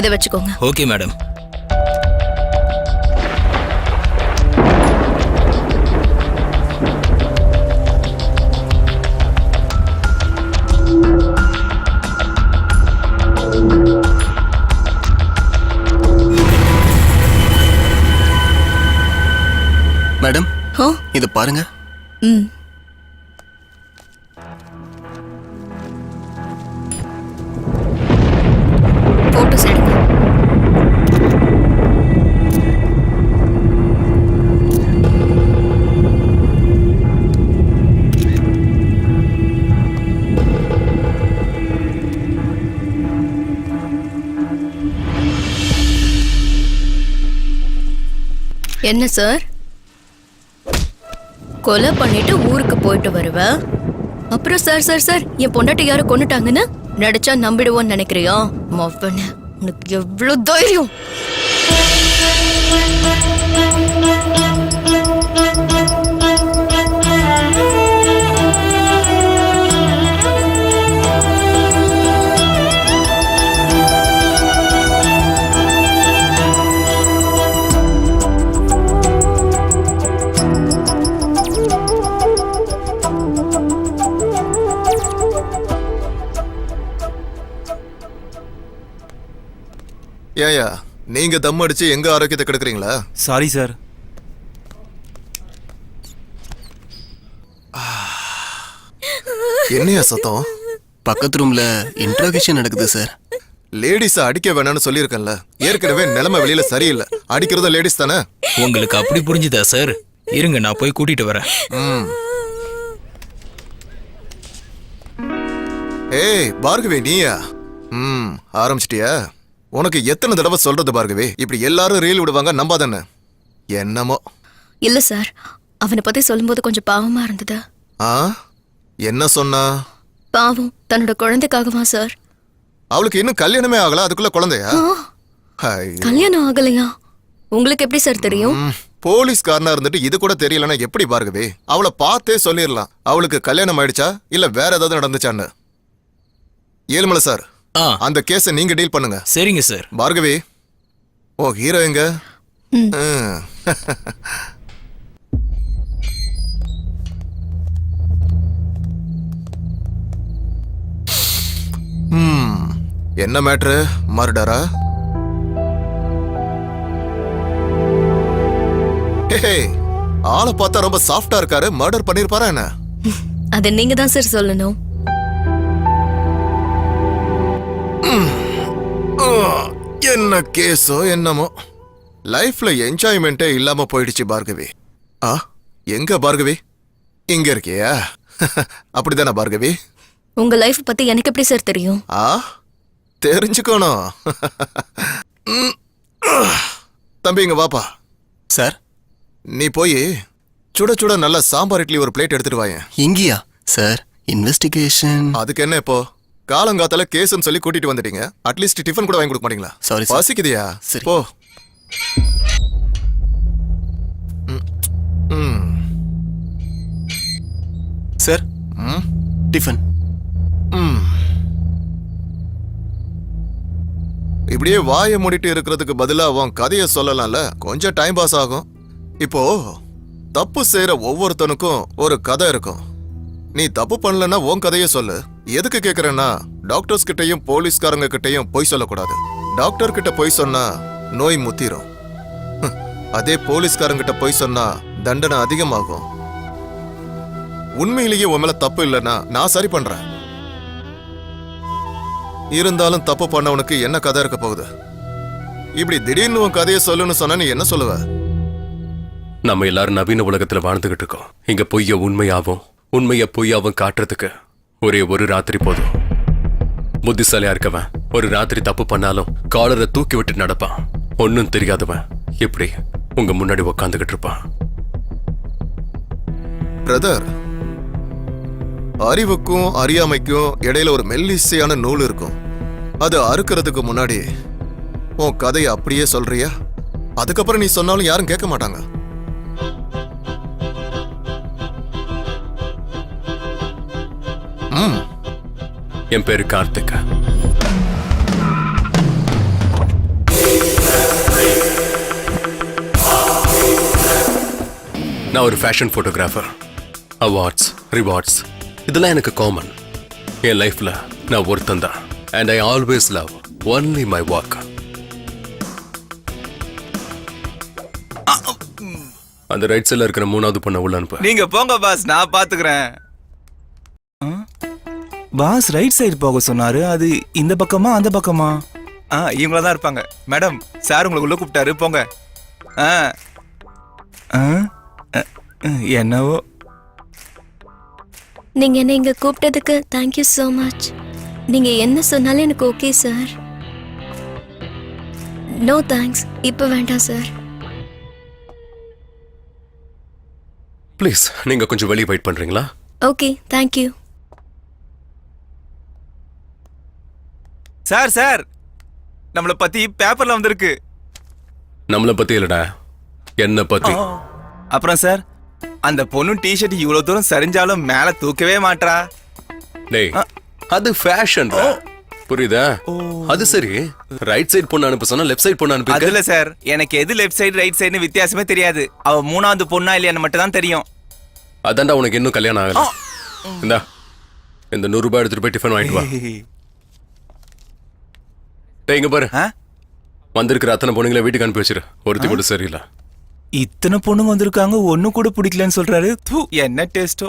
இதை வச்சுக்கோங்க. Okay madam. Madam, இது பாருங்க. ம். போட்டோஸ் எடுங்க. என்ன சார், கொலை பண்ணிட்டு ஊருக்கு போயிட்டு வருவ, அப்புறம் சார் சார் சார் என் பொண்டாட்டி யாரும் கொன்னுட்டாங்கன்னு நடிச்சா நம்பிடுவோன்னு நினைக்கிறியா? மவன, உனக்கு எவ்வளவு தைரியம்? ஏயா, நீங்க தம் அடிச்சு எங்க ஆரோக்கியத்தை கெடுக்குறீங்களா? Sorry sir. என்னையா சத்தம்? பக்கத்து ரூம்ல இன்ட்ரோகேஷன் நடக்குது சார். லேடிஸ அடிக்க வேணாம்னு சொல்லியிருக்கேன்ல. ஏற்கனவே நிலைமை வெளியில சரியில்லை. அடிக்கிறதும் லேடிஸ் தானே. உங்களுக்கு அப்படி புரிஞ்சுதா சார்? இருங்க, நான் போய் கூட்டிட்டு வரேன். ஏய் பார்கவி, நீயா? ஆரம்பிச்சிட்டியா? உனக்கு எத்தனை தடவை சொல்றது பார்கவி, இப்படி எல்லாரும் ரீல் விடுவாங்க, நம்பாதானே? என்னமோ. இல்ல சார், அவனை பத்தி சொல்லும்போது கொஞ்சம் பாவமா இருந்தது. என்ன சொன்னா? பாவம், தன்னோட குழந்தைக்காகவா சார்? அவளுக்கு இன்னும் கல்யாணமே ஆகல, அதுக்குள்ள குழந்தையா? கல்யாணம் ஆகலையா? உங்களுக்கு எப்படி சார் தெரியும்? போலீஸ்காரனா இருந்துட்டு இது கூட தெரியலன்னா எப்படி பார்கவி? அவளை பார்த்தே சொல்லிடலாம் அவளுக்கு கல்யாணம் ஆயிடுச்சா இல்ல வேற ஏதாவது நடந்துச்சான்னு. ஏழுமலை சார், அந்த கேஸ நீங்க டீல் பண்ணுங்க. சரிங்க சார். பார்கவி, ஓ ஹீரோ எங்க? என்ன மேட்ரு? மர்டரா? ஆளை பார்த்தா ரொம்ப சாஃப்டா இருக்காரு. மர்டர் பண்ணிருப்பாரா என்ன? அதை நீங்க தான் சார் சொல்லணும். என்ன கேஸோ என்னமோ. லைஃப்ல என்ஜாய்மெண்டே இல்லாம போயிடுச்சு பார்கவி. எங்க பார்கவி? இங்க இருக்கியா? அப்படிதானே பார்கவி? உங்க லைஃப் பத்தி எனக்கு எப்படி சார் தெரியும்? தெரிஞ்சுக்கணும். தம்பி இங்க வாப்பா. சார், நீ போய் சுட சுட நல்ல சாம்பார் இட்லி ஒரு பிளேட் எடுத்துட்டு வாயேன். இங்கயா சார்? இன்வெஸ்டிகேஷன். அதுக்கு என்ன இப்போ? காலங்காத்தால கேஸ்ன்னு சொல்லி கூட்டிட்டு வந்துட்டீங்க. அட்லீஸ்ட் டிஃபன் கூட வாங்கி கொடுக்க மாட்டீங்களா? சாரி, பசிக்குதியா? சரி போ. Sir, tiffin. இப்படியே வாயை மூடிட்டு இருக்கிறதுக்கு பதிலா உன் கதையை சொல்லலாம்ல. கொஞ்சம் டைம் பாஸ் ஆகும். இப்போ தப்பு செய்யற ஒவ்வொருத்தனுக்கும் ஒரு கதை இருக்கும். நீ தப்பு பண்ணலன்னா உன் கதையை சொல்லு. எதுக்கு கேக்குறேன்னா, டாக்டர்ஸ் கிட்டையும் போலீஸ்காரங்க கிட்டையும் பொய் சொல்லக்கூடாது. டாக்டர் கிட்ட பொய் சொன்னா நோய் முத்திரும். அதே போலீஸ்காரங்கிட்ட பொய் சொன்னா தண்டனை அதிகமாகும். உண்மையிலேயே உன் மேல தப்பு இல்லைன்னா நான் சரி பண்றேன். இருந்தாலும் தப்பு பண்ணவனுக்கு என்ன கதை இருக்க போகுது? இப்படி திடீர்னு உன் கதையை சொல்லுன்னு சொன்னா நீ என்ன சொல்லுவ? நம்ம எல்லாரும் நவீன உலகத்துல வாழ்ந்துகிட்டு இருக்கோம். இங்க பொய்ய உண்மையாவும் உண்மைய பொய்யாவும் காட்டுறதுக்கு ஒரே ஒரு ராத்திரி போதும். புத்திசாலியா இருக்கவன் ஒரு ராத்திரி தப்பு பண்ணாலும் காலரை தூக்கி விட்டு நடப்பான். ஒன்னும் தெரியாதவன் எப்படி உங்க முன்னாடி உக்காந்துகிட்டு இருப்பான். பிரதர், அறிவுக்கும் அறியாமைக்கும் இடையில ஒரு மெல்லிசையான நூல் இருக்கும். அது அறுக்கிறதுக்கு முன்னாடி உன் கதையை அப்படியே சொல்றியா? அதுக்கப்புறம் நீ சொன்னாலும் யாரும் கேட்க மாட்டாங்க. என் பேரு கார்த்திக். நான் ஒரு ஃபேஷன் ஃபோட்டோகிராஃபர். அவார்ட்ஸ், ரிவார்ட்ஸ் இதெல்லாம் எனக்கு காமன். என் லைஃப்ல நான் ஒருத்தன் தான். And I always love only my work. அந்த ரைட் சைடில் இருக்கிற 3வது பொண்ணை உள்ள அனுப்பு. நீங்க போங்க பாஸ், நான் பாத்துக்கிறேன். பாஸ் ரைட் சைடு போக சொன்னாரு. அது இந்த பக்கமா அந்த பக்கமா? இவங்கள தான் இருப்பாங்க. மேடம், சார் உங்களுக்கு உள்ள கூப்பிட்டாரு, போங்க. ஆ, என்னவோ. நீங்க என்ன இங்க கூப்பிட்டதுக்கு தேங்க்யூ so மச். நீங்க என்ன சொன்னாலும் எனக்கு ஓகே சார். நோ தேங்க்ஸ், இப்போ வேண்டாம் சார். ப்ளீஸ் நீங்க கொஞ்சம் வெளியே வெயிட் பண்றீங்களா? Okay, thank you. சார் சார், நம்மளை பத்தி பேப்பர்ல வந்திருக்கு. நம்மளை பத்தி இல்லடா, என்ன பத்தி. அப்புறம் சார், அந்த பொண்ணு டிஷர்ட் இவ்வளவு தூரம் சரிஞ்சாலும் மேல தூக்கவே மாட்டா. டேய், அது ஃபேஷன். புரியுதா? அது சரி, ரைட் சைடு பொண்ணு அனுப்ப சொன்னா லெஃப்ட் சைடு பொண்ணு அனுப்பி. அதுல சார், எனக்கு எது லெஃப்ட் சைடு ரைட் சைடுன்னு வித்தியாசமே தெரியாது. அவ 3வது பொண்ணா இல்லையான்னு மட்டும் தான் தெரியும். அதான்டா உனக்கு இன்னும் கல்யாணம் ஆகல. இந்தா இந்த 100 ரூபாய் எடுத்துட்டு போய் டிஃபன் வாங்கிட்டு வா. டேய் இங்க பாரு, வந்திருக்கிற அத்தனை பொண்ணுங்களை வீட்டுக்கு அனுப்பி வச்சிரு. ஒருத்தி கூட சரியில்லை. இத்தனை பொண்ணுங்க வந்திருக்காங்க, ஒண்ணு கூட பிடிக்கலன்னு சொல்றாரு. என்ன டேஸ்டோ.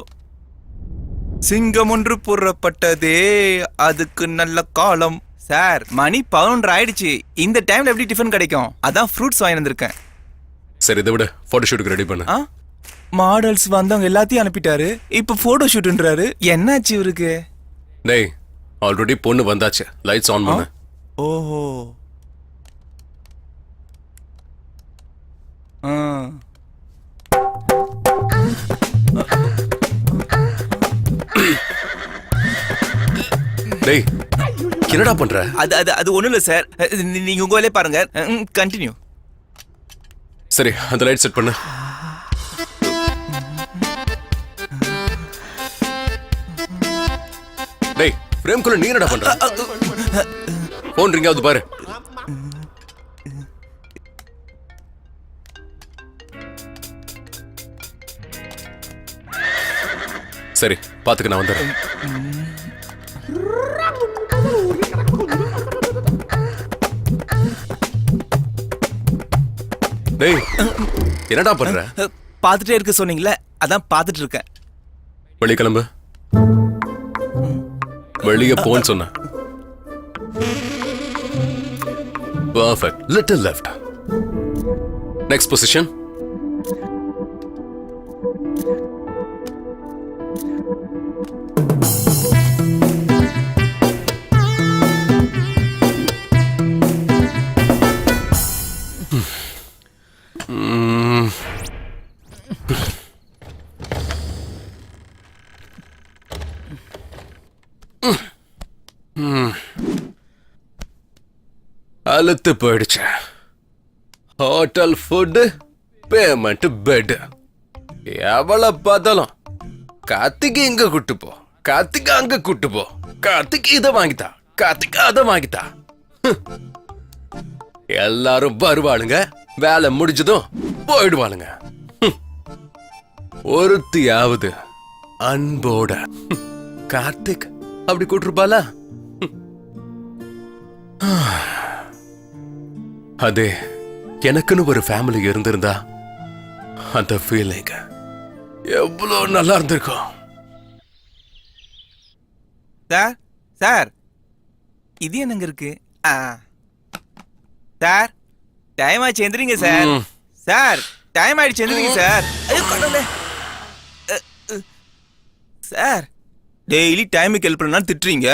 சிங்கம் ஒன்று புறப்பட்டதே, அதுக்கு நல்ல காலம். சார், மணி 11 ஆயிடுச்சு. இந்த டைம்ல எப்படி டிஃபன் கிடைக்கும்? அதான் ஃப்ரூட்ஸ் வாங்கி வந்திருக்கேன். சரி, இதை விட போட்டோ ஷூட்டுக்கு ரெடி பண்ணு. மாடல்ஸ் வந்தவங்க எல்லாத்தையும் அனுப்பிட்டாரு. இப்ப போட்டோ ஷூட்ன்றாரு. என்னாச்சு இவருக்கு? டேய், ஆல்ரெடி பொண்ணு வந்தாச்சு. லைட்ஸ் ஆன் பண்ணு. ஓஹோ. டேய், என்னடா பண்ற? அது அது அது ஒண்ணும் இல்ல சார். நீங்க உங்க வேலையை பாருங்க. கண்டினியூ. சரி, அந்த லைட் செட் பண்ணு. டேய், ஃப்ரேம்குள்ள நீ என்னடா பண்ற? போன் ரிங் ஆகுது பாரு. சரி, பாத்துக்க, நான் வந்துடுறேன். டேய், என்னடா பண்ற? பாத்துட்டே இருக்க சொன்னீங்களே, அதான் பாத்துட்டு இருக்கேன். வெளிய கிளம்பு. வெளிய போன்னு சொன்ன. Perfect. Little left. Next position. அழுத்து போயிடுச்சு. Hotel food, payment, bed. எவ்வளவு பார்த்தாலும் கார்த்திக் இங்க கூட்டு போ, கார்த்திக் அங்க கூட்டு போ, கார்த்திக் இதை வாங்கித்தா, கார்த்திக் அதை வாங்கித்தா. எல்லாரும் வருவாளுங்க, வேலை முடிஞ்சதும் போயிடுவாளுங்க. ஒருத்தியாவது அன்போட கார்த்திக் அப்படி கூட்டிருப்பாளா? அதே எனக்குன்னு ஒரு ஃபேமிலி இருந்திருந்தா அந்த ஃபீலிங் எவ்வளவு நல்லா இருந்திருக்கும். சார் சார், இது என்னங்க இருக்கு? சார், டைம் ஆயிடுச்சு, எந்திரிங்க சார். சார், டைம் ஆயிடுச்சு, எந்திரிங்க சார். ஐயோ கடவுளே. சார், டெய்லி டைமுக்கு ஹெல்ப் பண்ணா திட்டுறீங்க,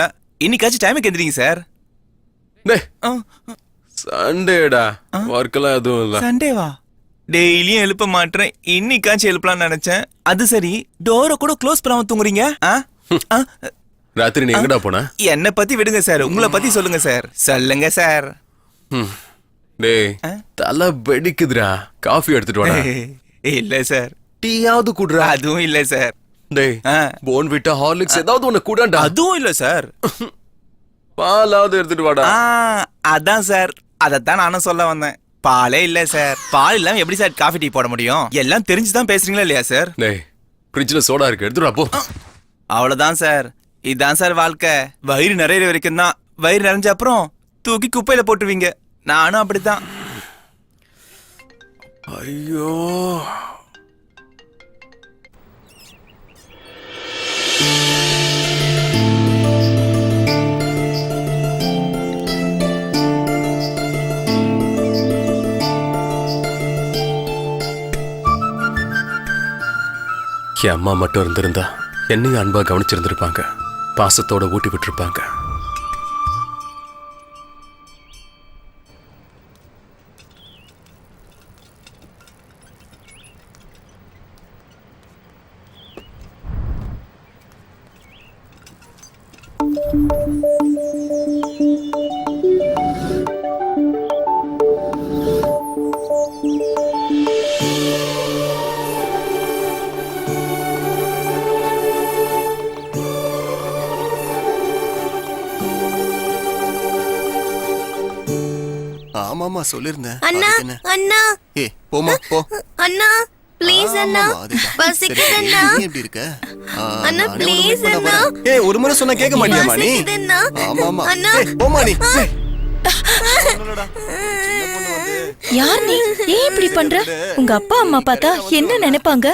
இன்னைக்காச்சும் டைமுக்கு எந்திரிங்க சார். சண்டேடா, ஒர்க்கெல்லாம் எதுவும் இல்ல. சண்டேவா? டெய்லியும் எழுப்ப மாட்டேன், இன்னைக்காச்சும் எழுப்பலாம்னு நினைச்சேன். அது சரி, டோரை கூட க்ளோஸ் பண்ணாம தூங்குறீங்க. ராத்திரி நீ எங்கடா போன? என்ன பத்தி விடுங்க சார், உங்களை பத்தி சொல்லுங்க சார். சொல்லுங்க சார். டேய், தலை வெடிக்குதுடா. காஃபி எடுத்துட்டு வாடா. இல்ல சார். டீயாவது குடுறா. அதுவும் இல்ல சார். டேய், போன்விட்டா, ஹார்லிக்ஸ் ஏதாவது ஒண்ணு குடாண்டா. அதுவும் இல்ல சார். பாலாவது எடுத்துட்டு வாடா. அதான் சார், அதத்தான் நானும் சொல்ல வந்தேன். பாலே இல்ல சார். பால் இல்லாம எப்படி சார் காஃபி டீ போட முடியும்? எல்லாம் தெரிஞ்சுதான் பேசுறீங்களா இல்லையா சார்? டேய் ஃப்ரிட்ஜ்ல சோடா இருக்கு எடுத்துடா போ. அவ்வளவுதான் சார். இதான் சார் வாழ்க்கை. வயிறு நிறையிற வரைக்கும் தான். வயிறு நிறைஞ்ச அப்புறம் தூக்கி குப்பையில போட்டுருவீங்க. நானும் அப்படித்தான். ஐயோ என் அம்மா மட்டும் இருந்திருந்தா என்னையும் அன்பா கவனிச்சிருந்திருப்பாங்க, பாசத்தோட ஊட்டி விட்டுருப்பாங்க. ஆமாமா சொல்லிருந்தேன். அண்ணா அதுக்கு என்ன? அண்ணா ஏ போமா போ. அண்ணா ப்ளீஸ் அண்ணா ஆமாமா, அதுதான். பசிக்குது சரி, அண்ணா. நீ எப்படி இருக்க? அண்ணா, நானே உன்னை please meet பண்ண அண்ணா. போறேன். ஏய் ஒரு முறை சொன்னா கேட்க மாட்டியாமா நீ? பசிக்குது அண்ணா. ஆமாமா. அண்ணா. ஏய், போமா நீ. ஏய், யார் நீ? ஏன் இப்படி பண்ற? உங்க அப்பா அம்மா பார்த்தா என்ன நினைப்பாங்க?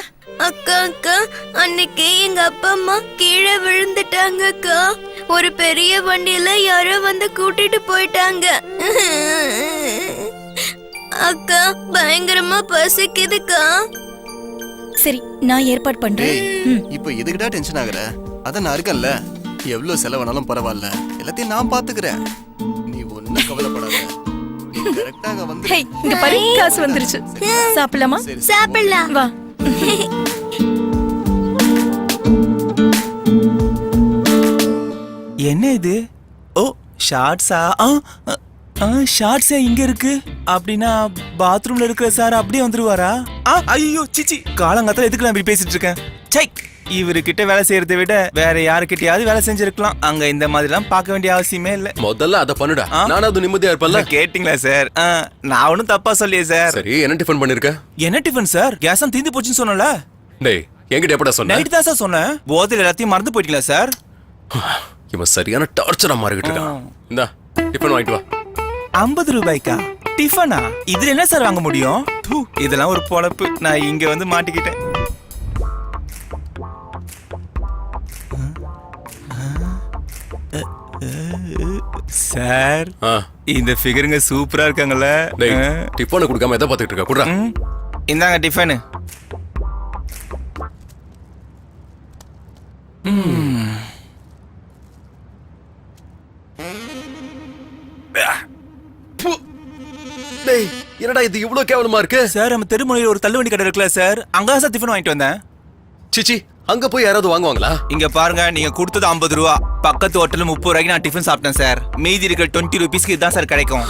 அக்கா அக்கா அன்னைக்கு எங்க அப்பா அம்மா கீழே விழுந்துட்டாங்க அக்கா. ஒரு பெரிய வண்டியில யாரோ வந்து கூட்டிட்டு போயிட்டாங்க. அக்கா பயங்கரமா பசிக்குதுக்கா. சரி, நான் ஏற்பாடு பண்றேன். ஏய், இப்போ எதுக்குடா டென்ஷன் ஆகுற? அதான் நான் இருக்கேன்ல. எவ்வளவு செலவானாலும் பரவாயில்ல, எல்லாத்தையும் நான் பாத்துக்கிறேன். நீ ஒண்ணும் கவலைப்படாத. நீ கரெக்டாக வந்து ஹே, இங்க பாரு, காசு வந்துருச்சு. சாப்பிடலாமா? சாப்பிடலாம். வா. என்ன இது? ஓ ஷார்ட்ஸா? ஷார்ட்ஸே இங்க இருக்கு. அப்படின்னா பாத்ரூம்ல இருக்கிற சார் அப்படியே வந்துருவாரா? ஐயோ சிச்சி, காலங்காத்தால எதுக்கு நான் இப்படி பேசிட்டு இருக்கேன்? சை, இவர்கிட்ட வேலை செய்யறதை விட வேற யாருக்கிட்டயாவது வேலை செஞ்சிருக்கலாம். அங்க இந்த மாதிரி எல்லாம் பார்க்க வேண்டிய அவசியமே இல்ல. முதல்ல அதை பண்ணுடா, நானும் நிம்மதியா இருப்பல்ல. கேட்டீங்களா சார்? நான் ஒன்னும் தப்பா சொல்லியே சார். சரி, என்ன டிஃபன் பண்ணிருக்க? என்ன டிஃபன் சார்? கேஸம் தீந்து போச்சுன்னு சொன்னல. டேய் என்கிட்ட எப்படா சொன்ன? நைட் தான் சார் சொன்னேன். போதையில எல்லாத்தையும் மறந்து போயிட்டீங்களா சார்? இவன் சரியான டார்ச்சரா மாறிக்கிட்டு இருக்கான். இந்தா டிஃபன் வாங்கிட்டு வா. 50 ரூபாய்க்கா டிஃபனா? இதுல என்ன சார் வாங்க முடியும்? தூ, இதெல்லாம் ஒரு பொழப்பு. நான் இங்க வந்து மாட்டிக்கிட்டேன். சார் இந்த ஃபிகருங்க சூப்பரா இருக்காங்கல்ல. டேய் டிஃபனை கொடுக்காம எதை பார்த்துக்கிட்டு இருக்க? குடுறா. இந்தாங்க டிஃபனு. டேய் என்னடா இது இவ்வளவு கேவலமா இருக்கு? சார் நம்ம தெருமுனையில் ஒரு தள்ளுவண்டி கடை இருக்குல்ல சார், அங்க சார் டிஃபன் வாங்கிட்டு வந்தேன். சிச்சி, அங்க போய் யாராவது வாங்குவாங்களா? இங்க பாருங்க, நீங்க கொடுத்தது 50 ரூபா. பக்கத்து ஹோட்டல்ல 30 ரூபாய்க்கு நான் டிஃபன் சாப்பிட்டேன் சார். மீதி இருக்கிற 20 ருபீஸ்க்கு இதான் சார் கிடைக்கும்.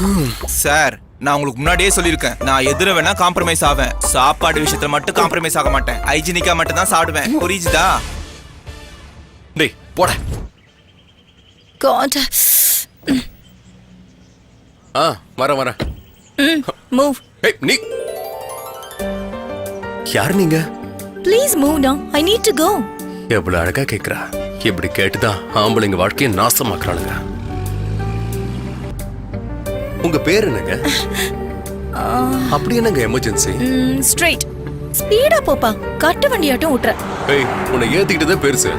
சார் நான் உங்களுக்கு முன்னாடியே சொல்லியிருக்கேன், நான் எதிர வேணா காம்ப்ரமைஸ் ஆவேன். சாப்பாடு விஷயத்துல மட்டும் காம்ப்ரமைஸ் ஆக மாட்டேன். ஹைஜீனிக்கா மட்டும் தான் சாப்பிடுவேன். புரியுதா? டேய் போட. God. வரேன். Move. ஏய் நீ யார் நீங்க? Please move now. I need to go. எவ்வளவு அழகா கேக்குறா. இப்படி கேட்டுதான் ஆம்பளைங்க வாழ்க்கையை நாசமாக்குறாளுங்க. உங்க பேர் என்னங்க? அப்படி என்னங்க எமர்ஜென்சி? Straight. ஸ்பீடா போப்பா. கட்டு வண்டியாட்டம் விட்டுற. ஏய் உன்னை ஏத்திக்கிட்டதே பெருசு.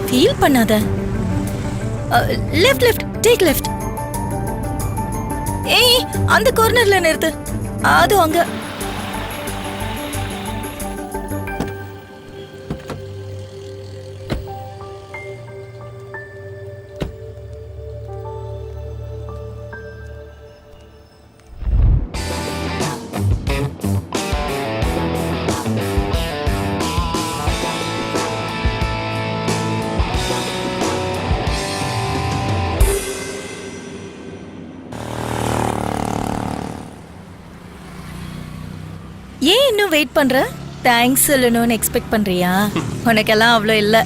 ஃபீல் பண்ணாத. Left take left. ஏய் அந்த கார்னர்ல நிறுத்து. அது அங்க. ஏன் இன்னும் வெயிட் பண்ற? தேங்க்ஸ் சொல்லணும்னு எக்ஸ்பெக்ட் பண்றியா? உனக்கெல்லாம் அவ்வளோ இல்ல.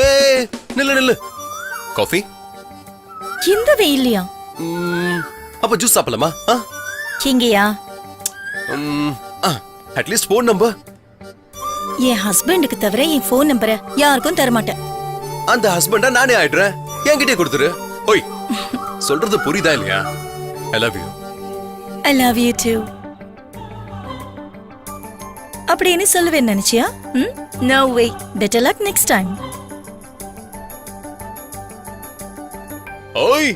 ஏய் நில்லு. காஃபி? இந்த வெயில்லையா? அப்ப ஜூஸ் சாப்பிடலாமா? இங்கயா? At least phone number. என் ஹஸ்பண்டுக்கு தவிர என் ஃபோன் நம்பரை யாருக்கும் தரமாட்டேன். அந்த ஹஸ்பண்டா நானே ஆயிடுறேன். என்கிட்டே கொடுத்துரு. ஓய், சொல்றது புரியுதா இல்லையா? I love you. I love you too. அப்படின்னு சொல்லுவேன் நினைச்சியா? No way. Better luck next time. ஓய்,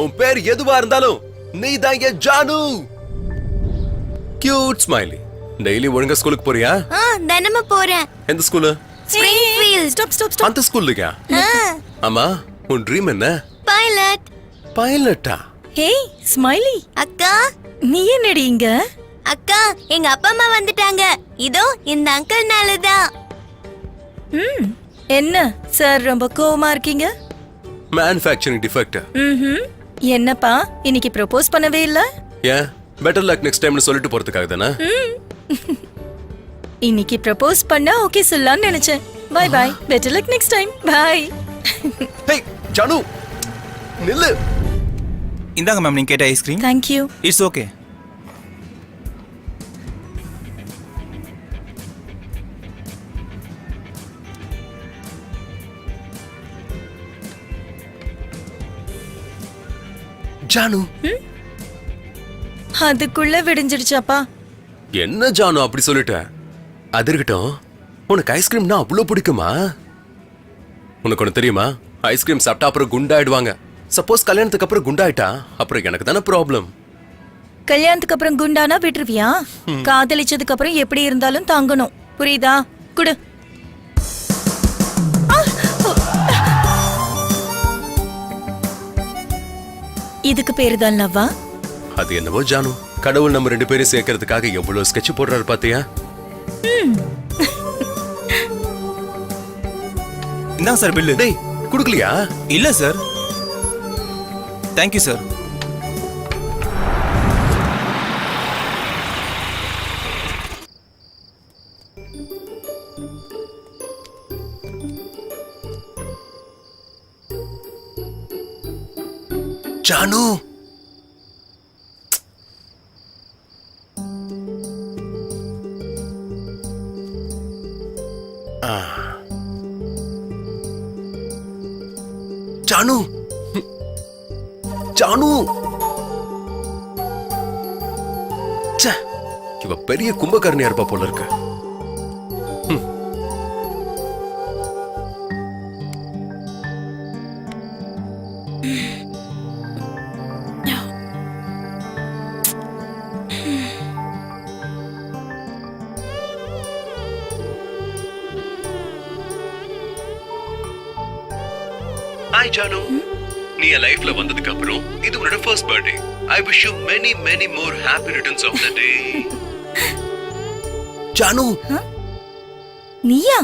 உன் பேர் எதுவா இருந்தாலும் நீ தான் என் ஜானு. Cute smiley. டெய்லி ஒழுங்கா ஸ்கூலுக்கு போறியா? தினமும் போறேன். எந்த school? Springfield. Stop stop stop. அந்த ஸ்கூல்லையா? ஆமா, உன் ட்ரீம் என்ன? பைலட். பைலட்டா? ஹேய் ஸ்மைலி, அக்கா, நீ என்னடி இங்க? அக்கா, எங்க அப்பா அம்மா வந்துட்டாங்க. இதோ இந்த அங்கிள்னால தான். என்ன சார் ரொம்ப கோவமா இருக்கீங்க? Manufacturing defect. என்னப்பா இன்னைக்கு ப்ரோபோஸ் பண்ணவே இல்ல? ஏன்? பெட்டர் லக் நெக்ஸ்ட் டைம்னு சொல்லிட்டு போறதுக்காக தானே? இன்னைக்கு ப்ரோபோஸ் பண்ணா ஓகே சொல்லலாம்னு நினைச்சேன். Bye bye. Better luck next time. Bye. Hey Janu, நில்லு. இந்தாங்க மேம் நீங்க கேட்ட ice cream. Thank you. It's okay. Janu, அதுக்குள்ள விடிஞ்சிடுச்சாப்பா? என்ன ஜானு அப்படி சொல்லிட்ட? அது இருக்கட்டும், உனக்கு ஐஸ்கிரீம்னா அவ்வளவு பிடிக்குமா? உனக்கு ஒண்ணு தெரியுமா? ஐஸ்கிரீம் சாப்பிட்டா அப்புறம் குண்டாயிடுவாங்க. சப்போஸ் கல்யாணத்துக்கு அப்புறம் குண்டாயிட்டா அப்புறம் எனக்கு தானே ப்ராப்ளம். கல்யாணத்துக்கு அப்புறம் குண்டானா விட்டுருவியா? காதலிச்சதுக்கு அப்புறம் எப்படி இருந்தாலும் தாங்கணும். புரியுதா? குடு. இதுக்கு பேரு தான் லவ்வா? அது என்னவோ ஜானு, கடவுள் நம்ம 2 பேரும் சேர்க்கறதுக்காக எவ்வளவு ஸ்கெட்ச் போடுறாரு பாத்தியா? இந்தாங்க சார் பில்லு. டேய், குடுக்கலையா? இல்ல sir. Thank you sir. Janu, Janu, Janu. ச்சே, இவ பெரிய கும்பகர்ணியா இருப்பா போல இருக்கு. ஹாய் ஜானு, நீ என் லைஃப்ல வந்ததுக்கு அப்புறம் இது உன்னோட first birthday. I wish you many many more happy returns of the day. Janu, நீயா?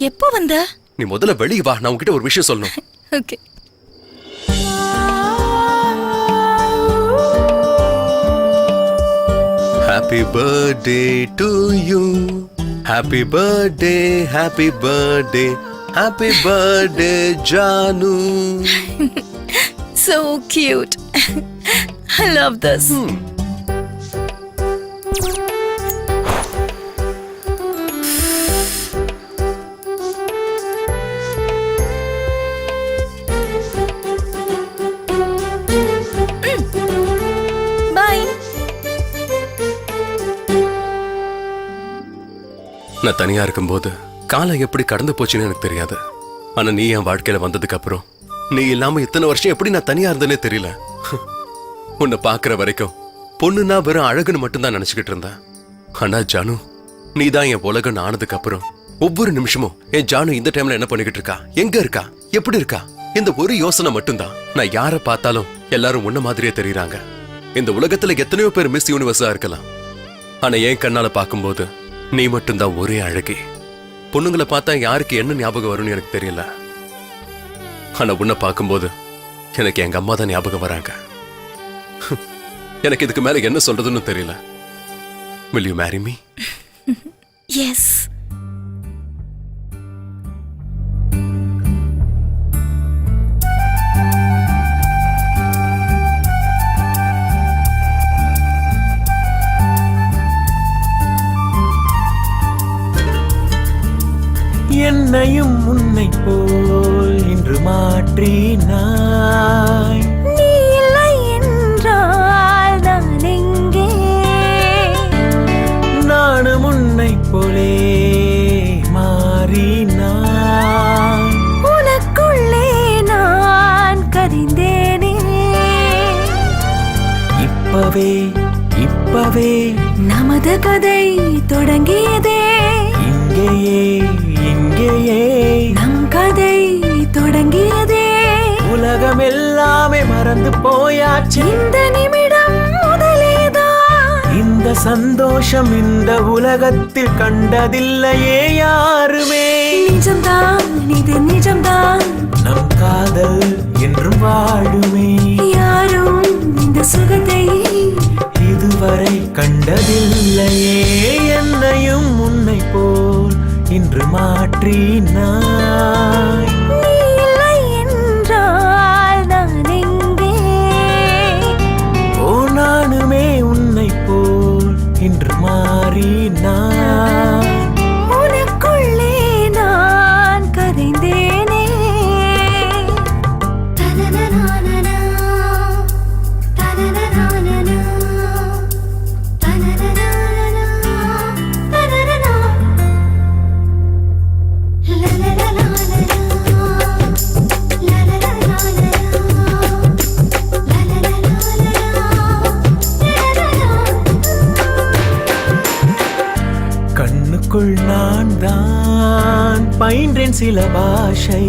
எப்போ வந்த? நீ முதல்ல வெளிய வா, நான் உன்கிட்ட ஒரு விஷயம் சொல்லணும். Okay. Happy birthday to you. Happy birthday, happy birthday. Happy birthday, Janu. So cute. I love this. Bye. நான் தனியா இருக்கும்போது காலம் எப்படி கடந்து போச்சுன்னு எனக்கு தெரியாது. ஆனா நீ என் வாழ்க்கையில வந்ததுக்கு அப்புறம் நீ இல்லாம இத்தனை வருஷம் எப்படி நான் தனியா இருந்தேனே தெரியல. உன்னை பாக்குற வரைக்கும் பொண்ணுன்னா வெறும் அழகுன்னு மட்டும்தான் நினைச்சுக்கிட்டு இருந்தேன். ஆனா ஜானு, நீ தான் என் உலகம் ஆனதுக்கு அப்புறம் ஒவ்வொரு நிமிஷமும் என் ஜானு இந்த டைம்ல என்ன பண்ணிக்கிட்டு இருக்கா, எங்க இருக்கா, எப்படி இருக்கா, இந்த ஒரு யோசனை மட்டும்தான். நான் யாரை பார்த்தாலும் எல்லாரும் உன்ன மாதிரியே தெரியுறாங்க. இந்த உலகத்துல எத்தனையோ பேர் மிஸ் யூனிவர்ஸா இருக்கலாம். ஆனா என் கண்ணால பார்க்கும்போது நீ மட்டும்தான் ஒரே அழகி. பொண்ணுங்களை பார்த்தா யாருக்கு என்ன ஞாபகம் வரும்னு எனக்கு தெரியல. ஆனா உன்னை பார்க்கும்போது எனக்கு எங்க அம்மா தான் ஞாபகம் வராங்க. எனக்கு இதுக்கு மேல என்ன சொல்றதுன்னு தெரியல. Will you marry me? Yes. என்னையும் உன்னை போல் இன்று மாற்றினாய். நீ இல்லை என்றால் நான் எங்கே? நானும் உன்னை போலே மாறினாய். உனக்குள்ளே நான் கதிந்தேனே. இப்பவே நமது கதை தொடங்கியதே. இங்கேயே நம் கதை தொடங்கியதே. உலகம் எல்லாமே மறந்து போயாச்சு. இந்த நிமிடம் முதலேதான். இந்த சந்தோஷம் இந்த உலகத்தில் கண்டதில்லையே யாருமே. நிஜம்தான், இது நிஜம்தான். நம் காதல் என்றும் வாழுமே. யாரும் இந்த சுகத்தை இதுவரை கண்டதில்லையே. என்னையும் உன்னை போல் இன்று மாற்றினாய். நீ இல்லை என்றால் நான் எங்கே? ஓ நானுமே உன்னை போல் இன்று மாறினாய். உனக்குள்ளே நான் கதைந்தேனே. தனனனானனா, தனனனானனா, தனனனானனா, தனனனா. லலலலாலலா, லலலலாலலா, கண்ணுக்குள் நான் தான் பயின்றேன் சில பாஷை.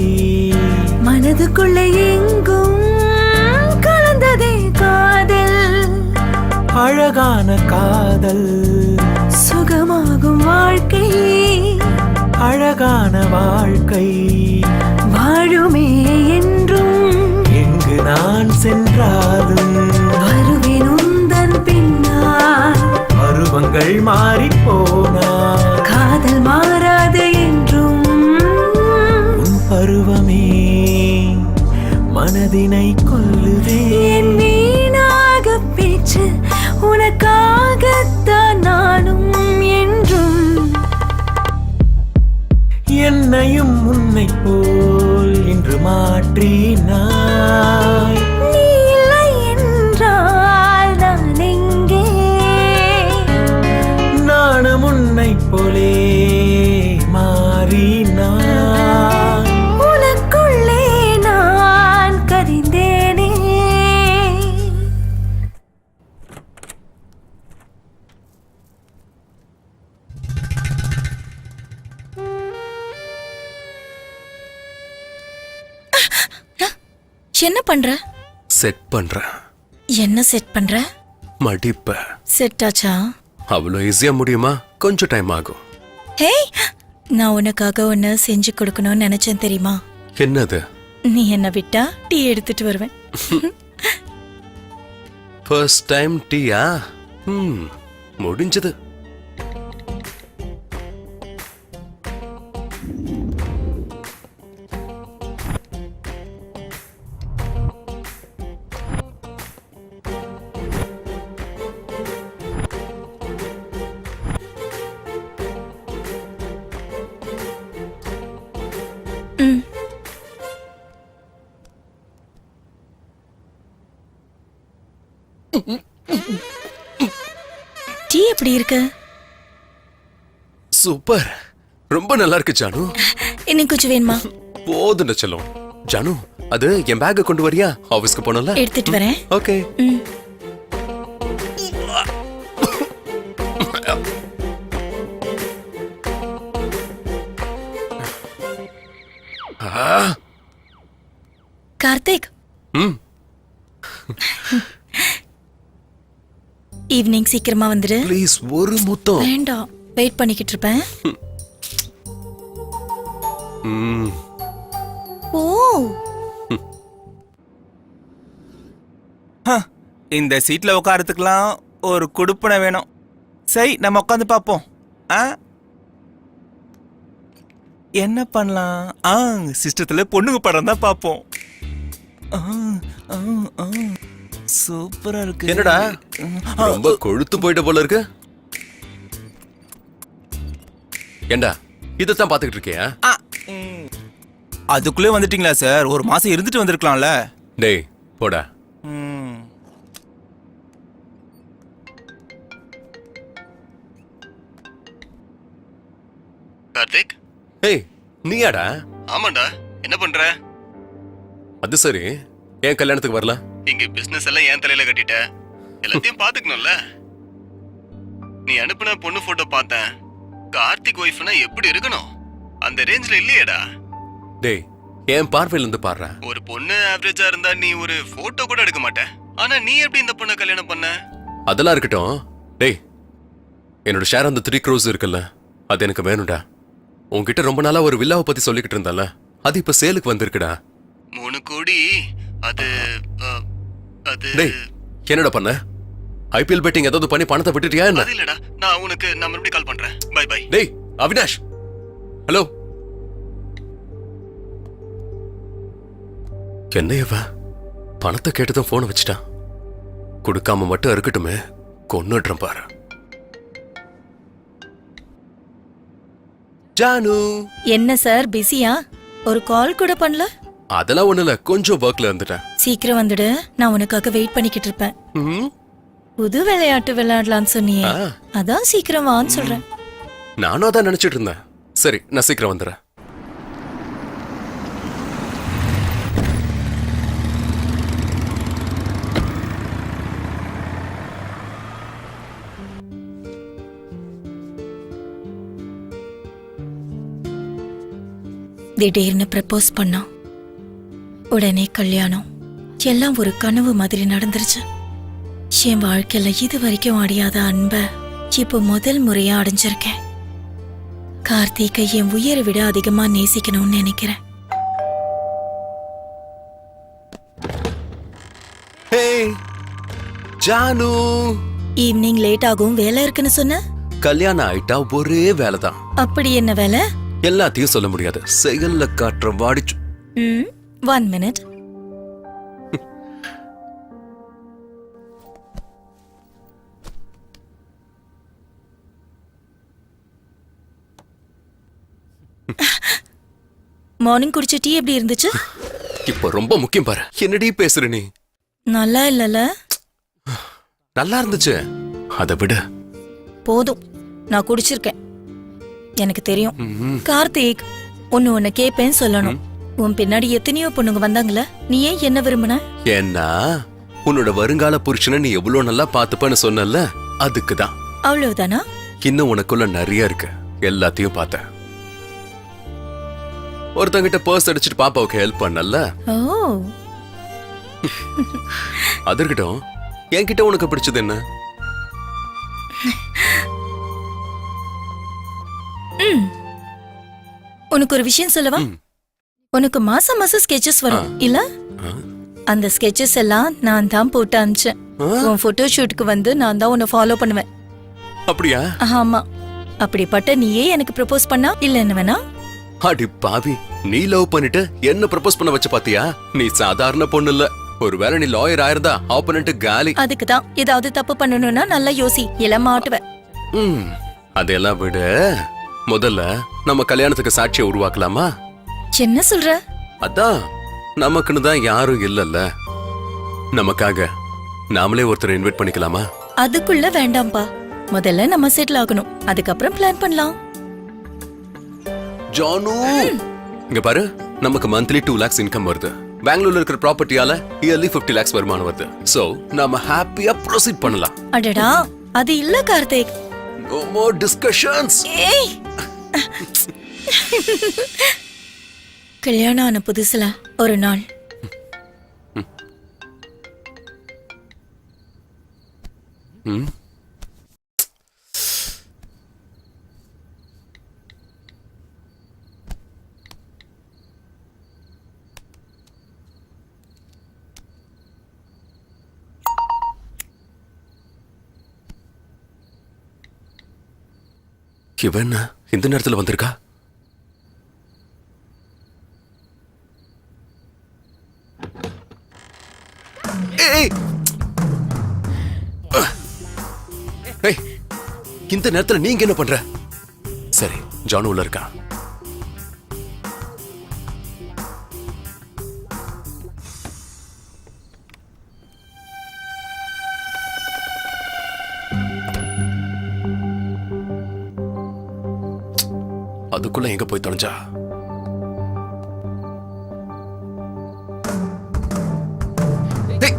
மனதுக்குள்ளே எங்கும் கலந்ததே காதல். அழகான காதல், சுகமாகும் வாழ்க்கை, அழகான வாழ்க்கை. வாழுமே என்றும். எங்கு நான் சென்றாலும் வருவேன் உந்தன் பின்னால். பருவங்கள் மாறிப் போனால் காதல் மாறாது என்றும். உன் பருவமே மனதினை கொல்லுதே. என் வீணாக பேச்சு உனக்காகத்தான் நானும் என்றும். என்னையும் உன்னை போல் இன்று மாற்றினாய். நீ இல்லை என்றால் நான் எங்கே? நானும் உன்னை போலே மாறினாய். உனக்குள்ளே நான் கதிந்தேனே. என்ன பண்ற? செட் பண்றேன். என்ன செட் பண்ற? மடிப்ப. செட் ஆச்சா? அவ்வளோ ஈஸியா முடியுமா? கொஞ்சம் டைம் ஆகும். ஹே, நான் உனக்காக ஒன்னு செஞ்சு கொடுக்கணும்னு நினைச்சேன் தெரியுமா? என்னது? நீ என்ன விட்டா டீ எடுத்துட்டு வருவேன். ஃபர்ஸ்ட் டைம் டீயா? முடிஞ்சது. டீ எப்படி இருக்கு? சூப்பர், ரொம்ப நல்லா இருக்கு ஜானு. இன்னும் கொஞ்சம் வேணுமா? போதும் செல்லம். ஜானு, அது என் பேக்க கொண்டு வரியா? ஆபீஸ்க்கு போனல. எடுத்துட்டு வரேன். ஓகே. கார்த்திக், ஈவினிங் சீக்கிரமா வந்துடு. ப்ளீஸ், ஒரு முத்தம். வேண்டாம், வெயிட் பண்ணிக்கிட்டு இருப்பேன். ஓ, இந்த சீட்ல உட்காரத்துக்கலாம் ஒரு குடுப்பனை வேணும். சரி, நம்ம உட்காந்து பார்ப்போம். என்ன பண்ணலாம்? சிஸ்டத்துல பொண்ணுங்க படம் தான் பார்ப்போம். சூப்பரா இருக்கு. என்னடா ரொம்ப கொழுத்து போயிட்ட போல இருக்கு. ஏண்டா இதத்தான் பாத்துக்கிட்டு இருக்கியா? அதுக்குள்ளே வந்துட்டீங்களா சார்? ஒரு மாசம் இருந்துட்டு வந்திருக்கலாம்ல. டேய் போடா. ம். கார்த்திக், ஏய் நீயாடா? ஆமாண்டா. என்ன பண்ற? அது சரி, ஏன் கல்யாணத்துக்கு வரல? இங்க பிசினஸ் எல்லாம் என் தலையில கட்டிட்ட. எல்லாத்தையும் பாத்துக்கணும்ல. நீ அனுப்புன பொண்ணு போட்டோ பார்த்தேன். கார்த்திக் ஒய்ஃப்னா எப்படி இருக்கணும்? அந்த ரேஞ்ச்ல இல்லையேடா. டேய் என் பார்வையில இருந்து பாடுற. ஒரு பொண்ணு ஆவரேஜா இருந்தா நீ ஒரு போட்டோ கூட எடுக்க மாட்ட. ஆனா நீ எப்படி இந்த பொண்ணை கல்யாணம் பண்ண? அதெல்லாம் இருக்கட்டும். டேய் என்னோட ஷேர் அந்த 3 crores இருக்குல்ல, அது எனக்கு வேணும்டா. உன்கிட்ட ரொம்ப நாளா ஒரு வில்லாவை பத்தி சொல்லிக்கிட்டு இருந்தால, அது இப்ப சேலுக்கு வந்திருக்குடா. 3 கோடி. அது அது டேய் என்னடா பண்ண? ஐபிஎல் பெட்டிங் ஏதாவது பண்ணி பணத்தை விட்டுட்டியா என்ன? அது இல்லடா. நான் உனக்கு மறுபடியும் கால் பண்றேன். Bye bye. டேய் அவினாஷ், ஹலோ. என்ன இவன் பணத்தை கேட்டுதான் போனை வச்சுட்டான். கொடுக்காம மட்டும் இருக்கட்டுமே, கொன்னுடுறேன் பாரு. ஜானு, என்ன சார் பிஸியா? ஒரு கால் கூட பண்ணல? அதெல்லாம் ஒண்ணு இல்ல, கொஞ்சம் ஒர்க்ல இருந்துட்டேன். சீக்கிரம் வந்துடு, நான் உனக்காக வெயிட் பண்ணிக்கிட்டு இருப்பேன். ம்ஹும். புது விளையாட்டு விளையாடலாம்னு சொன்னியே, ஆ. அதான் சீக்கிரம் வான்னு சொல்றேன். நானும் அதான் நினைச்சிட்டு இருந்தேன். சரி நான் சீக்கிரம் வந்துடுறேன். திடீர்னு ப்ரப்போஸ் பண்ணா, உடனே கல்யாணம். எல்லாம் ஒரு கனவு மாதிரி நடந்துருச்சு. என் வாழ்க்கையில இது வரைக்கும் அடையாத அன்ப இப்போ முதல் முறையா அடைஞ்சிருக்கேன். கார்த்திகை என் உயிரை விட அதிகமா நேசிக்கணும்னு நினைக்கிறேன். ஹேய் ஜானு, ஈவினிங் லேட் ஆகும், வேலை இருக்குன்னு சொன்ன. கல்யாணம் ஆயிட்டா ஒரே வேலைதான். அப்படி என்ன வேலை? எல்லாத்தையும் சொல்ல முடியாது, செயல்ல காட்டுற வாடிச்சு. 1 minute. மார்னிங் குடிச்ச டீ எப்படி இருந்துச்சு? இப்ப ரொம்ப முக்கியம் பாரு. என்னடி பேசுற நீ? நல்லா இல்லல? நல்லா இருந்துச்சு. அதை விட போதும், நான் குடிச்சிருக்கேன், எனக்கு தெரியும். கார்த்திக், ஒன்னு கேப்பேன்னு சொல்லணும். உன் பின்னாடி எத்தனையோ பொண்ணுங்க வந்தாங்களே, நீ ஏன் என்ன விரும்பின? ஏன்னா உன்னோட வருங்கால புருஷனை நீ எவ்வளவு நல்லா பாத்துப்பன்னு சொன்னல, அதுக்குதான். அவ்வளவுதானா? இன்னும் உனக்குள்ள நிறைய இருக்கு, எல்லாத்தையும் பார்த்தேன். ஒருத்தங்கிட்ட பர்ஸ் அடிச்சிட்டு பாப்பாவுக்கு ஹெல்ப் பண்ணல, ஓ, அது இருக்கட்டும். என்கிட்ட உனக்கு பிடிச்சது என்ன? உனக்கு ஒரு விஷயம் சொல்லவா? உனக்கு மாசம் மாசம் ஸ்கெச்சஸ் வரும் இல்ல? அந்த ஸ்கெச்சஸ் எல்லாம் நான் தான் போட்டு அனுப்பிச்சேன். உன் போட்டோ ஷூட்டுக்கு வந்து நான் தான் உன்னை ஃபாலோ பண்ணுவேன். அப்படியா? ஆமா. அப்படிப்பட்ட நீயே எனக்கு ப்ரப்போஸ் பண்ணா இல்ல என்ன வேணா? அடி பாவி, நீ லவ் பண்ணிட்டு என்ன ப்ரப்போஸ் பண்ண வச்ச பாத்தியா? நீ சாதாரண பொண்ணு இல்ல. ஒருவேளை நீ லாயர் ஆயிருந்தா ஆப்போனன்ட் காலி. அதுக்கு தான் ஏதாவது தப்பு பண்ணணும்னா நல்லா யோசி, இல்ல மாட்டுவேன். அதெல்லாம் விட முதல்ல நம்ம கல்யாணத்துக்கு சாட்சியை உருவாக்கலாமா? என்ன சொல்ற? அதான், நமக்குன்னு தான் யாரும் இல்லல்ல, நமக்காக நாமளே ஒருத்தரை இன்வைட் பண்ணிக்கலாமா? அதுக்குள்ள வேண்டாம்பா, முதல்ல நம்ம செட்டில் ஆகணும், அதுக்கப்புறம் பிளான் பண்ணலாம். ஜானு, இங்க பாரு, நமக்கு மந்த்லி 2 lakhs இன்கம் வருது. பெங்களூர்ல இருக்கிற ப்ராப்பர்ட்டியால இயர்லி 50 lakhs வருமானம் வருது. சோ நாம ஹாப்பியா ப்ரொசீட் பண்ணலாம். அடடா, அது இல்ல கார்த்திக். No more discussions. ஏய், கல்யாணம் ஆன புதுசுல ஒரு நாள் இவன் இந்த நேரத்துல வந்திருக்கா? ஏய், ஏய், இந்த நேரத்துல நீங்க என்ன பண்ற? சரி, ஜானு உள்ள இருக்கா? அதுக்குள்ள எங்க போய் தொலைஞ்சா? டேய்.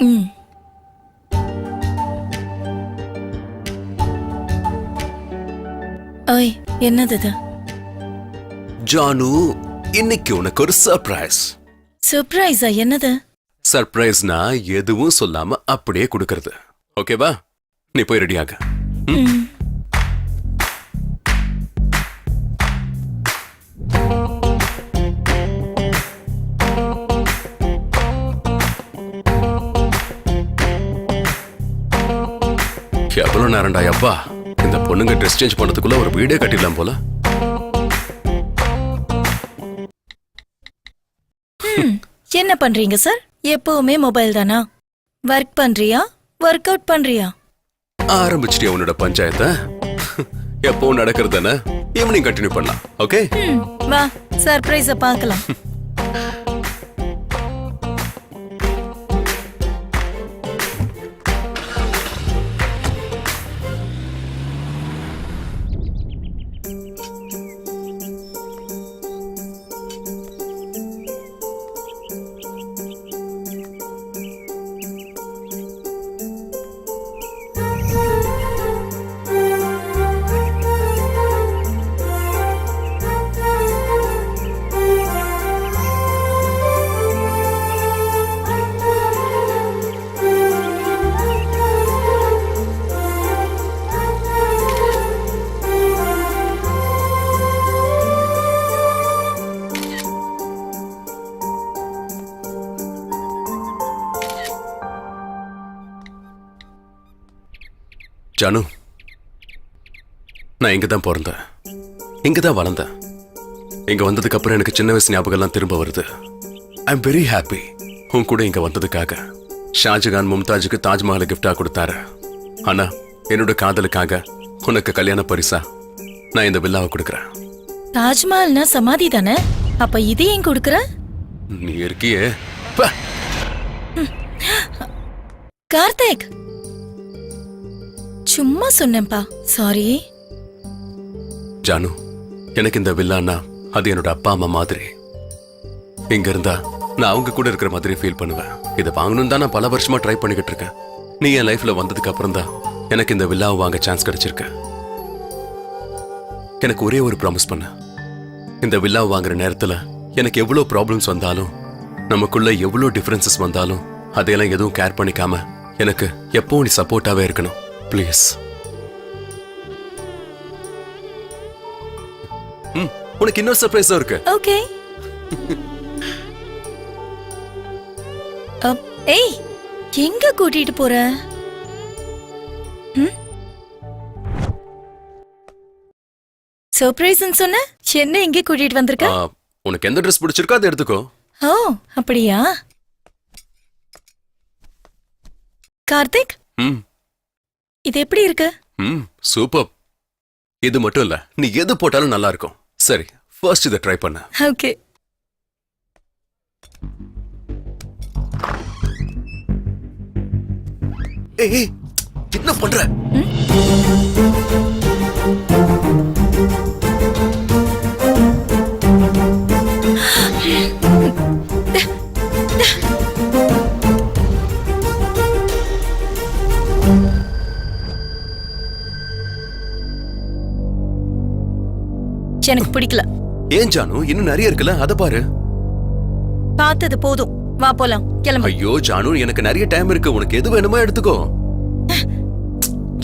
ம். ஓய், என்னது இது? ஜானு, இன்னைக்கு உனக்கு ஒரு சர்ப்ரைஸ். சர்ப்ரைஸா? என்னது? சர்ப்ரைஸ்னா எதுவும் சொல்லாம அப்படியே கொடுக்கறது. ஓகேவா? நீ போய் ரெடியாக. ம். எவ்வளவு நேரம்டா அப்பா? இந்த பொண்ணுங்க ட்ரெஸ் சேஞ்ச் பண்ணதுக்குள்ள ஒரு வீடே கட்டிடலாம் போல. என்ன பண்றீங்க சார்? எப்பவுமே மொபைல் தானா? ஒர்க் பண்றியா, ஒர்க் அவுட் பண்றியா? ஆரம்பிச்சிட்டியா உன்னோட பஞ்சாயத்தை? எப்பவும் நடக்கிறது தானே, ஈவினிங் கண்டினியூ பண்ணலாம். ஓகே, வா, சர்ப்ரைஸ பார்க்கலாம். ஜானு, நான் இங்க தான் பிறந்தேன், இங்க தான் வளர்ந்தேன். இங்க வந்ததுக்கு அப்புறம் எனக்கு சின்ன வயசு ஞாபகம் எல்லாம் திரும்ப வருது. ஐ எம் வெரி ஹாப்பி உன் கூட இங்க வந்ததுக்காக. ஷாஜகான் மும்தாஜுக்கு தாஜ்மஹாலை கிஃப்டா கொடுத்தாரு. ஆனா என்னோட காதலுக்காக உனக்கு கல்யாண பரிசா நான் இந்த வில்லாவை கொடுக்கறேன். தாஜ்மஹால்னா சமாதி தானே? அப்ப இது ஏன் கொடுக்கற? நீ இருக்கியே. பா. கார்த்திக், சும்மா சொன்னேன்பா, சாரி. ஜானு, எனக்கு இந்த வில்லானா அது என்னோட அப்பா அம்மா மாதிரி. இங்க இருந்தா நான் அவங்க கூட இருக்கிற மாதிரி ஃபீல் பண்ணுவேன். இதை வாங்கணும் தான் நான் பல வருஷமா ட்ரை பண்ணிக்கிட்டு இருக்கேன். நீ என் லைஃப்ல வந்ததுக்கு அப்புறம் தான் எனக்கு இந்த வில்லாவை வாங்க சான்ஸ் கிடைச்சிருக்கு. எனக்கு ஒரே ஒரு ப்ராமிஸ் பண்ண, இந்த வில்லாவை வாங்குற நேரத்துல எனக்கு எவ்வளவு ப்ராப்ளம்ஸ் வந்தாலும், நமக்குள்ள எவ்வளவு டிஃபரன்சஸ் வந்தாலும் அதையெல்லாம் எதுவும் கேர் பண்ணிக்காம எனக்கு எப்பவும் நீ சப்போர்ட்டாவே இருக்கணும். ப்ளீஸ். உனக்கு இன்னொரு சர்ப்ரைஸும் இருக்கு. ஓகே. ஏய், எங்க கூட்டிட்டு போற? சர்ப்ரைஸ்னு சொன்ன, என்ன எங்க கூட்டிட்டு வந்திருக்க? உனக்கு எந்த ட்ரெஸ் பிடிச்சிருக்கோ அதை எடுத்துக்கோ. ஓ, அப்படியா? கார்த்திக், இது எப்படி இருக்கு? சூப்பர். இது மட்டும் இல்ல, நீ எது போட்டாலும் நல்லா இருக்கும். சரி, ஃபர்ஸ்ட் இதை ட்ரை பண்ண. ஓகே. ஏய், என்ன பண்ற? எனக்கு பிடிக்கல. ஏன் ஜானு, இன்னும் நிறைய இருக்குல்ல, அத பாரு. பார்த்தது போதும், வா போலாம், கிளம்பு. ஐயோ ஜானு, எனக்கு நிறைய டைம் இருக்கு, உனக்கு எது வேணுமோ எடுத்துக்கோ.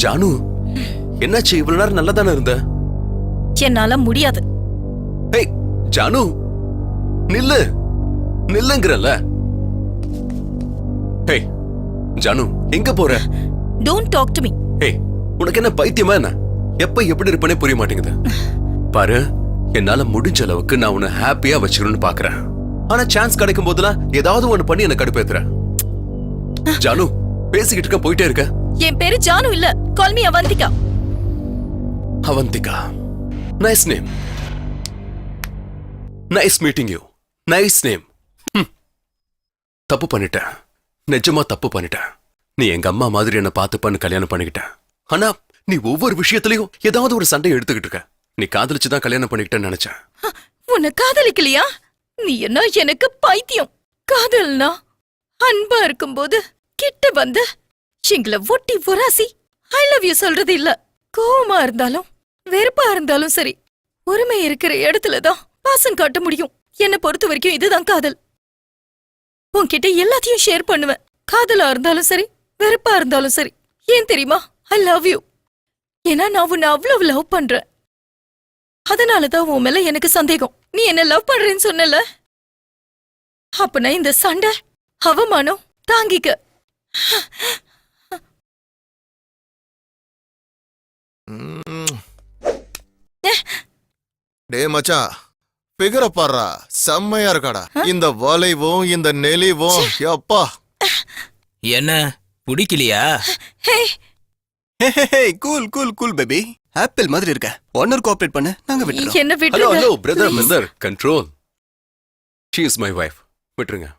ஜானு, என்னாச்சு? இவ்வளவு நேரம் நல்லா தானே இருந்த. என்னால முடியாது. ஏய் ஜானு, நில்லு, நில்லுங்கறல. ஏய் ஜானு, எங்க போற? Don't talk to me. ஏய், உனக்கு என்ன பைத்தியமா என்ன? எப்ப எப்படி இருப்பனே புரிய மாட்டேங்குது. பாரு, என்னால முடிஞ்ச அளவுக்கு நான் உன்னை ஹாப்பியா வச்சுக்கணும்னு பாக்குறேன். ஆனா சான்ஸ் கிடைக்கும் போதெல்லாம் ஏதாவது ஒண்ணு பண்ணி என்ன கடுப்பேத்துற. ஜானு, பேசிக்கிட்டு இருக்க, போயிட்டே இருக்க. என் பேரு ஜானு இல்ல, call me Avanthika. Avanthika, nice name. Nice meeting you. Nice name. தப்பு பண்ணிட்டேன், நிஜமா தப்பு பண்ணிட்டேன். நீ எங்க அம்மா மாதிரி என்ன பார்த்துப்பான்னு கல்யாணம் பண்ணிக்கிட்ட. ஆனா நீ ஒவ்வொரு விஷயத்திலையும் ஏதாவது ஒரு சண்டையை எடுத்துக்கிட்டு இருக்க. நீ காதலிச்சுதான் கல்யாணம் பண்ணிக்கிட்டேன்னு நினைச்சேன். உன்னை காதலிக்கலையா? நீ என்ன எனக்கு பைத்தியம். காதல்னா அன்பா இருக்கும்போது கிட்ட வந்து எங்களை ஒட்டி உராசி ஐ லவ் யூ சொல்றது இல்ல. கோவமா இருந்தாலும் வெறுப்பா இருந்தாலும் சரி, உரிமை இருக்கிற இடத்துலதான் பாசம் காட்ட முடியும். என்னை பொறுத்த வரைக்கும் இதுதான் காதல். உன்கிட்ட எல்லாத்தையும் ஷேர் பண்ணுவேன், காதலா இருந்தாலும் சரி வெறுப்பா இருந்தாலும் சரி. ஏன் தெரியுமா? ஐ லவ் யூ. ஏன்னா நான் உன்னை அவ்வளவு லவ் பண்றேன். அதனாலதான் உன் மேல எனக்கு சந்தேகம். நீ என்ன லவ் பண்றேன்னு சொன்னல, அப்பனா இந்த சண்டை அவமானம் தாங்கிக்க. டே மச்சான், பிகர பாடுறா, செம்மையா இருக்காடா. இந்த வளைவும் இந்த நெளிவும் அப்பா. என்ன பிடிக்கலையா? Cool cool cool baby. Apple மாதிரி இருக்க. ஒன்னர் கோஆபரேட் பண்ணு, நாங்க விட்டுறோம். என்ன ஹலோ ஹலோ விட்டு brother control. She is my wife. விட்டுருங்க.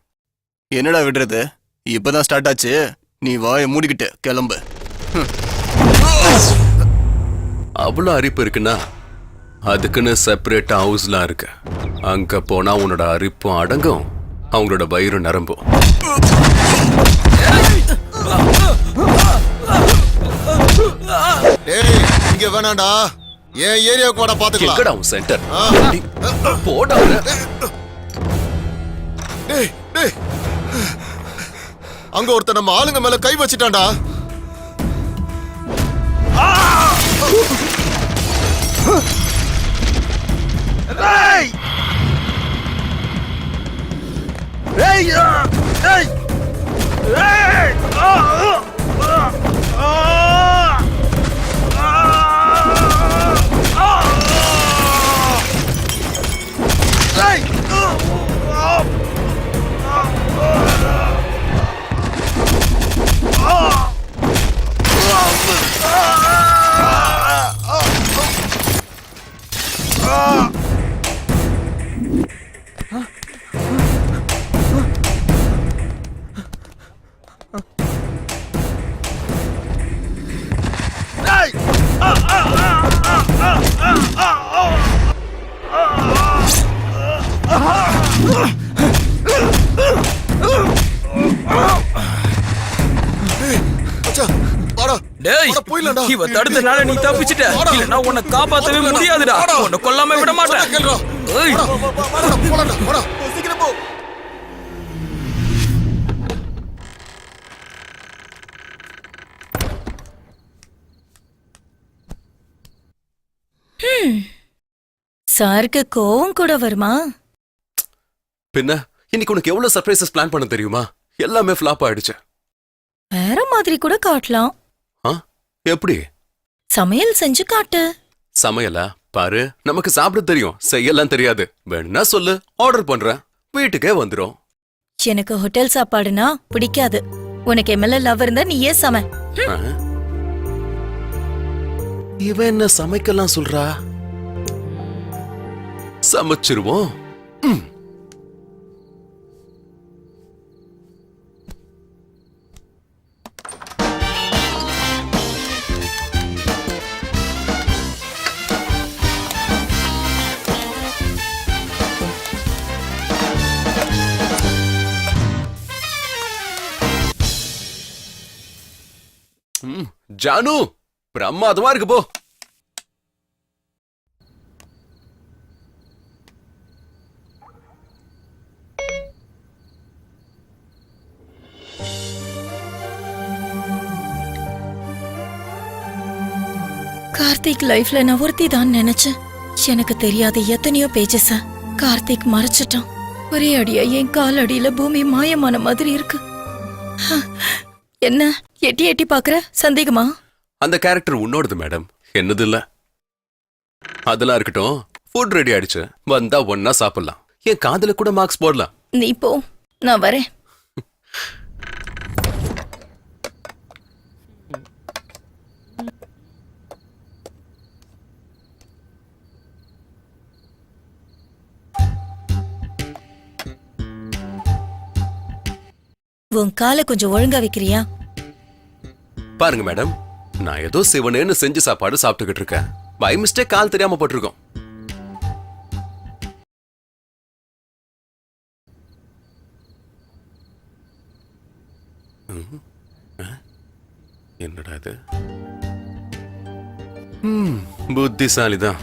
என்னடா விடுறது? இப்பதான் ஸ்டார்ட் ஆச்சு. நீ வாயை மூடிக்கிட்டு கிளம்பு. அவ்வளோ அரிப்பு இருக்குன்னா அதுக்குன்னு செப்பரேட் ஹவுஸ்லாம் இருக்கு. அங்க போனா உன்னோட அரிப்பும் அடங்கும், அவங்களோட வயிறு நரம்பும். டேய் இங்க வேணாண்டா, என் ஏரியாவுக்கு வாடா பாத்துக்கலாம். எங்கடா உன் சென்டர்? போடா. டேய் டேய், அங்க ஒருத்தன் நம்ம ஆளுங்க மேல கை வச்சிட்டான்டா. டேய், போயிடலாம்டா. இவ தடுத்தனால நீ தப்பிச்சிட்ட. இல்லனா உன்னை காப்பாத்தவே முடியாதுடா. உன்னை கொல்லாம விட மாட்டேன். ஏய், சீக்கிரம் போ. சாருக்கு கோவம் கூட வருமா? பின்ன இன்னைக்கு உனக்கு எவ்வளவு சர்ப்ரைசஸ் பிளான் பண்ண தெரியுமா? எல்லாமே ஃபிளாப் ஆயிடுச்சு. வேற மாதிரி கூட காட்டலாம். எப்படி? சமையல் செஞ்சு காட்டு. சமையலா? பாரு, நமக்கு சாப்பிட தெரியும், செய்யலாம் தெரியாது. வேணும்னா சொல்லு, ஆர்டர் பண்றேன், வீட்டுக்கே வந்துரும். எனக்கு ஹோட்டல் சாப்பாடுனா பிடிக்காது. உனக்கு எம்எல்ஏ லவ் இருந்தா நீயே சமை. இவன் என்ன சமைக்கலாம் சொல்றா? சமைச்சிருவோம். ஜானு, பிரமாதமா இருக்கு போ. கார்த்திக் லைஃப்ல நான் ஒருத்தி தான் நினைச்சேன். எனக்கு தெரியாத எத்தனையோ பேஜஸ கார்த்திக் மறைச்சிட்டான். ஒரே அடியா என் கால் அடியில பூமி மாயமான மாதிரி இருக்கு. என்ன எட்டி எட்டி பாக்குற? சந்தேகமா? அந்த கேரக்டர் உன்னோடது மேடம், என்னது இல்ல. அதெல்லாம் இருக்கட்டும், ஃபுட் ரெடி ஆயிடுச்சு, வந்தா ஒன்னா சாப்பிடலாம். என் காதுல கூட மார்க்ஸ் போடலாம். நீ போ, நான் வரேன். உன் காலை கொஞ்சம் ஒழுங்கா வைக்கிறியா? பாருங்க மேடம், நான் ஏதோ சிவனேன்னு செஞ்சு சாப்பாடு சாப்பிட்டுக்கிட்டு இருக்கேன். பை மிஸ்டேக் கால் தெரியாம போட்டிருக்கோம். என்னடா இது? புத்திசாலிதான்.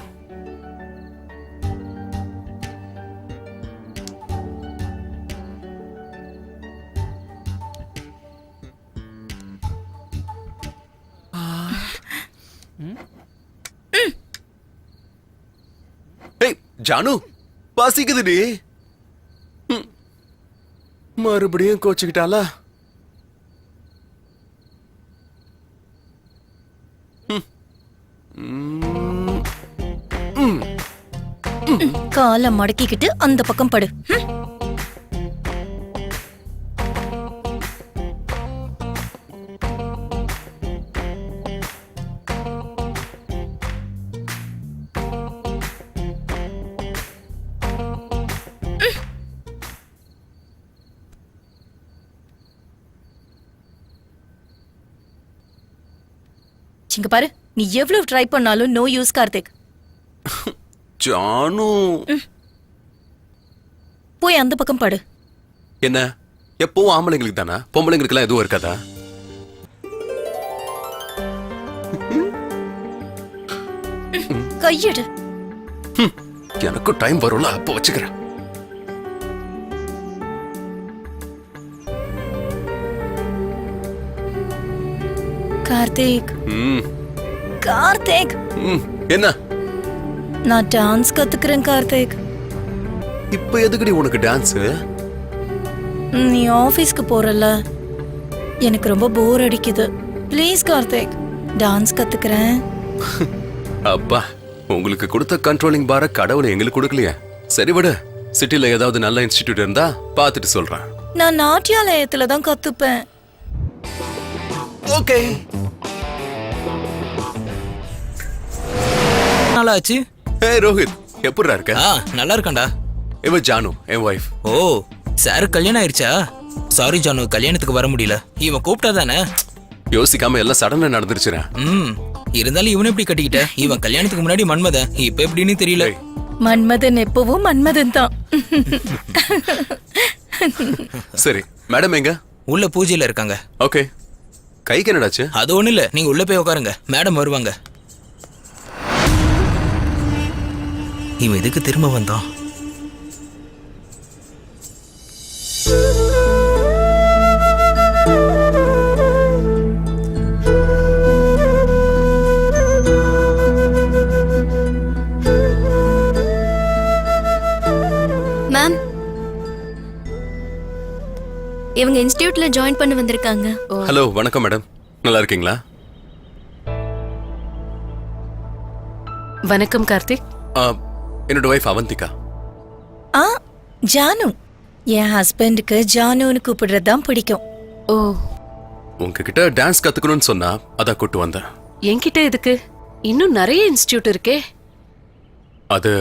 ஏய் ஜானு, பசிக்குதுடி. மறுபடியும் கோச்சுக்கிட்டாளா? காலை மடக்கிக்கிட்டு அந்த பக்கம் படு. இங்க பாரு, நீ எவ்வளவு ட்ரை பண்ணாலும் நோ யூஸ் கார்த்திக். ஜானு, போய் அந்த பக்கம் படு. என்ன எப்பவும் ஆம்பளைங்களுக்கு தானா? பொம்பளைங்களுக்கு எல்லாம் எதுவும் இருக்காதா? கையெடு. எனக்கும் டைம் வரும்ல, அப்போ வச்சுக்கிறேன். கார்த்திக், கார்த்திக், என்ன? நான் டான்ஸ் கத்துக்கிறேன் கார்த்திக். இப்ப எதுக்குடி உனக்கு டான்ஸ்? நீ ஆபீஸ்க்கு போறல, எனக்கு ரொம்ப போர் அடிக்குது. ப்ளீஸ் கார்த்திக், டான்ஸ் கத்துக்கிறேன். அப்பா, உங்களுக்கு கொடுத்த கண்ட்ரோலிங் பார கடவுளை எங்களுக்கு கொடுக்கலையே. சரி விடு, சிட்டில ஏதாவது நல்ல இன்ஸ்டிடியூட் இருந்தா பாத்துட்டு சொல்றேன். நான் நாட்டியாலயத்துல தான் கத்துப்பேன். ஓகே. நாளாச்சு. ஏய் ரோஹித், எப்படிடா இருக்க? நல்லா இருக்கேன்டா. இவ ஜானு, என் வைஃப். ஓ, சார் கல்யாணம் ஆயிருச்சா? சாரி ஜானு, கல்யாணத்துக்கு வர முடியல. இவன் கூப்பிட்டா தானே? யோசிக்காம எல்லாம் சடனா நடந்துருச்சுடா. இருந்தாலும் இவனை எப்படி கட்டிக்கிட்ட? இவன் கல்யாணத்துக்கு முன்னாடி மன்மதன், இப்ப எப்படின்னு தெரியல. மன்மதன் எப்பவும் மன்மதன் தான். சரி, மேடம் எங்க? உள்ள பூஜையில இருக்காங்க. ஓகே. கைக்கு என்னடாச்சு? அது ஒண்ணு இல்ல, நீங்க உள்ள போய் உட்காருங்க, மேடம் வருவாங்க. இவன் எதுக்கு திரும்ப வந்தான்? மேம், இவங்க இன்ஸ்டிடியூட்ல ஜாயின் பண்ண வந்திருக்காங்க. ஹலோ, வணக்கம் மேடம். நல்லா இருக்கீங்களா? வணக்கம் கார்த்திக். என்னோட வைஃப் அவந்திகா. ஜானு, என் ஹஸ்பண்டுக்கு ஜானுன்னு கூப்பிடுறது தான் பிடிக்கும். ஓ, உங்ககிட்ட டான்ஸ் கத்துக்கணும்னு சொன்னா அதான் கூட்டு வந்தேன். என்கிட்ட எதுக்கு? இன்னும் நிறைய இன்ஸ்டிடியூட் இருக்கே. அது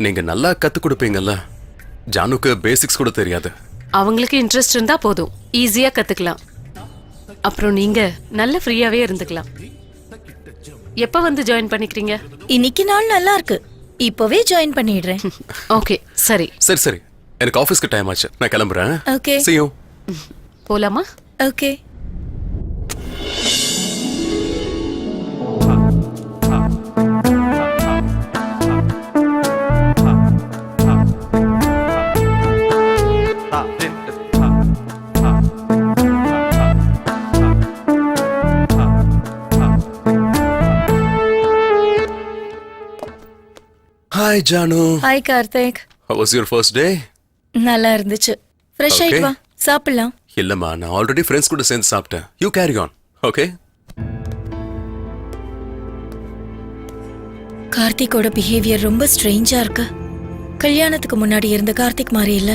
நீங்க நல்லா கத்து கொடுப்பீங்கல்ல. ஜானுக்கு பேசிக்ஸ் கூட தெரியாது. அவங்களுக்கு இன்ட்ரெஸ்ட் இருந்தா போதும், ஈஸியா கத்துக்கலாம். அப்புறம் நீங்க நல்ல ஃப்ரீயாவே இருந்துக்கலாம். எப்ப வந்து ஜாயின் பண்ணிக்கிறீங்க? இன்னைக்கு நாள் நல்லா இருக்கு, இப்பவே ஜாயின் பண்ணிடுறேன். ஓகே, சரி. சரி சரி, எனக்கு ஆபீஸ்க்கு டைம் ஆச்சு, நான் கிளம்புறேன். ஓகே. See you. போலாமா? Okay. Hi Janu. Hi Karthik. How was your first day? நல்லா இருந்துச்சு. Fresh Okay. ஆயிட்டு வா, சாப்பிடலாம். இல்லம்மா, நான் ஆல்ரெடி ஃப்ரெண்ட்ஸ் கூட சேர்ந்து சாப்பிட்டேன். You carry on. ஓகே. கார்த்திக்கோட பிஹேவியர் ரொம்ப ஸ்ட்ரேஞ்சா இருக்கு. கல்யாணத்துக்கு முன்னாடி இருந்த கார்த்திக் மாதிரி இல்ல.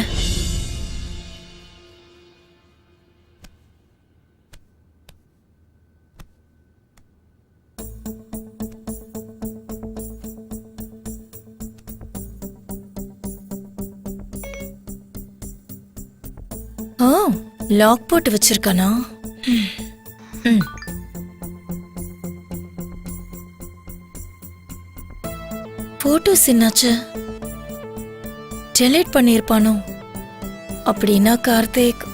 ஓ, லாக் போட்டு வச்சிருக்கானா? போட்டோஸ் என்னாச்சு? டெலீட் பண்ணியிருப்பானோ? அப்படின்னா கார்த்திக்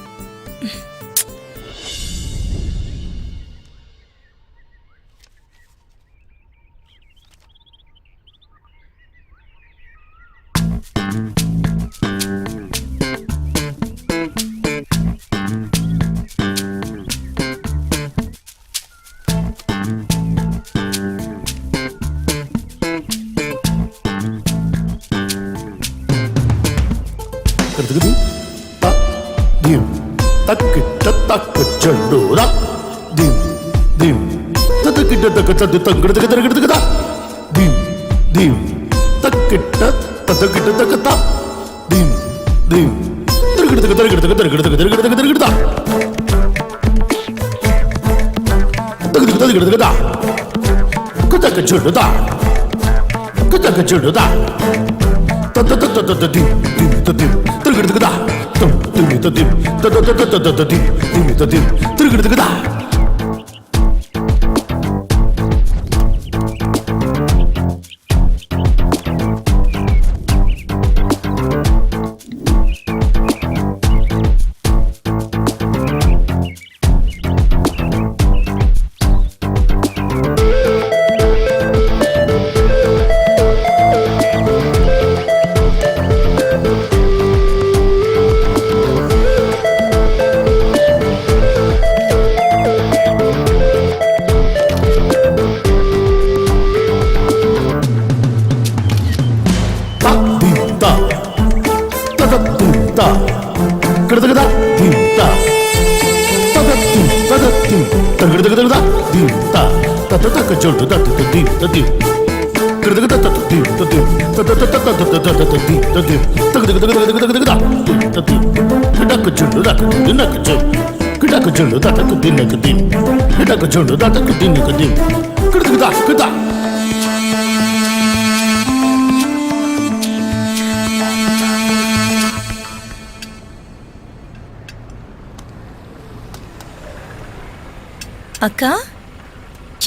அக்கா,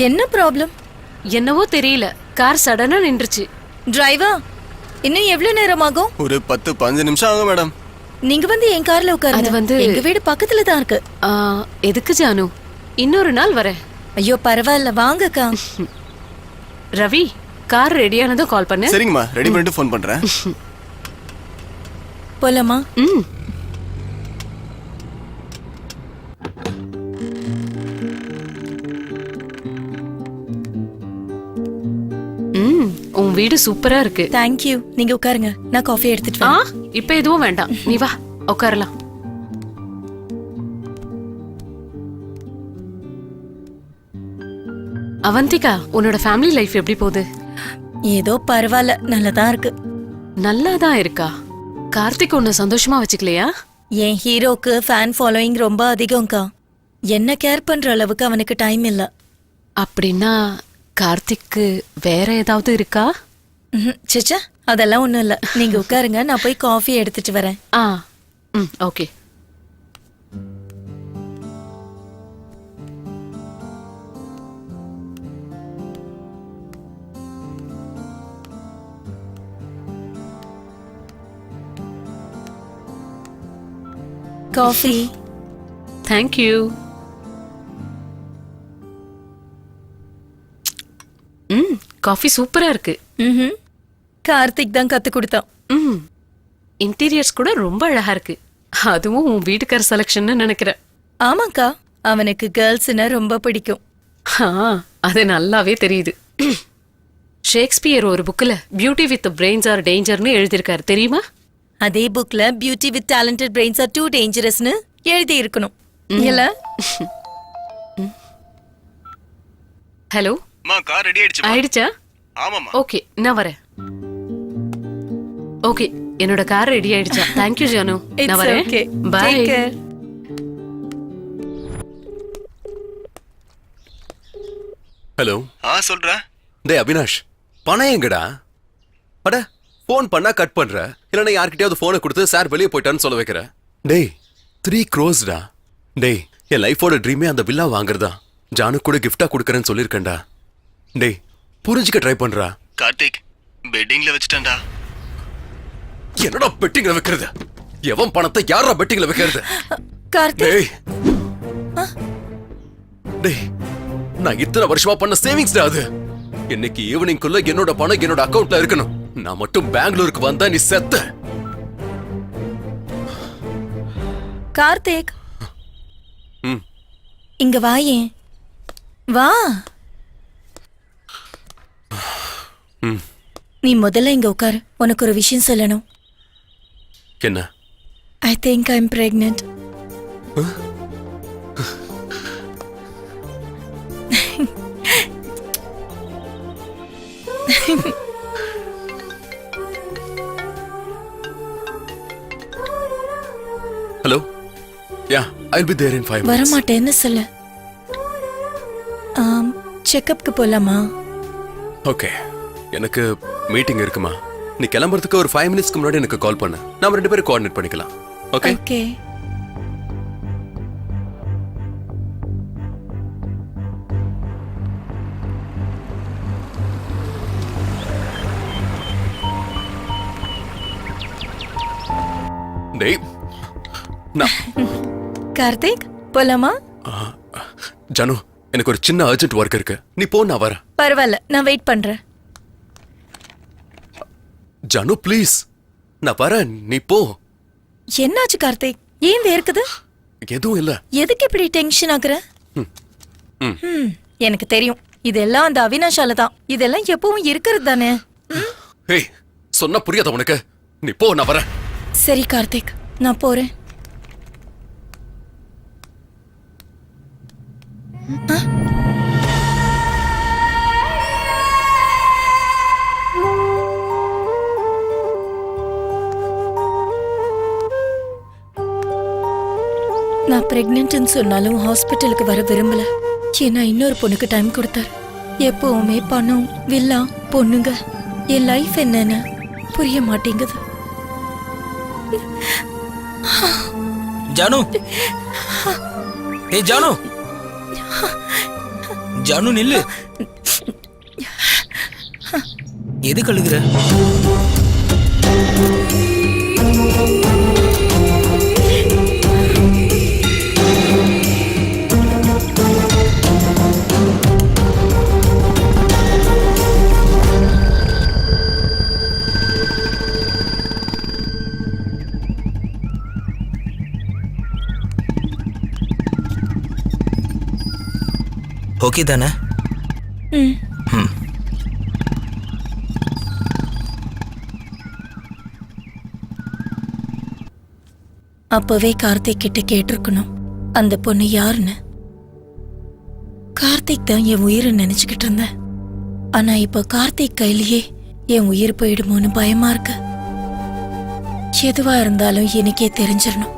என்ன ப்ராப்ளம்? என்னவோ தெரியல, கார் சடனா நின்றுச்சு. டிரைவர், இன்னும் எவ்வளவு நேரம் ஆகும்? ஒரு 10-15 நிமிஷம் ஆகும் மேடம். நீங்க வந்து என் கார்ல உட்காருங்க. அது வந்து எங்க வீடு பக்கத்துல தான் இருக்கு. எதுக்கு ஜானு? இன்னொரு நாள் வரேன். ஐயோ பரவாயில்ல, வாங்கக்கா. ரவி, கார் ரெடியானதும் கால் பண்ணு. சரிங்கம்மா, ரெடி பண்ணிட்டு ஃபோன் பண்றேன். போலாமா? உன் வீடு சூப்பரா இருக்கு. தேங்க்யூ. நீங்க உட்காருங்க, நான் காஃபி எடுத்துட்டு வரேன். இப்ப எதுவும் வேண்டாம், நீ வா உட்காரலாம். அவந்திகா, உன்னோட ஃபேமிலி லைஃப் எப்படி போகுது? ஏதோ பரவாயில்ல, நல்லதா இருக்கு. நல்லாதான் இருக்கா? கார்த்திக் உன்னை சந்தோஷமா வச்சுக்கலையா? என் ஹீரோக்கு ஃபேன் ஃபாலோயிங் ரொம்ப அதிகம்க்கா. என்ன கேர் பண்ற அளவுக்கு அவனுக்கு டைம் இல்ல. அப்படின்னா கார்த்திக்கு வேற ஏதாவது இருக்கா? சிச்சா, அதெல்லாம் ஒண்ணும் இல்ல. நீங்க உட்காருங்க, நான் போய் காஃபி எடுத்துட்டு வரேன். ஓகே. காஃபி. தேங்க்யூ. காஃபி சூப்பரா இருக்கு. கார்த்திக் தான் கத்து கொடுத்தான். இன்டீரியர்ஸ் கூட ரொம்ப அழகா இருக்கு. அதுவும் உன் வீட்டுக்கார செலக்ஷன் நினைக்கிறேன். ஆமாக்கா, அவனுக்கு கேர்ள்ஸ்னா ரொம்ப பிடிக்கும். அது நல்லாவே தெரியுது. ஷேக்ஸ்பியர் ஒரு புக்ல பியூட்டி வித் பிரெயின்ஸ் ஆர் டேஞ்சர்னு எழுதியிருக்காரு, தெரியுமா? அதே புக்ல beauty with talented brains are too டேஞ்சரஸ்னு எழுதி இருக்கணும் இல்ல? ஹலோ, கார் ரெடி ஆயிடுச்சு. ஆயிடுச்சா? ஆமாமா. ஓகே, நான் வரேன். ஓகே, என்னோட கார் ரெடி ஆயிடுச்சா? தேங்க்யூ ஜானு, நான் வரேன். பை. ஹலோ. சொல்றேன். டேய் அவினாஷ், பணம் எங்கடா? அட, ஃபோன் பண்ணா கட் பண்ற, இல்லைன்னா யார்கிட்டயாவது ஃபோனை கொடுத்து சார் வெளியே போயிட்டான்னு சொல்ல வைக்கிற. டேய் 3 crores டா. டேய் என் லைஃபோட ட்ரீமே அந்த வில்லா வாங்குறதா. ஜானு கூட கிஃப்டா கொடுக்கறேன்னு சொல்லியிருக்கேன்டா. டேய் புரிஞ்சுக்க ட்ரை பண்றா. கார்த்திக் பெட்டிங்ல வச்சுட்டேன்டா. என்னடா பெட்டிங்ல வைக்கிறது? எவன் பணத்தை யாரா பெட்டிங்ல வைக்கிறது? கார்த்திக் டேய் டேய் நான் இத்தனை வருஷமா பண்ண சேவிங்ஸ் அது. இன்னைக்கு ஈவினிங்குள்ள என்னோட பணம் என்னோட அக்கவுண்ட்ல இருக்கணும். நான் மட்டும் பெங்களூருக்கு வந்தா நீ செத்த. கார்த்திக் ம். இங்க வாயேன். வா. நீ முதல்ல இங்க உட்காரு. உனக்கு ஒரு விஷயம் சொல்லணும். என்ன? I think I am pregnant. Hello yeah I'll be there in 5 minutes. வரமாட்டேன்னு சொல்லு. செக்கப்க்கு போலாமா? ஓகே எனக்கு மீட்டிங் இருக்குமா. நீ கிளம்புறதுக்கு ஒரு 5 மினிட்ஸ்க்கு முன்னாடி எனக்கு கால் பண்ணு. நாம 2 பேரும் கோஆர்டினேட் பண்ணிக்கலாம். Okay okay. டேய் நான் கார்த்திக் போலாமா? ஜானு எனக்கு ஒரு சின்ன அர்ஜென்ட் ஒர்க் இருக்கு. நீ போ, நான் வரேன். பரவாயில்ல, நான் வெயிட் பண்றேன். ஜானு ப்ளீஸ், நான் வரேன், நீ போ. என்னாச்சு கார்த்திக்? ஏன் வேர்க்குது? எதுவும் இல்ல. எதுக்கு இப்படி டென்ஷன் ஆகுற? எனக்கு தெரியும், இதெல்லாம் அந்த அவினாஷால தான். இதெல்லாம் எப்பவும் இருக்கிறது தானே. ஏய் சொன்னா புரியாத உனக்கு? நீ போ, நான் வரேன். சரி கார்த்திக், நான் போறேன். நான் பிரெக்னென்ட்னு சொன்னாலும் ஹாஸ்பிட்டலுக்கு வர விரும்பல. ஏன்னா இன்னொரு பொண்ணுக்கு டைம் கொடுத்தாரு. எப்பவுமே பணம், வில்லா, பொண்ணுங்க, என் லைஃப் என்னன்னு புரிய மாட்டேங்குது. ஜானு, ஏய் ஜானு, ஜானு நில்லு. எது கழுகுற? ஓகே தானே? அப்பவே கார்த்திக் கிட்ட கேட்டிருக்கணும் அந்த பொண்ணு யாருன்னு. கார்த்திக் தான் என் உயிரை நினைச்சுக்கிட்டு இருந்தேன். ஆனா இப்ப கார்த்திக் கையிலேயே என் உயிர் போயிடுமோன்னு பயமா இருக்கு. எதுவா இருந்தாலும் எனக்கே தெரிஞ்சிடணும்.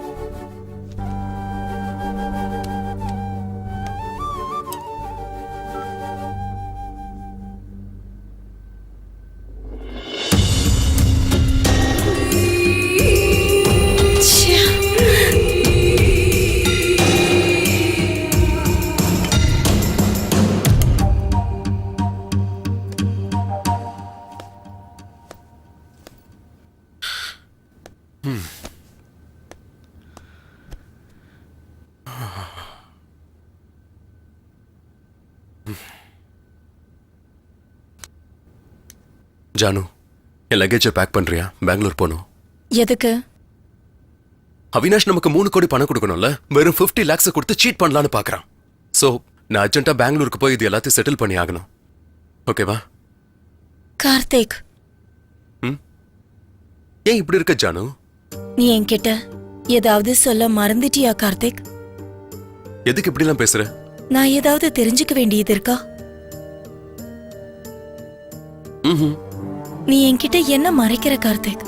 ஜானு, என் லக்கேஜை பேக் பண்றியா? பெங்களூர் போகணும். எதுக்கு? அவினாஷ் நமக்கு 3 கோடி பணம் கொடுக்கணும்ல. வெறும் 50 lakhs கொடுத்து சீட் பண்ணலான்னு பாக்குறான். சோ நான் அர்ஜென்ட்டா பெங்களூருக்கு போய் இது எல்லாத்தையும் செட்டில் பண்ணி ஆகணும். ஓகேவா? கார்த்திக், ஏன் இப்படி இருக்க ஜானு? நீ என்கிட்ட ஏதாவது சொல்ல மறந்துட்டியா கார்த்திக்? எதுக்கு இப்படி எல்லாம் பேசுற? நான் ஏதாவது தெரிஞ்சுக்க வேண்டியது இருக்கா? நீ என்கிட்ட என்ன மறைக்கிற கார்த்திக்?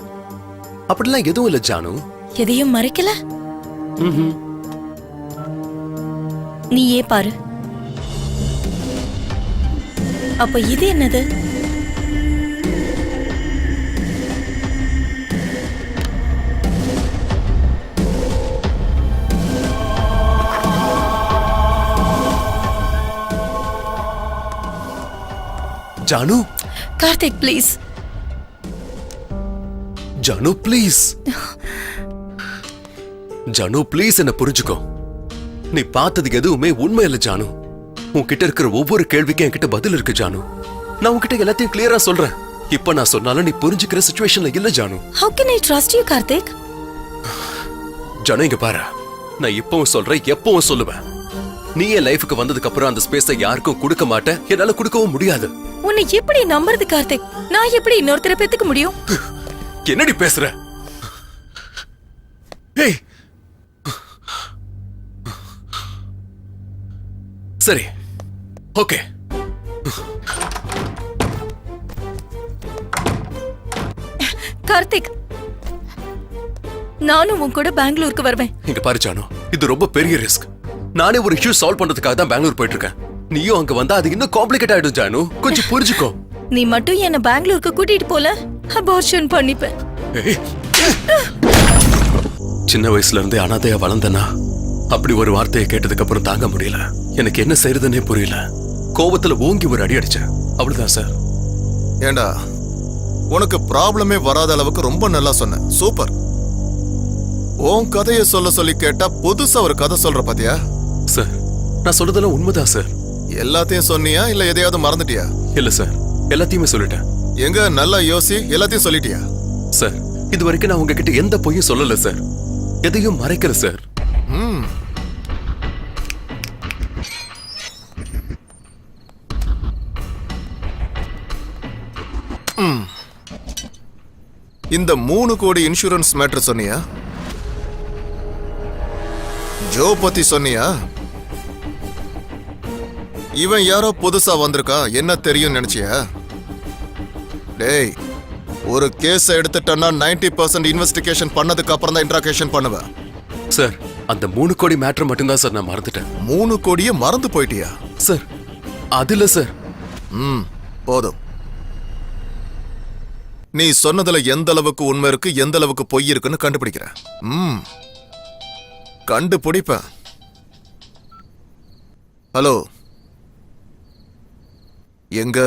அப்படிலாம் எதுவும் இல்ல ஜானு. எதையும் மறைக்கல? நீயே பாரு. அப்ப இது என்னது? Janu Karthik please. Janu please. Janu please என்ன புரிஞ்சுக்கோ. நீ பார்த்தது எதுவுமே உண்மை இல்ல ஜானு. உன்கிட்ட இருக்கிற ஒவ்வொரு கேள்விக்கும் என்கிட்ட பதில் இருக்கு ஜானு. நான் உன்கிட்ட எல்லாத்தையும் கிளியரா சொல்றேன். இப்ப நான் சொன்னாலும் நீ புரிஞ்சுக்கிற சிச்சுவேஷன்ல இல்ல Janu. How can I trust you, Karthik? Janu இங்க பாரு, நான் இப்பவும் சொல்றேன், எப்பவும் சொல்லுவேன். நீ என் லைஃபுக்கு வந்ததுக்கு அப்புறம் அந்த ஸ்பேஸை யாருக்கும் கொடுக்க மாட்டேன், என்னால கொடுக்கவும் முடியாது. உன்னை எப்படி நம்புறது கார்த்திக்? நான் எப்படி இன்னொருத்தரை பெத்துக்க முடியும்? என்னடி பேசுற? ஏய், சரி, ஓகே. கார்த்திக், நானும் உன் கூட பெங்களூருக்கு வருவேன். இங்க பாரு ஜானு, இது ரொம்ப பெரிய ரிஸ்க். நானே ஒரு இஷ்யூ சால்வ் பண்றதுக்காக தான் பெங்களூர் போயிட்டு இருக்கேன். நீயும் அங்க வந்தா அது இன்னும் காம்ப்ளிகேட் ஆயிடும் ஜானு. கொஞ்சம் புரிஞ்சுக்கோ. நீ மட்டும் என்ன பெங்களூருக்கு கூட்டிட்டு போல, அபார்ஷன் பண்ணிப்பேன். ஏய். சின்ன வயசுல இருந்தே அனாதையா வளர்ந்தனா, அப்படி ஒரு வார்த்தையை கேட்டதுக்கு அப்புறம் தாங்க முடியல. எனக்கு என்ன செய்யறதுன்னே புரியல. கோபத்துல ஓங்கி ஒரு அடி அடிச்சேன். அவ்வளவுதான் சார். ஏண்டா, உனக்கு ப்ராப்ளமே வராத அளவுக்கு ரொம்ப நல்லா சொன்ன. சூப்பர். உன் கதையை சொல்ல சொல்லி கேட்டா புதுசா ஒரு கதை சொல்ற பாத்தியா? சார், நான் சொல்றதெல்லாம் உண்மைதான் சார். எல்லாத்தையும் சொன்னியா இல்ல எதையாவது மறந்துட்டியா? இல்ல சார், எல்லாத்தையுமே சொல்லிட்டேன். எங்க நல்லா யோசி, எல்லாத்தையும் சொல்லிட்டியா? சார், இது வரைக்கும் நான் உங்ககிட்ட எந்த பொய்யும் சொல்லல சார். எதையும் மறைக்கல சார். இந்த 3 கோடி இன்சூரன்ஸ் மேட்டர் சொன்னியா? ஜோ பத்தி சொன்னியா? இவன் யாரோ புதுசா வந்திருக்கான், என்ன தெரியும் நினைச்சியா? டேய், ஒரு கேஸ் எடுத்துட்டேன்னா 90% இன்வெஸ்டிகேஷன் பண்ணதுக்கு அப்புறம் தான் இன்ட்ராகேஷன் பண்ணுவேன். சார், அந்த 3 கோடி மேட்டர் மட்டும்தான் சார் நான் மறந்துட்டேன். 3 கோடியை மறந்து போயிட்டியா? சார், அது இல்ல சார். போதும். நீ சொன்னதுல எந்த அளவுக்கு உண்மை இருக்கு, எந்த அளவுக்கு பொய் இருக்குன்னு கண்டுபிடிக்கிறேன். கண்டுபிடிப்பேன். ஹலோ, எங்க?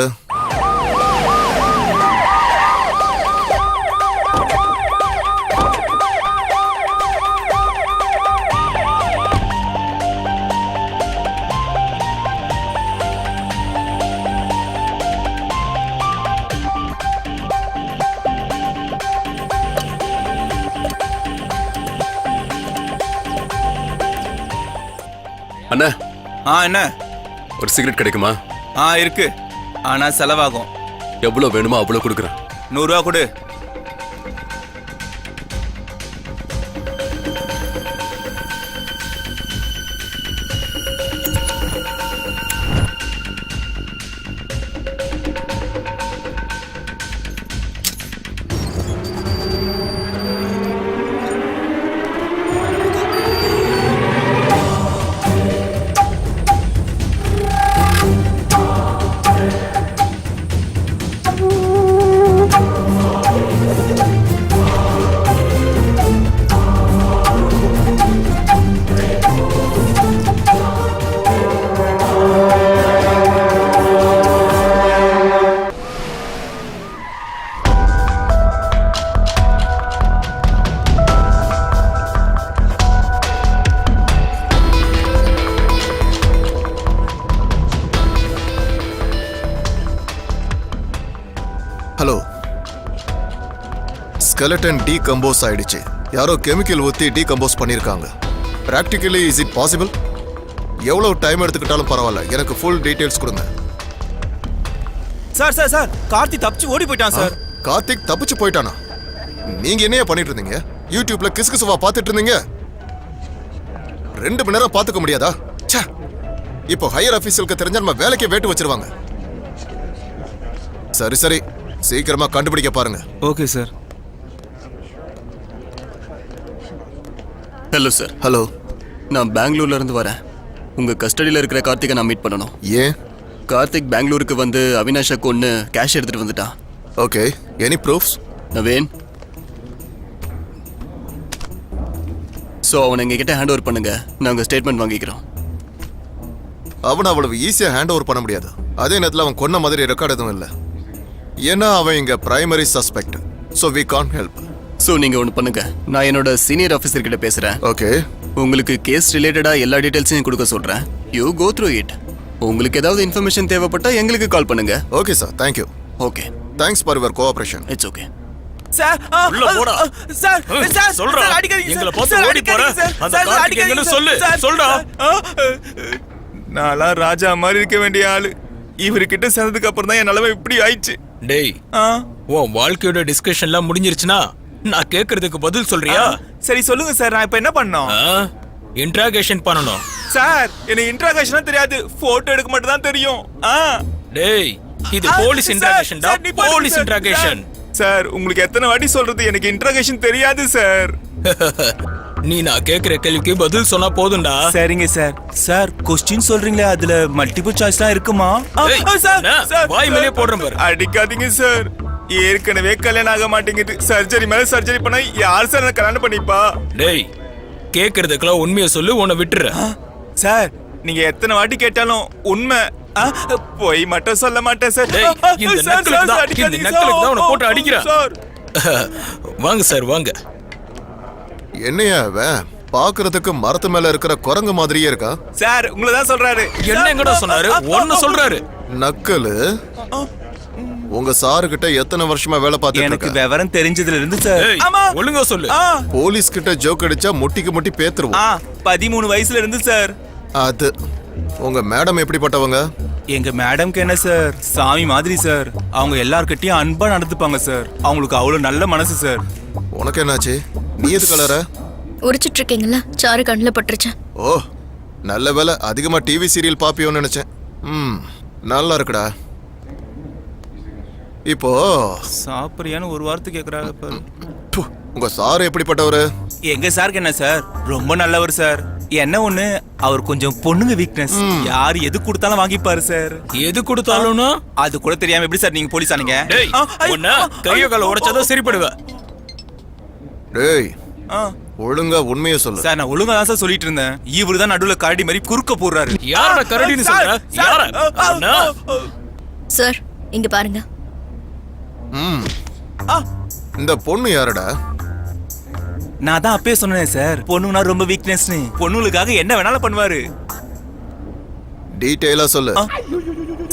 அண்ணா, என்ன? ஒரு சிகரெட் கிடைக்குமா? இருக்கு. ஆனா செலவாகும். எவ்வளவு வேணுமோ அவ்வளவு கொடுக்குறேன். 100 ரூபா கொடு. ஹலோ, ஸ்கெலட்டன் டீகம்போஸ் ஆயிடுச்சு. யாரோ கெமிக்கல் ஊத்தி டீகம்போஸ் பண்ணிருக்காங்க. Practically is it possible? எவ்வளவு டைம் எடுத்துக்கிட்டாலும் பரவாயில்ல, எனக்கு ஃபுல் டீடைல்ஸ் கொடுங்க. சார் சார் சார், கார்த்திக் தப்பிச்சு ஓடி போயிட்டான் சார். கார்த்திக் தப்பிச்சு போயிட்டானா? நீங்க என்னையா பண்ணிட்டு இருந்தீங்க? யூடியூப்ல கிசுகிசுவா பார்த்துட்டு இருந்தீங்க. 2 மணி நேரம் பார்த்துக்க முடியாதா? ச்சே, இப்போ ஹையர் ஆபீஸருக்கு தெரிஞ்சா நம்ம வேலைக்கே வேட்டு வச்சிருவாங்க. சரி சரி, சீக்கிரமா கண்டுபிடிக்க பாருங்க. Okay sir. Hello sir. Hello, நான் பெங்களூர்ல இருந்து வரேன். உங்க கஸ்டடியில் இருக்கிற கார்த்திகை நான் மீட் பண்ணணும். ஏன்? கார்த்திக் பெங்களூருக்கு வந்து அவினாஷை கொன்னு கேஷ் எடுத்துட்டு வந்துட்டான். Okay, any proofs? Naveen, so அவனை எங்ககிட்ட ஹேண்ட் ஓவர் பண்ணுங்க. நாங்கள் ஸ்டேட்மெண்ட் வாங்கிக்கிறோம். அவனை அவ்வளவு ஈஸியா ஹேண்ட் ஓவர் பண்ண முடியாது. அதே நேரத்தில் அவன் கொன்ன மாதிரி ரெக்கார்ட் எதுவும் இல்லை. ஏன்னா அவன் இங்க primary suspect. So we can't help. So நீங்க ஒன்று பண்ணுங்க, நான் என்னோட சீனியர் ஆஃபீஸர் கிட்ட பேசுறேன். ஓகே. உங்களுக்கு கேஸ் ரிலேட்டடா எல்லா டீடைல்ஸையும் கொடுக்க சொல்றேன். You go through it. உங்களுக்கு ஏதாவது இன்ஃபர்மேஷன் தேவைப்பட்டா எங்களுக்கு கால் பண்ணுங்க. Okay sir, thank you. Okay, thanks for your cooperation. It's okay. Sir உள்ள போடா. சார் சார் சொல்றா. சார், அடிக்காதீங்க எங்களை சார். பார்த்து சார், ஓடி போற. அடிக்காதீங்க சார். அந்த சார், கார்த்திக் அடிக்காதீங்க எங்கன்னு சார். சொல்லு. சார், சொல்டா. நான்லாம் ராஜா மாதிரி இருக்க வேண்டிய ஆளு. இவர்கிட்ட சேர்ந்ததுக்கு அப்புறம் தான் என் நிலைமை இப்படி ஆயிடுச்சு. டேய், ஆ, உன் வாழ்க்கையோட டிஸ்கஷன்லாம் முடிஞ்சிருச்சுனா நான் கேக்குறதுக்கு பதில் சொல்றியா? சரி சொல்லுங்க சார், நான் இப்ப என்ன பண்ணணும்? இன்ட்ராகேஷன் பண்ணணும். சார், எனக்கு இன்ட்ராகேஷனா தெரியாது, போட்டோ எடுக்க மட்டும் தான் தெரியும். டேய், இது போலீஸ் இன்ட்ராகேஷன் டா. Police interrogation. சார், உங்களுக்கு எத்தனை வாட்டி சொல்றது, எனக்கு இன்ட்ராகேஷன் தெரியாது சார். நீ நான் கேக்குற கேள்விக்கு பதில் சொன்னா போதும்டா. சரிங்க சார். சார், கொஸ்டின் சொல்றீங்களே, அதுல மல்டிபிள் சாய்ஸ்லாம் இருக்குமா? ஏய், என்ன? வாய் மேலே போடுறேன் பாரு. அடிக்காதீங்க சார். ஏற்கனவே கல்யாணம் ஆக மாட்டேங்குது. சர்ஜரி மேல சர்ஜரி பண்ணா யார் சார் என்ன கல்யாணம் பண்ணிப்பா? டேய், கேக்குறதுக்கெல்லாம் உண்மையை சொல்லு, உன்னை விட்டுற. சார், நீங்க எத்தனை வாட்டி கேட்டாலும் உண்மை. போய் மட்டும் சொல்ல மாட்டேன் சார். டேய், இந்த சார், நக்கலுக்கு தான் அடிக்காதீங்க இந்த நக்கலுக்கு தான் உன்னை போட்டு சார். அடிக்கிறேன். சார். வாங்க சார், வாங்க. என்னையா அவன் பாக்குறதுக்கு மரத்து மேல இருக்கிற குரங்கு மாதிரியே இருக்கா? சார், உங்களை தான் சொல்றாரு. என்ன எங்கடா சொன்னாரு? ஒன்னு சொல்றாரு. நக்கலு. உங்க சாரு கிட்ட எத்தனை வருஷமா வேலை பார்த்துட்டு எனக்கு இருக்க? விவரம் தெரிஞ்சதுல இருந்து சார். ஏய், ஒழுங்கா சொல்லு. போலீஸ் கிட்ட ஜோக் அடிச்சா முட்டிக்கு முட்டி பேத்துருவோம். 13 வயசுல இருந்து சார். அது உங்க மேடம் எப்படிப்பட்டவங்க? எங்க மேடம்க்கு என்ன சார், சாமி மாதிரி சார். அவங்க எல்லார்கிட்டயும் அன்பா நடந்துப்பாங்க சார். அவங்களுக்கு அவ்வளவு நல்ல மனசு சார். உனக்கு என்னாச்சு? நீ எது கலர? உரிச்சிட்டு இருக்கீங்களா? சாரு கண்ணில் பட்டுருச்சு. ஓ, நல்ல வேலை. அதிகமா டிவி சீரியல் பாப்பியோன்னு நினைச்சேன். நல்லா இருக்குடா. இப்போ சாப்பிடுறியான்னு ஒரு வார்த்தை கேக்குறாங்க பாரு. ப்பு, உங்க சார் எப்படிப்பட்டவரு? எங்க சாருக்கு என்ன சார், ரொம்ப நல்லவர் சார். என்ன ஒண்ணு, அவர் கொஞ்சம் பொண்ணுங்க வீக்னஸ். யார் எது கொடுத்தாலும் வாங்கிப்பாரு சார். எது கொடுத்தாலும்னா அது கூட தெரியாம எப்படி சார் நீங்க போலீஸ் ஆனீங்க? டேய், உன்னை கைய கால உடைச்சாதான் சரிப்படுவ. டேய், ஒழுங்கா உண்மையை சொல்லு. சார், நான் ஒழுங்கா தான் சார் சொல்லிட்டு இருந்தேன். இவரு தான் நடுவுல கரடி மாதிரி குறுக்க போடுறாரு. யாரோட கரடின்னு சொல்ற? யார? அண்ணா. சார், இங்க பாருங்க. இந்த பொண்ணு யாருடா? நான் தான் அப்பயே சொன்னேன் சார், பொண்ணுனா ரொம்ப வீக்னஸ்னு. பொண்ணுங்களுக்காக என்ன வேணாலும் பண்ணுவாரு. டீடைலா சொல்லு.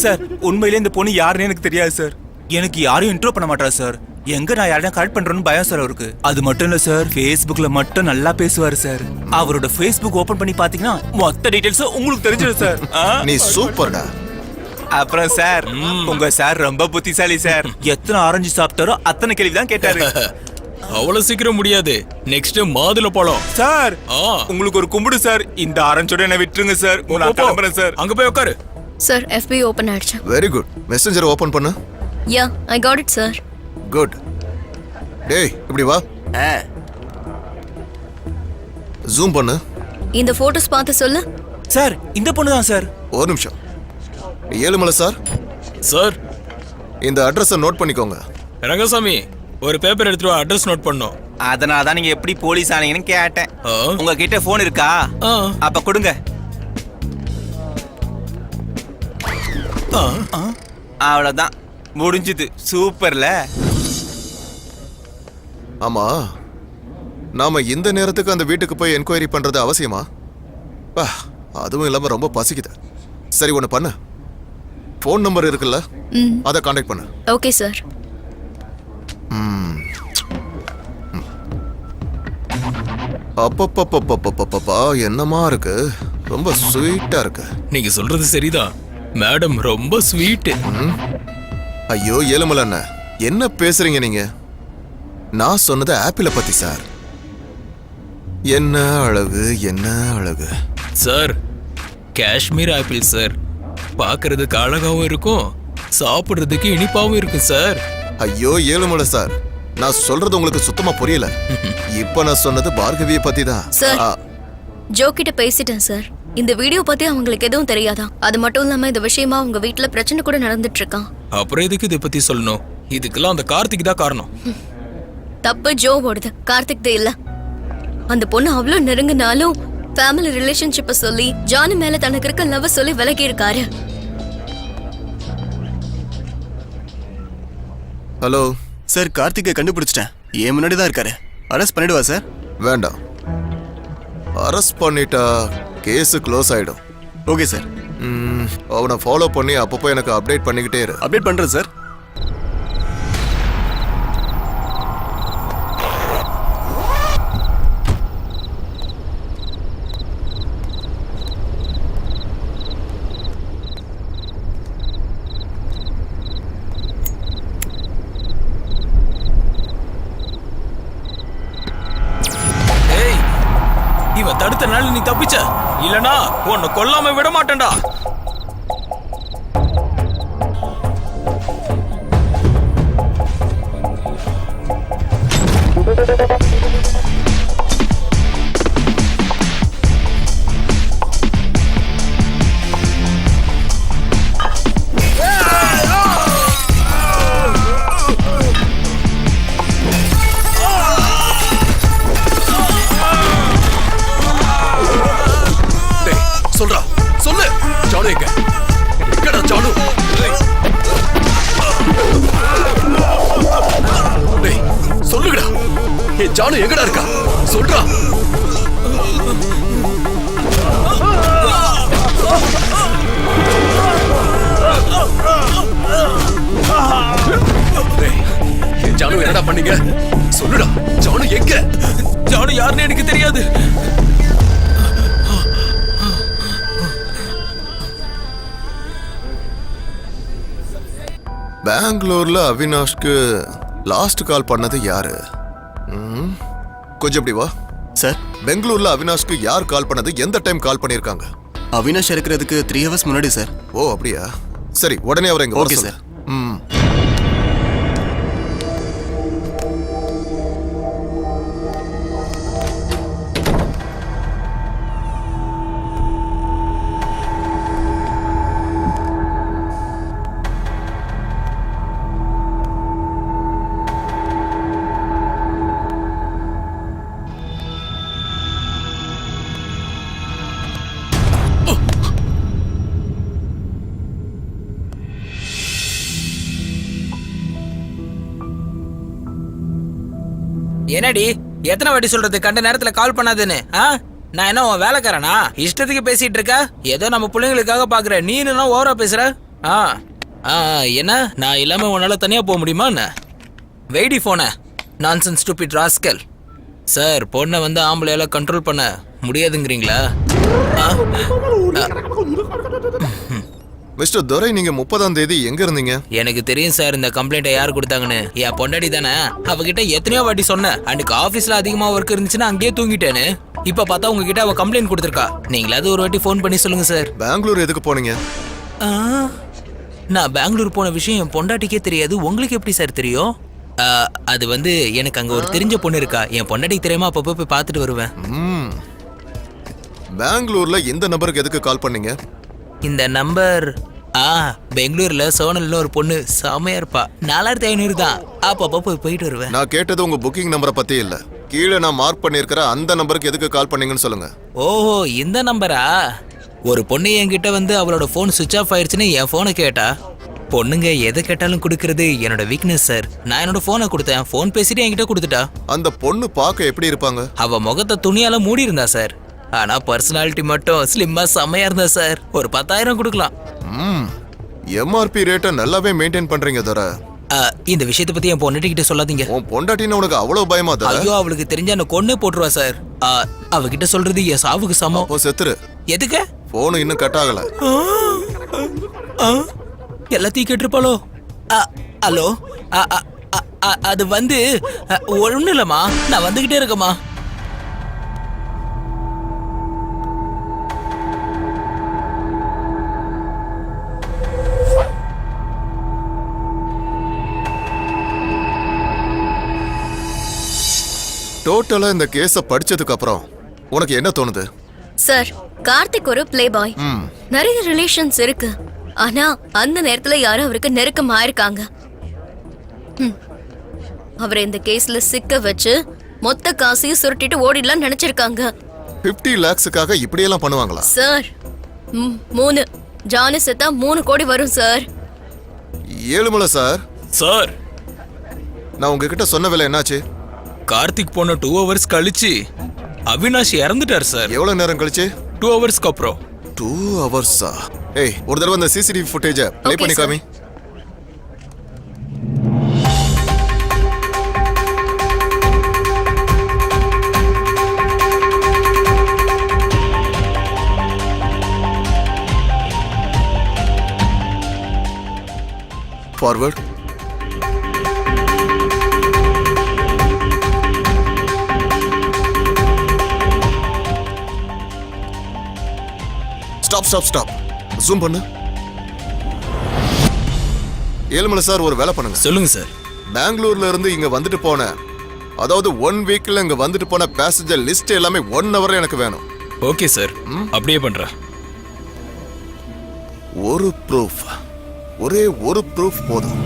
சார், உண்மையிலே இந்த பொண்ணு யாருன்னு எனக்கு தெரியாது சார். எனக்கு யாரையும் இன்ட்ரோ பண்ண மாட்டா சார். எங்க நான் யாரையும் கரெக்ட் பண்றேன்னு பயம் சார் அவருக்கு. அது மட்டும் இல்ல சார், Facebookல மட்டும் நல்லா பேசுவாரு சார். அவரோட Facebook ஓபன் பண்ணி பாத்தீங்கன்னா மொத்த டீடைல்ஸ் உங்களுக்கு தெரிஞ்சிடும் சார். நீ சூப்பர்டா. அப்புறம் சார், உங்க சார் ரொம்ப புத்திசாலி சார். எத்தனை ஆரஞ்சு சாப்பிட்டாரோ அத்தனை கேள்வி தான் கேட்டாரு. அவ்வளவு சீக்கிரம் முடியாது. நெக்ஸ்ட் மாதுளை பழம். சார், உங்களுக்கு ஒரு கும்பிடு சார். இந்த ஆரஞ்சோட என்ன விட்டுருங்க சார். நான் கிளம்புறேன் சார். அங்க போய் உட்காரு. சார், FB ஓபன் ஆயிடுச்சு. Very good. மெசஞ்சர் ஓபன் பண்ணு. Yeah, I got it sir. Good. டேய், இப்படி வா. ஜூம் பண்ணு. இந்த போட்டோஸ் பார்த்து சொல்லு. சார், இந்த பொண்ணு தான் சார். ஒரு நிமிஷம். ஏழுமலை சார். சார், இந்த அட்ரஸை நோட் பண்ணிக்கோங்க. ரங்கசாமி, ஒரு பேப்பர் எடுத்துட்டு அட்ரஸ் நோட் பண்ணோம். அதனால தான் நீங்க எப்படி போலீஸ் ஆனீங்கன்னு கேட்டேன். உங்ககிட்ட போன் இருக்கா? அப்ப கொடுங்க. அவ்வளவுதான், முடிஞ்சது. சூப்பர்ல. ஆமா, நாம இந்த நேரத்துக்கு அந்த வீட்டுக்கு போய் என்கொயரி பண்றது அவசியமா? அதுவும் இல்லாம ரொம்ப பசிக்குது. சரி, ஒண்ணு பண்ணு. ஃபோன் நம்பர் இருக்குல்ல, அதை கான்டாக்ட் பண்ணு. Okay sir. அப்பப்பப்பப்பப்பப்பா, என்னமா இருக்கு. ரொம்ப ஸ்வீட்டா இருக்கு. நீங்க சொல்றது சரிதான். மேடம் ரொம்ப ஸ்வீட். ஐயோ ஏழுமலை அண்ணா, என்ன பேசுறீங்க நீங்க? நான் சொன்னது ஆப்பிளை பத்தி சார். என்ன அழகு, என்ன அழகு. Sir, Kashmir apple sir. பார்க்கிறதுக்கு அழகாவும் இருக்கும், சாப்பிடுறதுக்கு இனிப்பாவும் இருக்கும் சார். ஐயோ ஏழுமலை சார், நான் சொல்றது உங்களுக்கு சுத்தமா புரியல. இப்ப நான் சொன்னது பார்கவியை பத்தி தான் சார். ஜோ கிட்ட பேசிட்டேன் சார். இந்த வீடியோ பத்தி அவங்களுக்கு எதுவும் தெரியாதா? அது மட்டும் இல்லாம இந்த விஷயமா உங்க வீட்டுல பிரச்சனை கூட நடந்துட்டு இருக்கான். அப்புறம் எதுக்கு இதை பத்தி சொல்லணும்? இதுக்கெல்லாம் அந்த கார்த்திக் தான் காரணம். தப்பு ஜோவோடது, கார்த்திக் தான் இல்ல. அந்த பொண்ணு அவ்வளவு நெருங்கினாலும் ஃபேமிலி ரிலேஷன்ஷிப்பை சொல்லி ஜானு மேல தனக்கு இருக்க லவ் சொல்லி விலகி இருக்காரு. ஹலோ சார் கார்த்திகை கண்டுபிடிச்சிட்டேன். என் முன்னாடி தான் இருக்காரு. அரெஸ்ட் பண்ணிடுவா சார்? வேண்டாம், அரெஸ்ட் பண்ணிட்டா கேஸ் க்ளோஸ் ஆயிடும். Okay sir. அவனை ஃபாலோ பண்ணி அப்பப்போ எனக்கு அப்டேட் பண்ணிக்கிட்டே இரு. அப்டேட் பண்றேன் சார். ஏய், இவன் தடுத்தனால நீ தப்பிச்ச, இல்லனா உன்னை கொல்லாம விட மாட்டேன்டா. டேய், சொல்றா, சொல்லு. ஜானு எங்க? எங்கடா ஜானு? டேய், சொல்லுங்கடா. ஏய், ஜானு எங்கடா இருக்கா? சொல்றா. டேய், ஏய், ஜானு என்னடா பண்ணீங்க? சொல்லுடா. ஜானு எங்க? ஜானு யாருன்னு எனக்கு தெரியாது. பெங்களூர்ல அவினாஷ்க்கு லாஸ்ட் கால் பண்ணது யாரு? கொஞ்சம் இப்படி வா. சார், பெங்களூர்ல அவினாஷ்க்கு யார் கால் பண்ணது? எந்த டைம் கால் பண்ணிருக்காங்க? அவினாஷ் இருக்கிறதுக்கு 3 ஹவர்ஸ் முன்னாடி சார். ஓ அப்படியா? சரி, உடனே அவரை இங்க வர ஓகே சொல்லு. சார். ம். என்னடி எத்தனை வாட்டி சொல்றது கண்ட நேரத்துல கால் பண்ணாதுன்னு? நான் என்ன உன் வேலைக்காரனா? இஷ்டத்துக்கு பேசிட்டு இருக்க. ஏதோ நம்ம பிள்ளைங்களுக்காக பாக்குற, நீ என்ன ஓவரா பேசுற? என்ன நான் இல்லாம உன்னால தனியா போக முடியுமா என்ன? வெயிடி போன நான்சென்ஸ் ஸ்டூபிட் ராஸ்கல். சார், பொண்ணை வந்து ஆம்பளையால கண்ட்ரோல் பண்ண முடியாதுங்கிறீங்களா? மிஸ்டர் துரை, நீங்க 30ஆம் தேதி எங்க இருந்தீங்க? எனக்கு தெரியும் சார் இந்த கம்ப்ளைண்ட்டை யார் கொடுத்தாங்கன்னு. என் பொண்டாடி தானே. அவகிட்ட எத்தனையோ வாட்டி சொன்னேன். அன்னைக்கு ஆபீஸ்ல அதிகமா ஒர்க் இருந்துச்சுன்னா அங்கேயே தூங்கிட்டேன்னு. இப்ப பார்த்தா உங்ககிட்ட அவ கம்ப்ளைண்ட் கொடுத்துருக்கா. நீங்களாவது ஒரு வாட்டி ஃபோன் பண்ணி சொல்லுங்க சார். பெங்களூர் எதுக்கு போனீங்க? நான் பெங்களூர் போன விஷயம் என் பொண்டாட்டிக்கே தெரியாது. உங்களுக்கு எப்படி சார் தெரியும்? அது வந்து எனக்கு அங்க ஒரு தெரிஞ்ச பொண்ணு இருக்கா. என் பொண்டாட்டிக்கு தெரியாம அப்பப்போ போய் பார்த்துட்டு வருவேன். பெங்களூர்ல இந்த நம்பருக்கு எதுக்கு கால் பண்ணீங்க? இந்த நம்பர் பெங்களூர்ல சோனல்னு ஒரு பொண்ணு செமையா இருப்பா. 4500 தான். அப்பப்போ போயிட்டு வருவேன். நான் கேட்டது உங்க புக்கிங் நம்பரை பத்தி இல்ல. கீழே நான் மார்க் பண்ணிருக்கிற அந்த நம்பருக்கு எதுக்கு கால் பண்ணீங்கன்னு சொல்லுங்க. ஓஹோ, இந்த நம்பரா? ஒரு பொண்ணு என்கிட்ட வந்து அவளோட போன் சுவிட்ச் ஆஃப் ஆயிடுச்சுன்னு என் போனை கேட்டா. பொண்ணுங்க எதை கேட்டாலும் கொடுக்கறது என்னோட வீக்னஸ் சார். நான் என்னோட போனை கொடுத்தேன். போன் பேசிட்டு என்கிட்ட கொடுத்துட்டா. அந்த பொண்ணு பார்க்க எப்படி இருப்பாங்க? அவ முகத்தை துணியால மூடி இருந்தா சார். ஆனா பர்சனாலிட்டி மட்டும் ஸ்லிம்மா செமையா இருந்தா சார். ஒரு 10,000 கொடுக்கலாம். எம்ஆர்பி ரேட்டை நல்லாவே மெயின்டைன் பண்றீங்க தர. இந்த விஷயத்தை பத்தி என் பொண்டாட்டிகிட்ட சொல்லாதீங்க. உன் பொண்டாட்டின்னு உனக்கு அவ்வளவு பயமா தர? ஐயோ, அவளுக்கு தெரிஞ்சா என்ன கொன்னே போட்டுருவா சார். அவகிட்ட சொல்றது என் சாவுக்கு சமம். அப்போ செத்துரு. எதுக்கு? போன் இன்னும் கட் ஆகல. எல்லாத்தையும் கேட்டிருப்பாளோ? ஹலோ, அது வந்து ஒண்ணு இல்லம்மா, நான் வந்துகிட்டே இருக்கேம்மா. டோட்டலா இந்த கேஸ படிச்சதுக்கு அப்புறம் உனக்கு என்ன தோணுது? சார், கார்த்திக் ஒரு பிளே பாய். நிறைய ரிலேஷன்ஸ் இருக்கு. ஆனா அந்த நேரத்துல யாரும் அவருக்கு நெருக்கமா இருக்காங்க. அவரை இந்த கேஸ்ல சிக்க வச்சு மொத்த காசையும் சுருட்டிட்டு ஓடிடலாம் நினைச்சிருக்காங்க. 50 lakhsக்காக இப்படியெல்லாம் பண்ணுவாங்களா? சார், 3 ஜானு செத்தா 3 கோடி வரும் சார். ஏழுமலை சார். சார், நான் உங்ககிட்ட சொன்ன வேலை என்னாச்சு? கார்த்திக் போன 2 hours கழிச்சு அவினாஷ் இறந்துட்டார் சார். எவ்வளவு நேரம் கழிச்சு? 2 ஹவர்ஸ்க்கு அப்புறம். 2 ஹவர்ஸா? ஏய், ஒரு தடவை அந்த சிசிடிவி ஃபுட்டேஜை ப்ளே Okay, பண்ணி sir. காமி. Forward. Stop. Zoom பண்ணு. ஏழுமலை சார், ஒரு வேலை பண்ணுங்க. சொல்லுங்க சார். பெங்களூர்ல இருந்து இங்க வந்துட்டு போன, அதாவது 1 வீக்ல இங்க வந்துட்டு போன பேசஞ்சர் லிஸ்ட் எல்லாமே 1 ஹவர்ல எனக்கு வேணும். ஓகே சார், அப்படியே பண்றேன். ஒரு ப்ரூஃப், ஒரே ஒரு ப்ரூஃப் போதும்.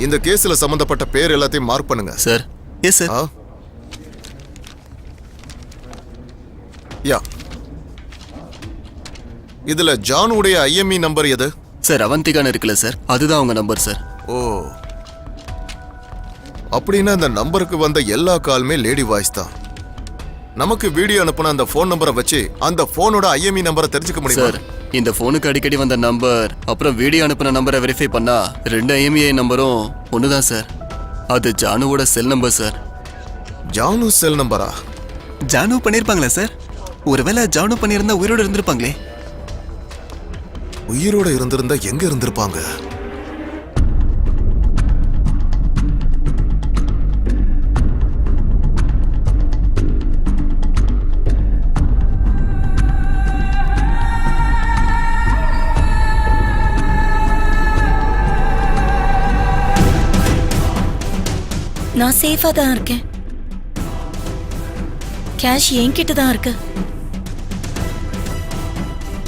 இந்த கேஸ்ல சம்பந்தப்பட்ட பேர் எல்லாத்தையும் மார்க் பண்ணுங்க. சார். Yes sir. யா. இதுல ஜானுடைய ஐஎம்இ நம்பர் எது? சார், அவந்திகான்னு இருக்குல்ல சார், அதுதான் அவங்க நம்பர் சார். ஓ, அப்படின்னா அந்த நம்பருக்கு வந்த எல்லா காலுமே லேடி வாய்ஸ் தான். நமக்கு வீடியோ அனுப்புன அந்த ஃபோன் நம்பரை வச்சு அந்த ஃபோனோட ஐஎம்இ நம்பரை தெரிஞ்சுக்க முடியும் சார். இந்த ஃபோனுக்கு அடிக்கடி வந்த நம்பர் அப்புறம் வீடியோ அனுப்புன நம்பரை வெரிஃபை பண்ணா 2 ஐஎம்இஐ நம்பரும் ஒண்ணுதான் சார். அது ஜானுவோட செல் நம்பர் சார். ஜானு செல் நம்பரா? ஜானு பண்ணிருப்பாங்களா சார்? ஒருவேளை ஜானு பண்ணியிருந்தா உயிரோட இருந்திருப்பாங்களே. உயிரோட இருந்திருந்தா எங்க இருந்திருப்பாங்க? நான் சேஃபா தான் இருக்கேன். கேஷ் என்கிட்ட தான் இருக்கு.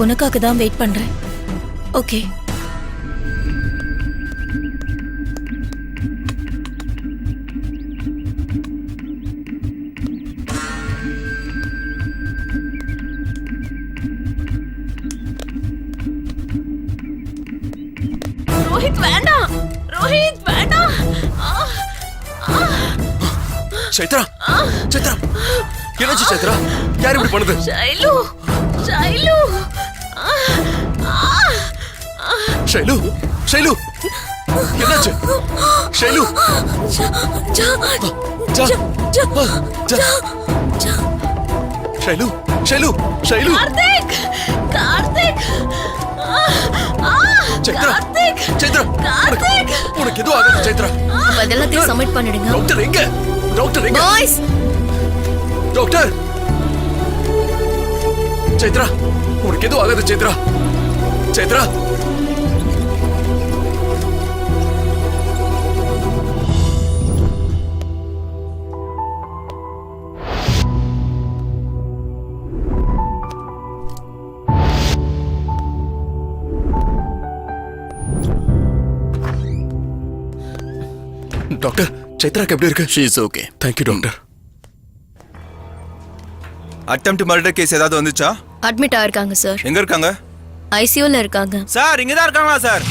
உனக்காக தான் வெயிட் பண்றேன். ஓகே. ரோஹித் வேண்டாம், ரோஹித் வேண்டாம். சைத்ரா, என்னாச்சு சைத்ரா? யார் இப்படி பண்ணுது? ஷைலு, என்னாச்சு? ஷைலு, கார்த்திக். உனக்கு எதுவும் ஆகாது சைத்ரா. அதெல்லாத்தையும் சப்மிட் பண்ணிடுங்க. டாக்டர் எங்க? Boys, doctor! சைத்ரா, உனக்கு எதுவும் ஆகாது சைத்ரா. டாக்டர், சைத்ராக்கு எப்படி இருக்கு? She is okay. Thank you doctor. Attempt murder case ஏதாவது வந்துச்சா? அட்மிட் ஆயிருக்காங்க சார். எங்க இருக்காங்க? ஐசியூல இருக்காங்க. சார், இங்க தான் இருக்காங்களா சார்?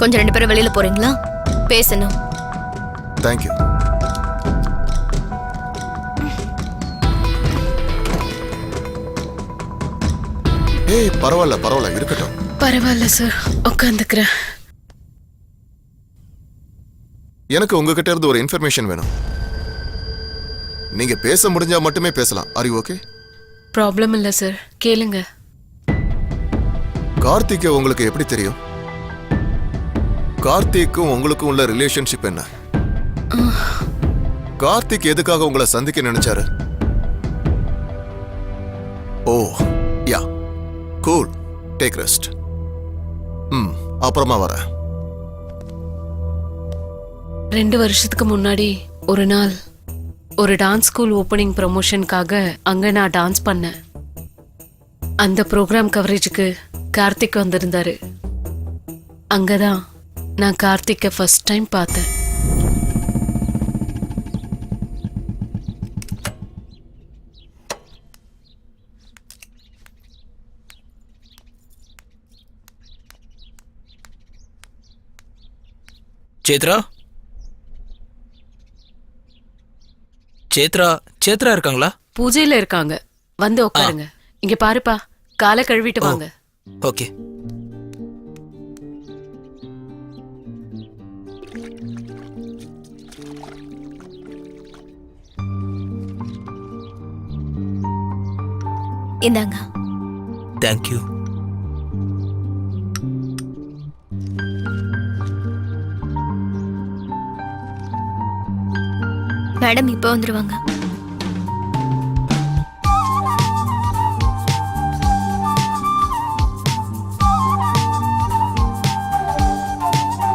கொஞ்சம் 2 பேரும் வெளியில போறீங்களா? பேசணும். தேங்க்யூ. ஏய், பரவாயில்ல இருக்கட்டும். பரவாயில்ல சார், உட்காந்துக்கிறேன். எனக்கு உங்ககிட்ட இருந்து ஒரு இன்ஃபர்மேஷன் வேணும். நீங்க பேச முடிஞ்சா மட்டுமே பேசலாம். Are you okay? ப்ராப்ளம் இல்ல சார், கேளுங்க. கார்த்திகை உங்களுக்கு எப்படி தெரியும்? கார்த்திக்கும் உங்களுக்கும் உள்ள ரிலேஷன்ஷிப் என்ன? கார்த்திக் எதுக்காக உங்களை சந்திக்க நினைச்சாரு? ஓ யா, கூல், டேக் ரெஸ்ட். அப்புறமா வரேன். 2 வருஷத்துக்கு முன்னாடி ஒரு நாள் ஒரு டான்ஸ் ஸ்கூல் ஓப்பனிங் ப்ரமோஷனுக்காக அங்க நான் டான்ஸ் பண்ணேன். அந்த ப்ரோக்ராம் கவரேஜுக்கு கார்த்திக் வந்திருந்தாரு. அங்கதான் நான் கார்த்திக்கை ஃபர்ஸ்ட் டைம் பார்த்தேன். சேத்ரா சேத்ரா சேத்ரா இருக்காங்களா? பூஜையில இருக்காங்க, வந்து உட்காருங்க. இங்க பாருப்பா, காலை கழுவிட்டு வாங்க. ஓகே. இந்தாங்க. தேங்க்யூ. மேடம் இப்போ வந்துருவாங்க.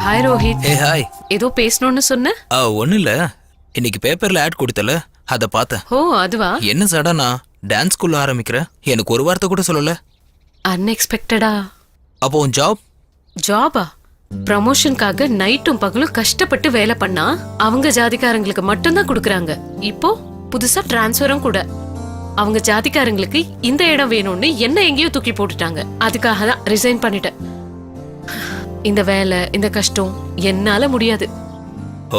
ஹாய் ரோஹித். ஏ ஹாய். ஏதோ பேசணும்னு சொன்ன? ஒன்றும் இல்லை, இன்னைக்கு பேப்பரில் ஆட் கொடுத்தல, அதை பார்த்தேன். ஓ அதுவா? என்ன சடனா டான்ஸ் ஸ்கூல்ல ஆரம்பிக்கிற? எனக்கு ஒரு வார்த்தை கூட சொல்லல. அன்எக்ஸ்பெக்டடா. அப்போ உன் ஜாப்? ஜாபா? ப்ரமோஷனுக்காக நைட்டும் பகலும் கஷ்டப்பட்டு வேலை பண்ணா அவங்க ஜாதிக்காரங்களுக்கு மட்டும்தான் கொடுக்கறாங்க. இப்போ புதுசா டிரான்ஸ்ஃபரும் கூட. அவங்க ஜாதிக்காரங்களுக்கு இந்த இடம் வேணும்னு என்ன எங்கேயோ தூக்கி போட்டுட்டாங்க. அதுக்காக தான் ரிசைன் பண்ணிட்டேன். இந்த வேலை, இந்த கஷ்டம் என்னால முடியாது.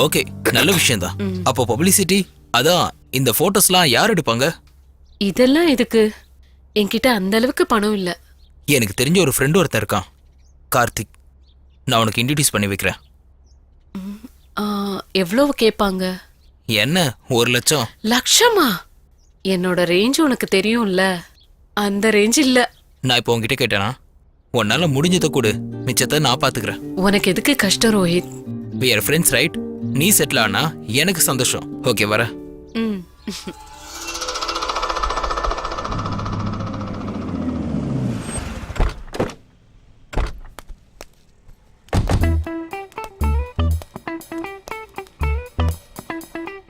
ஓகே, நல்ல விஷயம் தான். அப்போ பப்ளிசிட்டி, அதான் இந்த போட்டோஸ்லாம் யார் எடுப்பாங்க? இதெல்லாம் எதுக்கு? என்கிட்ட அந்த அளவுக்கு பணம் இல்ல. எனக்கு தெரிஞ்ச ஒரு ஃப்ரெண்ட் ஒருத்தர் இருக்கான், கார்த்திக். நான் உனக்கு இன்ட்ரடியூஸ் பண்ணி வைக்கிறேன். எவ்வளவு கேட்பாங்க? என்ன, 1 லட்சம்? லட்சமா? என்னோட ரேஞ்ச் உனக்கு தெரியும்ல, அந்த ரேஞ்ச் இல்ல. நான் இப்போ உங்ககிட்ட கேட்டேனா? உன்னால முடிஞ்சதை கொடு, மிச்சத்தை நான் பாத்துக்கிறேன். உனக்கு எதுக்கு கஷ்டம் Rohit? we are friends, right? நீ செட்டில் ஆனா எனக்கு சந்தோஷம். ஓகே, வர.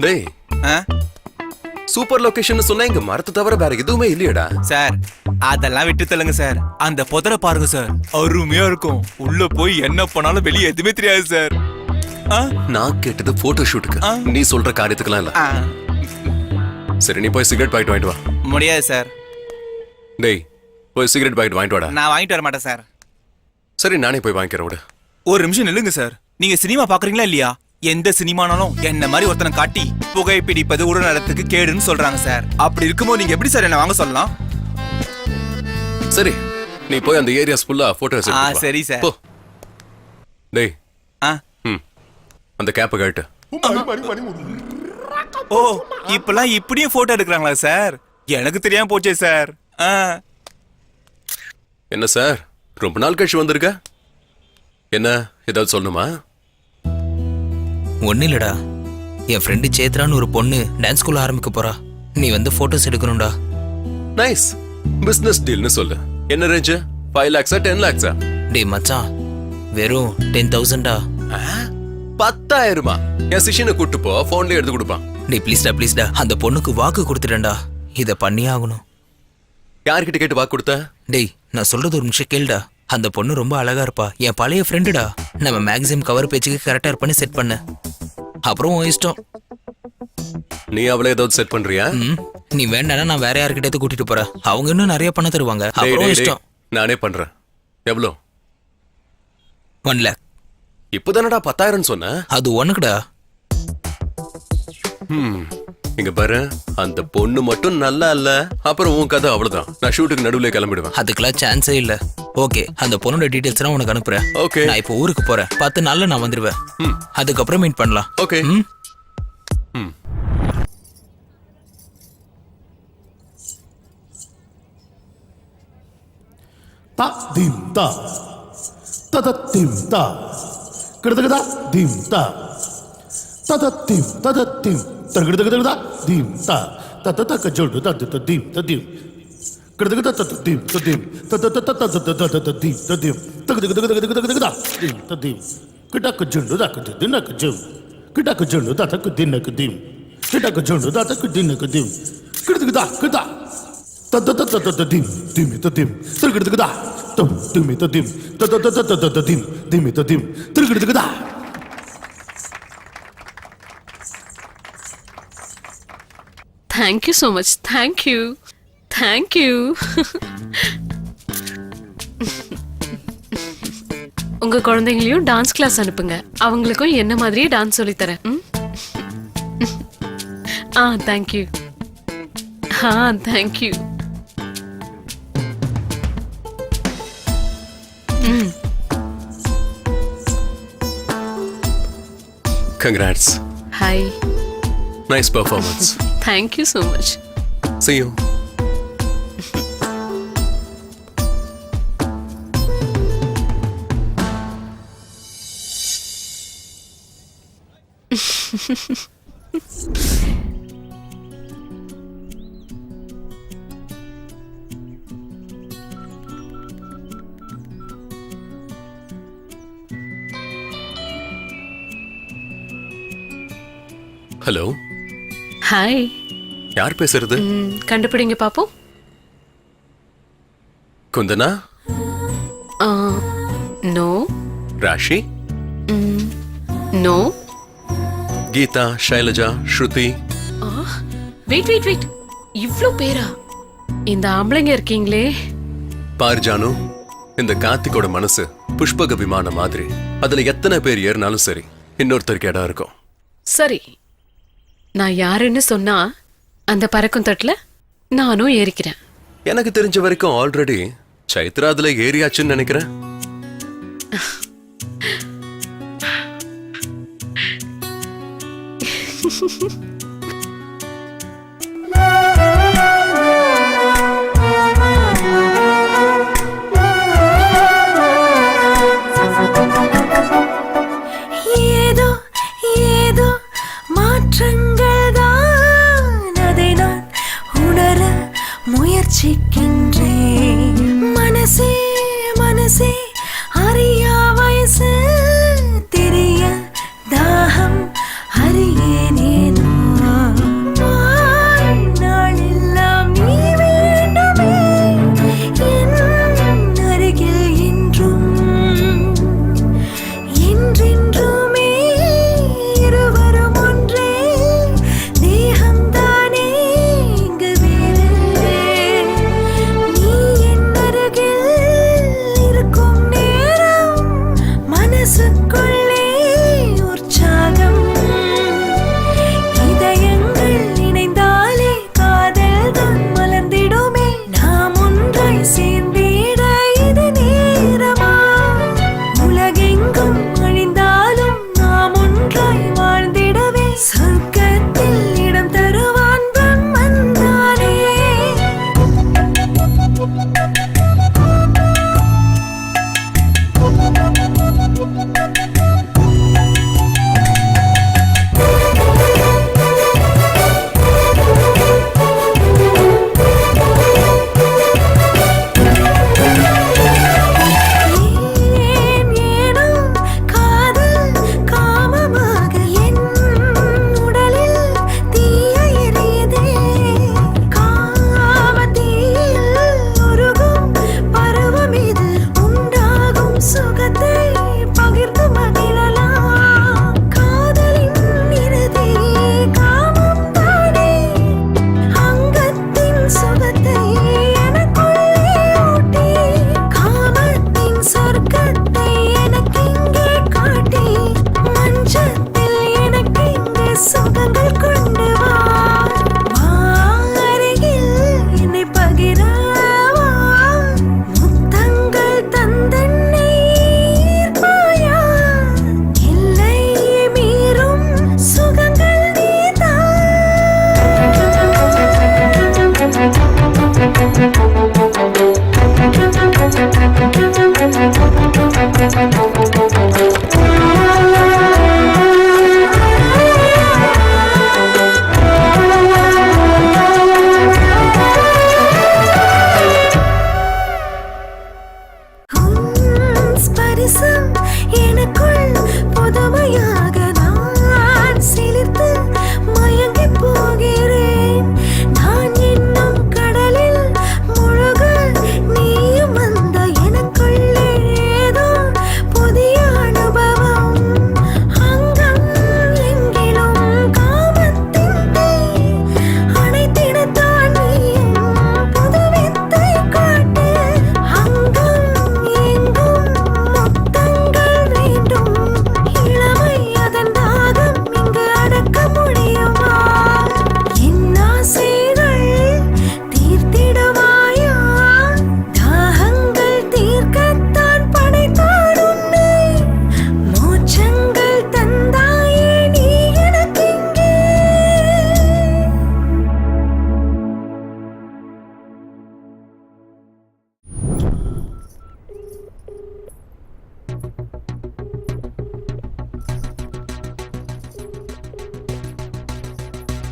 டேய், சூப்பர் லொகேஷன் சொன்னா இங்க மரத்தை தவிர வேற எதுவுமே இல்லையடா. சார் அதெல்லாம் விட்டு தள்ளுங்க சார். அந்த புதரை பாருங்க சார், அருமையா இருக்கும். உள்ள போய் என்ன பண்ணாலும் வெளியே எதுவுமே தெரியாது சார். நான் கேட்டது போட்டோ ஷூட்டுக்கு, நீ சொல்ற காரியத்துக்குலாம் இல்ல. சரி, நீ போய் சிகரெட் பாக்கெட் வாங்கிட்டு வா. முடியாது சார். டேய், போய் சிகரெட் பாக்கெட் வாங்கிட்டு வாடா. நான் வாங்கிட்டு வர மாட்டேன் சார். சரி, நானே போய் வாங்கிக்கிறேன் விடு. ஒரு நிமிஷம் நில்லுங்க சார். நீங்க சினிமா பாக்குறீங்களா இல்லையா? எந்த சினிமானாலும் என்ன மாதிரி ஒருத்தனை காட்டி புகைப்பிடிப்பது உடல்நலத்துக்கு கேடுன்னு சொல்றாங்க சார். அப்படி இருக்கும்போது நீங்க எப்படி சார் என்ன வாங்க சொல்லலாம்? சரி, நீ போய் அந்த ஏரியாஸ் ஃபுல்லா போட்டோஸ் எடுத்து வா. சரி சார். போ. டேய், அந்த கேப்பை கழட்டு. ஓ, இப்பெல்லாம் இப்படியும் போட்டோ எடுக்கிறாங்களா சார்? எனக்கு தெரியாம போச்சே சார். என்ன சார், ரொம்ப நாள் கழிச்சு வந்திருக்க? என்ன, ஏதாவது சொல்லணுமா? ஒன்னும் இல்லடா, என் ஃப்ரெண்டு சேத்ரான்னு ஒரு பொண்ணு டான்ஸ் ஸ்கூல் ஆரம்பிக்க போறா. நீ வந்து போட்டோஸ் எடுக்கணும்டா. நைஸ், பிசினஸ் டீல்னு சொல்லு. என்ன ரேஞ்ச்? 5 lakhs 10 lakhs? டேய் மச்சான், வெறும் 10,000டா. 10,000? என் சிஷியனை கூட்டு போ, போன்லயே எடுத்து கொடுப்பான். டேய் ப்ளீஸ்டா, அந்த பொண்ணுக்கு வாக்கு கொடுத்துட்டேன்டா. இத பண்ணியே ஆகணும். யார்கிட்ட கேட்டு வாக்கு கொடுத்த? டேய், நான் சொல்றது ஒரு நிமிஷம் கேளுடா. அந்த பொண்ணு ரொம்ப அழகா இருப்பா, என் பழைய ஃப்ரெண்டுடா. நம்ம மேக்ஸிமம் கவர் பேஜுக்கு கரெக்டா பண்ணி செட் பண்ண. அப்புறம் உன் இஷ்டம். நீ அவளை ஏதாவது செட் பண்றியா? நீ வேண்டானா நான் வேற யார்கிட்ட கூட்டிட்டு போறேன். அவங்க இன்னும் நிறைய பணம் தருவாங்க. அப்புறம் இஷ்டம். நானே பண்றேன். எவ்வளோ? 1 lakh. இப்பதானடா 10,000 சொன்ன? அது உனக்குடா. இங்க பாரு, அந்த பொண்ணு மட்டும் நல்லா இல்ல, அப்புறம் உன் கதை அவ்வளவுதான். நான் ஷூட்டுக்கு நடுவுல கிளம்பிடுவேன். அதுக்கெல்லாம் சான்ஸே இல்ல. ஓகே, அந்த பொண்ணோட டீடைல்ஸ் எல்லாம் உனக்கு அனுப்புறேன். ஓகே, நான் இப்போ ஊருக்கு போறேன். 10 நாள்ல நான் வந்துருவேன். அதுக்கப்புறம் மீட் பண்ணலாம். Okay. Ta dim ta ta ta dim ta kada kada dim ta tadatim tadatim targadagadagada dim ta tatatakajodu tadadim tadim kadagadadim tadim tatatatadim tadim tagadagadagadagadagada dim tadim kadakajodu dakadinakajum kadakajodu datakadinakadim kadakajodu datakadinakadim kadagada kada tadatadim dim tadim targadagada dim tadim tadatadim dim tadim targadagada. Thank you so much. Thank you. Thank you. உங்க குழந்தைங்களையும் dance class அனுப்புங்க. அவங்களுக்கும் என்ன மாதிரியே dance சொல்லி தரேன். Thank you. Thank you. Congrats. Hi. Nice performance. Thank you so much. See you. Hello. Hi. யார் பேசுறது? கண்டுபிடிங்க பாப்போம். குந்தனா? நோ. ராஷி? நோ. கீதா, ஷைலஜா, ஸ்ருதி? வெயிட் வெயிட் வெயிட், இவ்ளோ பேரா? இந்த ஆம்பளைங்க இருக்கீங்களே. பார் ஜானு, இந்த கார்த்திகோட மனசு புஷ்பக விமானம் மாதிரி. அதுல எத்தனை பேர் ஏறினாலும் சரி, இன்னொருத்தருக்கு இடம் இருக்கும். சரி, நான் யாருன்னு சொன்னா அந்த பறக்கும் தட்டுல நானும் ஏறிக்கிறேன். எனக்கு தெரிஞ்ச வரைக்கும் ஆல்ரெடி சைத்ரா அதுல ஏறியாச்சுன்னு நினைக்கிறேன். ஏதோ ஏதோ மாற்றங்கள் தான், அதை நான் உணர முயற்சிக்கின்றேன். மனசே மனசே அறியா வயசு தெரிய தாகம் அறியேனேனோ. வாழ்நாளெல்லாம் நீ வேண்டுமே என் அருகில் என்றும் என்றென்றுமே. இருவரும் ஒன்றே தேகம்தானே இங்கு வேறு. நீ என் அருகில் இருக்கும் நேரம் மனசுக்குள்ளே உற்சாகம். இதயங்கள் இணைந்தாலே காதல் தான் மலர்ந்திடுமே. நாம் ஒன்றாய் சேர்ந்திட இது நேரமா? உலகெங்கும் அழிந்தாலும் நாம் ஒன்றாய் வாழ்ந்திடவே சொர்க்கத்தில் இடம் தருவான் பிரம்மன் தானே. ஏன் ஏனோ காதல் காமமாக என் உடலில் தீய எரியுதே. காமத்தீயில் உருகும் பருவம் இது. உண்டாகும் சுகத்தை பகிர்ந்து மகிழலாம். காதலின் இறுதி காமம் தானே. அங்கத்தின் சுகத்தை எனக்குள்ளே ஊட்டி, காமத்தின் சொர்க்கத்தை எனக்கிங்கே காட்டி, மஞ்சத்தில் எனக்கிங்கே சுகங்கள் கொண்டு வா. அருகில் என்னை பகிரவா, முத்தங்கள் தந்தென்னை ஈர்ப்பாயா. எல்லை மீறும் சுகங்கள் நீதான்.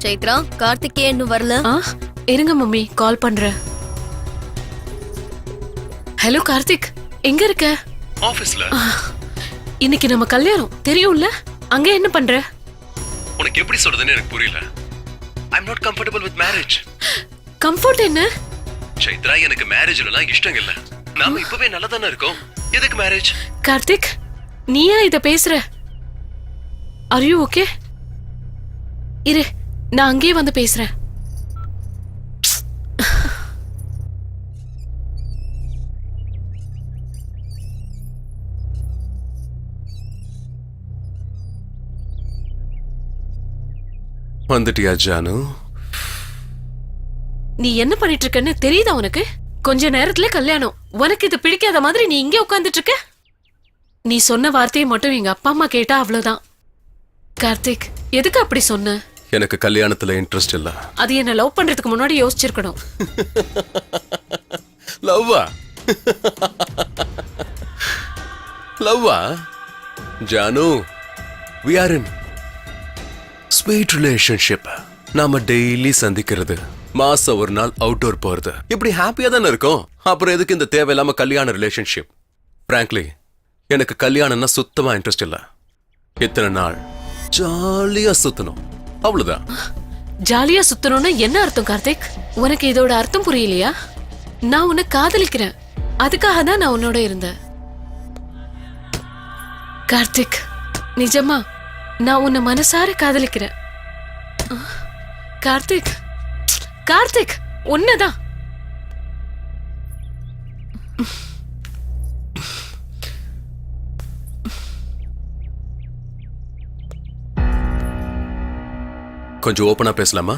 சைத்ரா, கார்த்திகே இன்னும் வரல. இருங்க மம்மி, கால் பண்றேன். ஹலோ கார்த்திக், எங்க இருக்க? ஆபீஸ்ல. இன்னைக்கு நம்ம கல்யாணம் தெரியும்ல, அங்க என்ன பண்ற? உனக்கு எப்படி சொல்றதுன்னு எனக்கு புரியல. I am not comfortable with marriage. Comfort என்ன? சைத்ரா, எனக்கு மேரேஜ்லாம் இஷ்டம் இல்ல. நாம இப்பவே நல்லா தானே இருக்கோம். எதுக்கு மேரேஜ்? கார்த்திக், நீயா இத பேசுற? Are you okay? இரு, நான் அங்கேயே வந்து பேசுறேன். வந்துட்டியா ஜானு? நீ என்ன பண்ணிட்டு இருக்கன்னு தெரியுதா உனக்கு? கொஞ்ச நேரத்துல கல்யாணம். உனக்கு இது பிடிக்காத மாதிரி நீ இங்கே உட்கார்ந்துட்டு இருக்க. நீ சொன்ன வார்த்தையை மட்டும் எங்க அப்பா அம்மா கேட்டா அவ்வளவுதான். கார்த்திக், எதுக்கு அப்படி சொன்ன? எனக்கு கல்யாணத்துல இன்ட்ரெஸ்ட் இல்ல. அது என்ன லவ் பண்றதுக்கு முன்னாடி யோசிச்சிருக்கணும். லவ்வா? லவ்வா? Jaanu, we are in sweet relationship. நாம டெய்லி சந்திக்கிறது, மாசம் ஒரு நாள் அவுட்டோர் போறது, இப்படி ஹாப்பியா தானே இருக்கும். அப்புறம் எதுக்கு இந்த தேவையில்லாம கல்யாண ரிலேஷன்ஷிப்? frankly எனக்கு கல்யாணம்னா சுத்தமா இன்ட்ரெஸ்ட் இல்ல. இத்தனை நாள் ஜாலியா சுத்தணும், அவ்வளவுதான். ஜாலியா சுத்தணும்னா என்ன அர்த்தம் கார்த்திக்? உனக்கு இதோட அர்த்தம் புரியலையா? நான் உன்னை காதலிக்கிறேன், அதுக்காக தான் நான் உன்னோட இருந்தேன். கார்த்திக், நிஜமா நான் உன்னை மனசார காதலிக்கிறேன். கார்த்திக், கார்த்திக், உன்னதான். கொஞ்சம் ஓப்பனா பேசலாமா?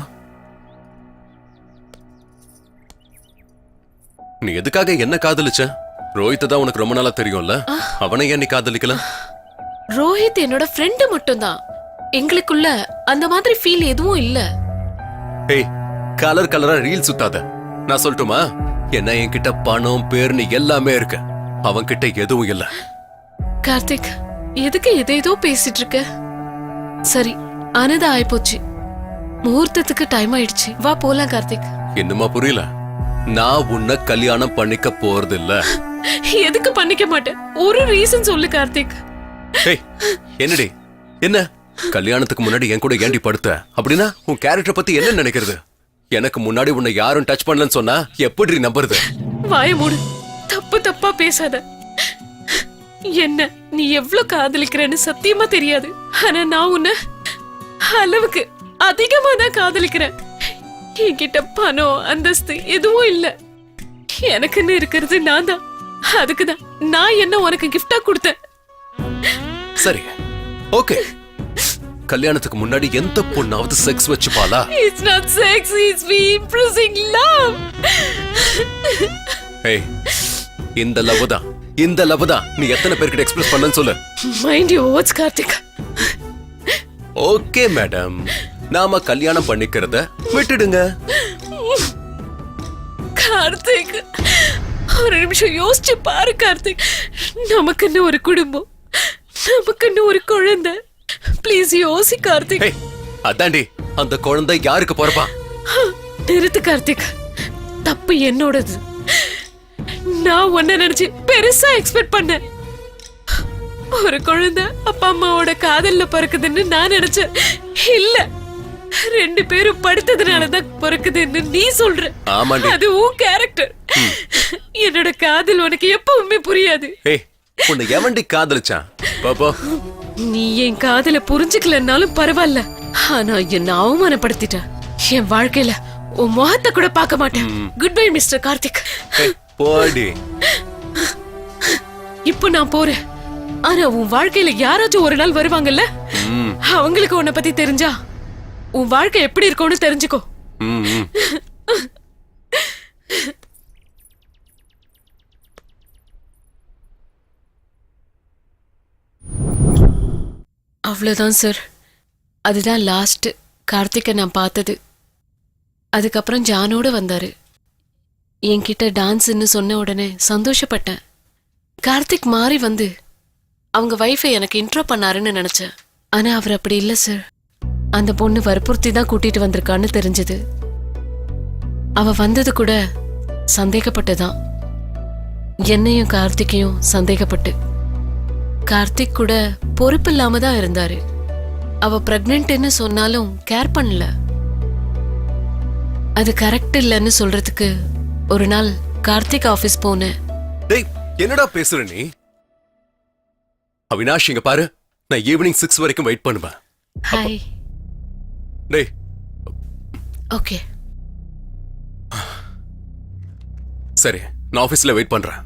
நீ எதுக்காக என்ன காதலிச்ச? ரோஹித் தான் உனக்கு ரொம்ப நாளா தெரியும்ல, அவனை ஏன் நீ காதலிக்கல? ரோஹித் என்னோட ஃப்ரெண்டு மட்டும்தான். எங்களுக்குள்ள அந்த மாதிரி ஃபீல் எதுவும் இல்ல. ஏய், கலர் கலரா ரீல் சுத்தாத. நான் சொல்லட்டுமா? என்ன என்கிட்ட பணம் பேர்னு எல்லாமே இருக்கு, அவன் கிட்ட எதுவும் இல்ல. கார்த்திக், எதுக்கு எதேதோ பேசிட்டு இருக்க? சரி, ஆனது ஆயிப்போச்சு. முகூர்த்தத்துக்கு டைம் ஆயிடுச்சு, வா போலாம். கார்த்திக், இன்னுமா புரியல? நான் உன்னை கல்யாணம் பண்ணிக்க போறது இல்ல. எதுக்கு பண்ணிக்க மாட்டேன்? ஒரு ரீசன் சொல்லு கார்த்திக். ஏய், என்னடி என்ன? கல்யாணத்துக்கு முன்னாடி என் கூட ஏண்டி படுத்த? அப்படின்னா உன் கேரக்டர் பத்தி என்ன நினைக்கிறது? எனக்கு முன்னாடி உன்னை யாரும் டச் பண்ணலன்னு சொன்னா எப்படி நம்புறது? வாய மூடு, தப்பு தப்பா பேசாத. என்ன நீ எவ்வளவு காதலிக்கிறேன்னு சத்தியமா தெரியாது. ஆனா நான் உன்னை அளவுக்கு அதிகமா தான் காதலிக்கிறேன். என்கிட்ட பணம் அந்தஸ்து எதுவும் இல்ல. எனக்குன்னு இருக்கிறது நான் தான். அதுக்குதான் நான் என்ன உனக்கு கிஃப்டா கொடுத்தேன். சரி, ஓகே. கல்யாணத்துக்கு முன்னாடி எந்த பொண்ணாவது sex வச்சுப்பாளா? It's not sex, it's me impressing love. ஏய், இந்த லவ் தான், இந்த லவ் தான் நீ எத்தனை பேர்கிட்ட எக்ஸ்பிரஸ் பண்ணன்னு சொல்லு. Mind your words, Karthik. Okay madam, நாம கல்யாணம் பண்ணிக்கிறத விட்டுடுங்க. கார்த்திக், ஒரு நிமிஷம் யோசிச்சு பாரு கார்த்திக். நமக்குன்னு ஒரு குடும்பம், நமக்குன்னு ஒரு குழந்தை. ப்ளீஸ் யோசி கார்த்திக். ஏய், அதாண்டி, அந்த குழந்தை யாருக்கு பிறப்பா? நிறுத்து கார்த்திக், தப்பு என்னோடது. நான் உன்ன நினைச்சு பெருசா எக்ஸ்பெக்ட் பண்ணேன். ஒரு குழந்தை அப்பா அம்மாவோட காதல்ல பிறக்குதுன்னு நான் நினைச்சேன். இல்ல, ரெண்டு பேரும் படுத்ததுனாலதான் பிறக்குதுன்னு நீ சொல்ற. அது உன் கேரக்டர். என்னோட காதல் உனக்கு எப்பவுமே புரியாது. ஏய், உன்னை எவன்டி காதலிச்சான்? பாப்பா, நீ என் காதல புரிஞ்சுக்கலன்னாலும் பரவாயில்ல, ஆனா என்ன அவமானப்படுத்திட்ட. என் வாழ்க்கையில உன் முகத்தை கூட பார்க்க மாட்டேன். Good bye mister Karthik. போடி. இப்போ நான் போறேன். ஆனா உன் வாழ்க்கையில யாராச்சும் ஒரு நாள் வருவாங்கல்ல, அவங்களுக்கு உன்னை பத்தி தெரிஞ்சா உன் வாழ்க்கை எப்படி இருக்கும்னு தெரிஞ்சுக்கோ. அவ்வளவுதான் சார். அதுதான் லாஸ்ட் கார்த்திகை நான் பார்த்தது. அதுக்கப்புறம் ஜானோட வந்தாரு. என்கிட்ட டான்ஸ்ன்னு சொன்ன உடனே சந்தோஷப்பட்டேன். கார்த்திக் மாறி வந்து அவங்க வைஃபை எனக்கு இன்ட்ரோ பண்ணாருன்னு நினைச்சேன். ஆனா அவர் அப்படி இல்லை சார். அந்த பொண்ணு வற்புறுத்தி தான் கூட்டிட்டு வந்திருக்கான்னு தெரிஞ்சது. அவ வந்தது கூட சந்தேகப்பட்டுதான். என்னையும் கார்த்திகையும் சந்தேகப்பட்டு. கார்த்திக் கூட பொறுப்பு இல்லாம தான் இருந்தாரு. அவ பிரெக்னென்ட்னு சொன்னாலும் கேர் பண்ணல. அது கரெக்ட் இல்லைன்னு சொல்றதுக்கு ஒரு நாள் கார்த்திக் ஆபீஸ் போனேன். டேய் என்னடா பேசுற நீ? அவினாஷ் இங்க பாரு, நான் ஈவினிங் 6 வரைக்கும் வெயிட் பண்ணுவேன். ஹாய். டேய் ஓகே. சரி, நான் ஆபீஸ்ல வெயிட் பண்றேன்.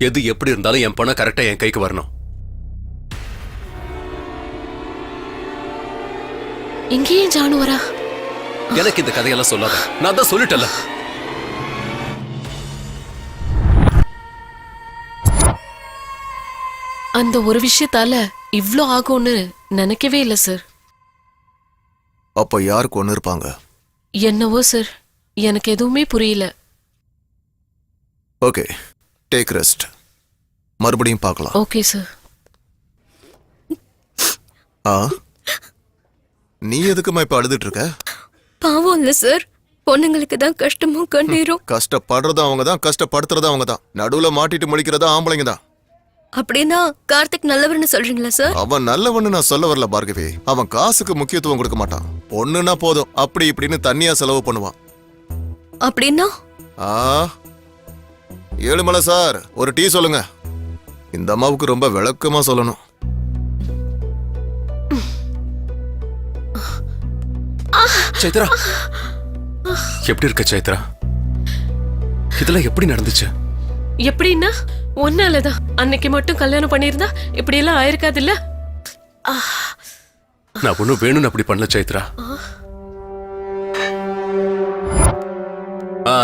எது எப்படி இருந்தாலும் என் பணம் கரெக்டா என் கைக்கு வரணும். இங்கேயும் ஜானு வரா? எனக்கு இந்த கதையெல்லாம் சொல்லாத, நான் தான் சொல்லிட்டல. அந்த ஒரு விஷயத்தால இவ்ளோ ஆகும்னு நினைக்கவே இல்லை சார். அப்ப யாருக்கு ஒண்ணு இருப்பாங்க? என்னவோ சார், எனக்கு எதுவுமே புரியல. Okay, take rest. மறுபடியும் பார்க்கலாம். Okay sir. நீ எதுக்குமா இப்ப அழுதுட்டு இருக்க? பாவம் இல்ல சார், பொண்ணுங்களுக்கு தான் கஷ்டமும் கண்ணீரும். கஷ்டப்படுறது அவங்க தான், கஷ்டப்படுத்துறது அவங்க தான். நடுவுல மாட்டிட்டு முழிக்கிறதா ஆம்பளைங்க தான். அப்படின்னா கார்த்திக் நல்லவர்னு சொல்றீங்களா சார்? அவன் நல்லவன்னு நான் சொல்ல வரல பார்கவி. அவன் காசுக்கு முக்கியத்துவம் கொடுக்க மாட்டான். பொண்ணுன்னா போதும் அப்படி இப்படின்னு தண்ணியா செலவு பண்ணுவான். அப்படின்னா ஏழுமலை சார், ஒரு டீ சொல்லுங்க. இந்த அம்மாவுக்கு ரொம்ப விளக்கமா சொல்லணும். சைத்ரா, எப்படி இருக்க சைத்ரா? இதெல்லாம் எப்படி நடந்துச்சு? எப்படின்னா ஒன்னாலதான். அன்னைக்கு மட்டும் கல்யாணம் பண்ணிருந்தா இப்படி எல்லாம் ஆயிருக்காது இல்ல. நான் ஒண்ணும் வேணும்னு அப்படி பண்ணல சைத்ரா.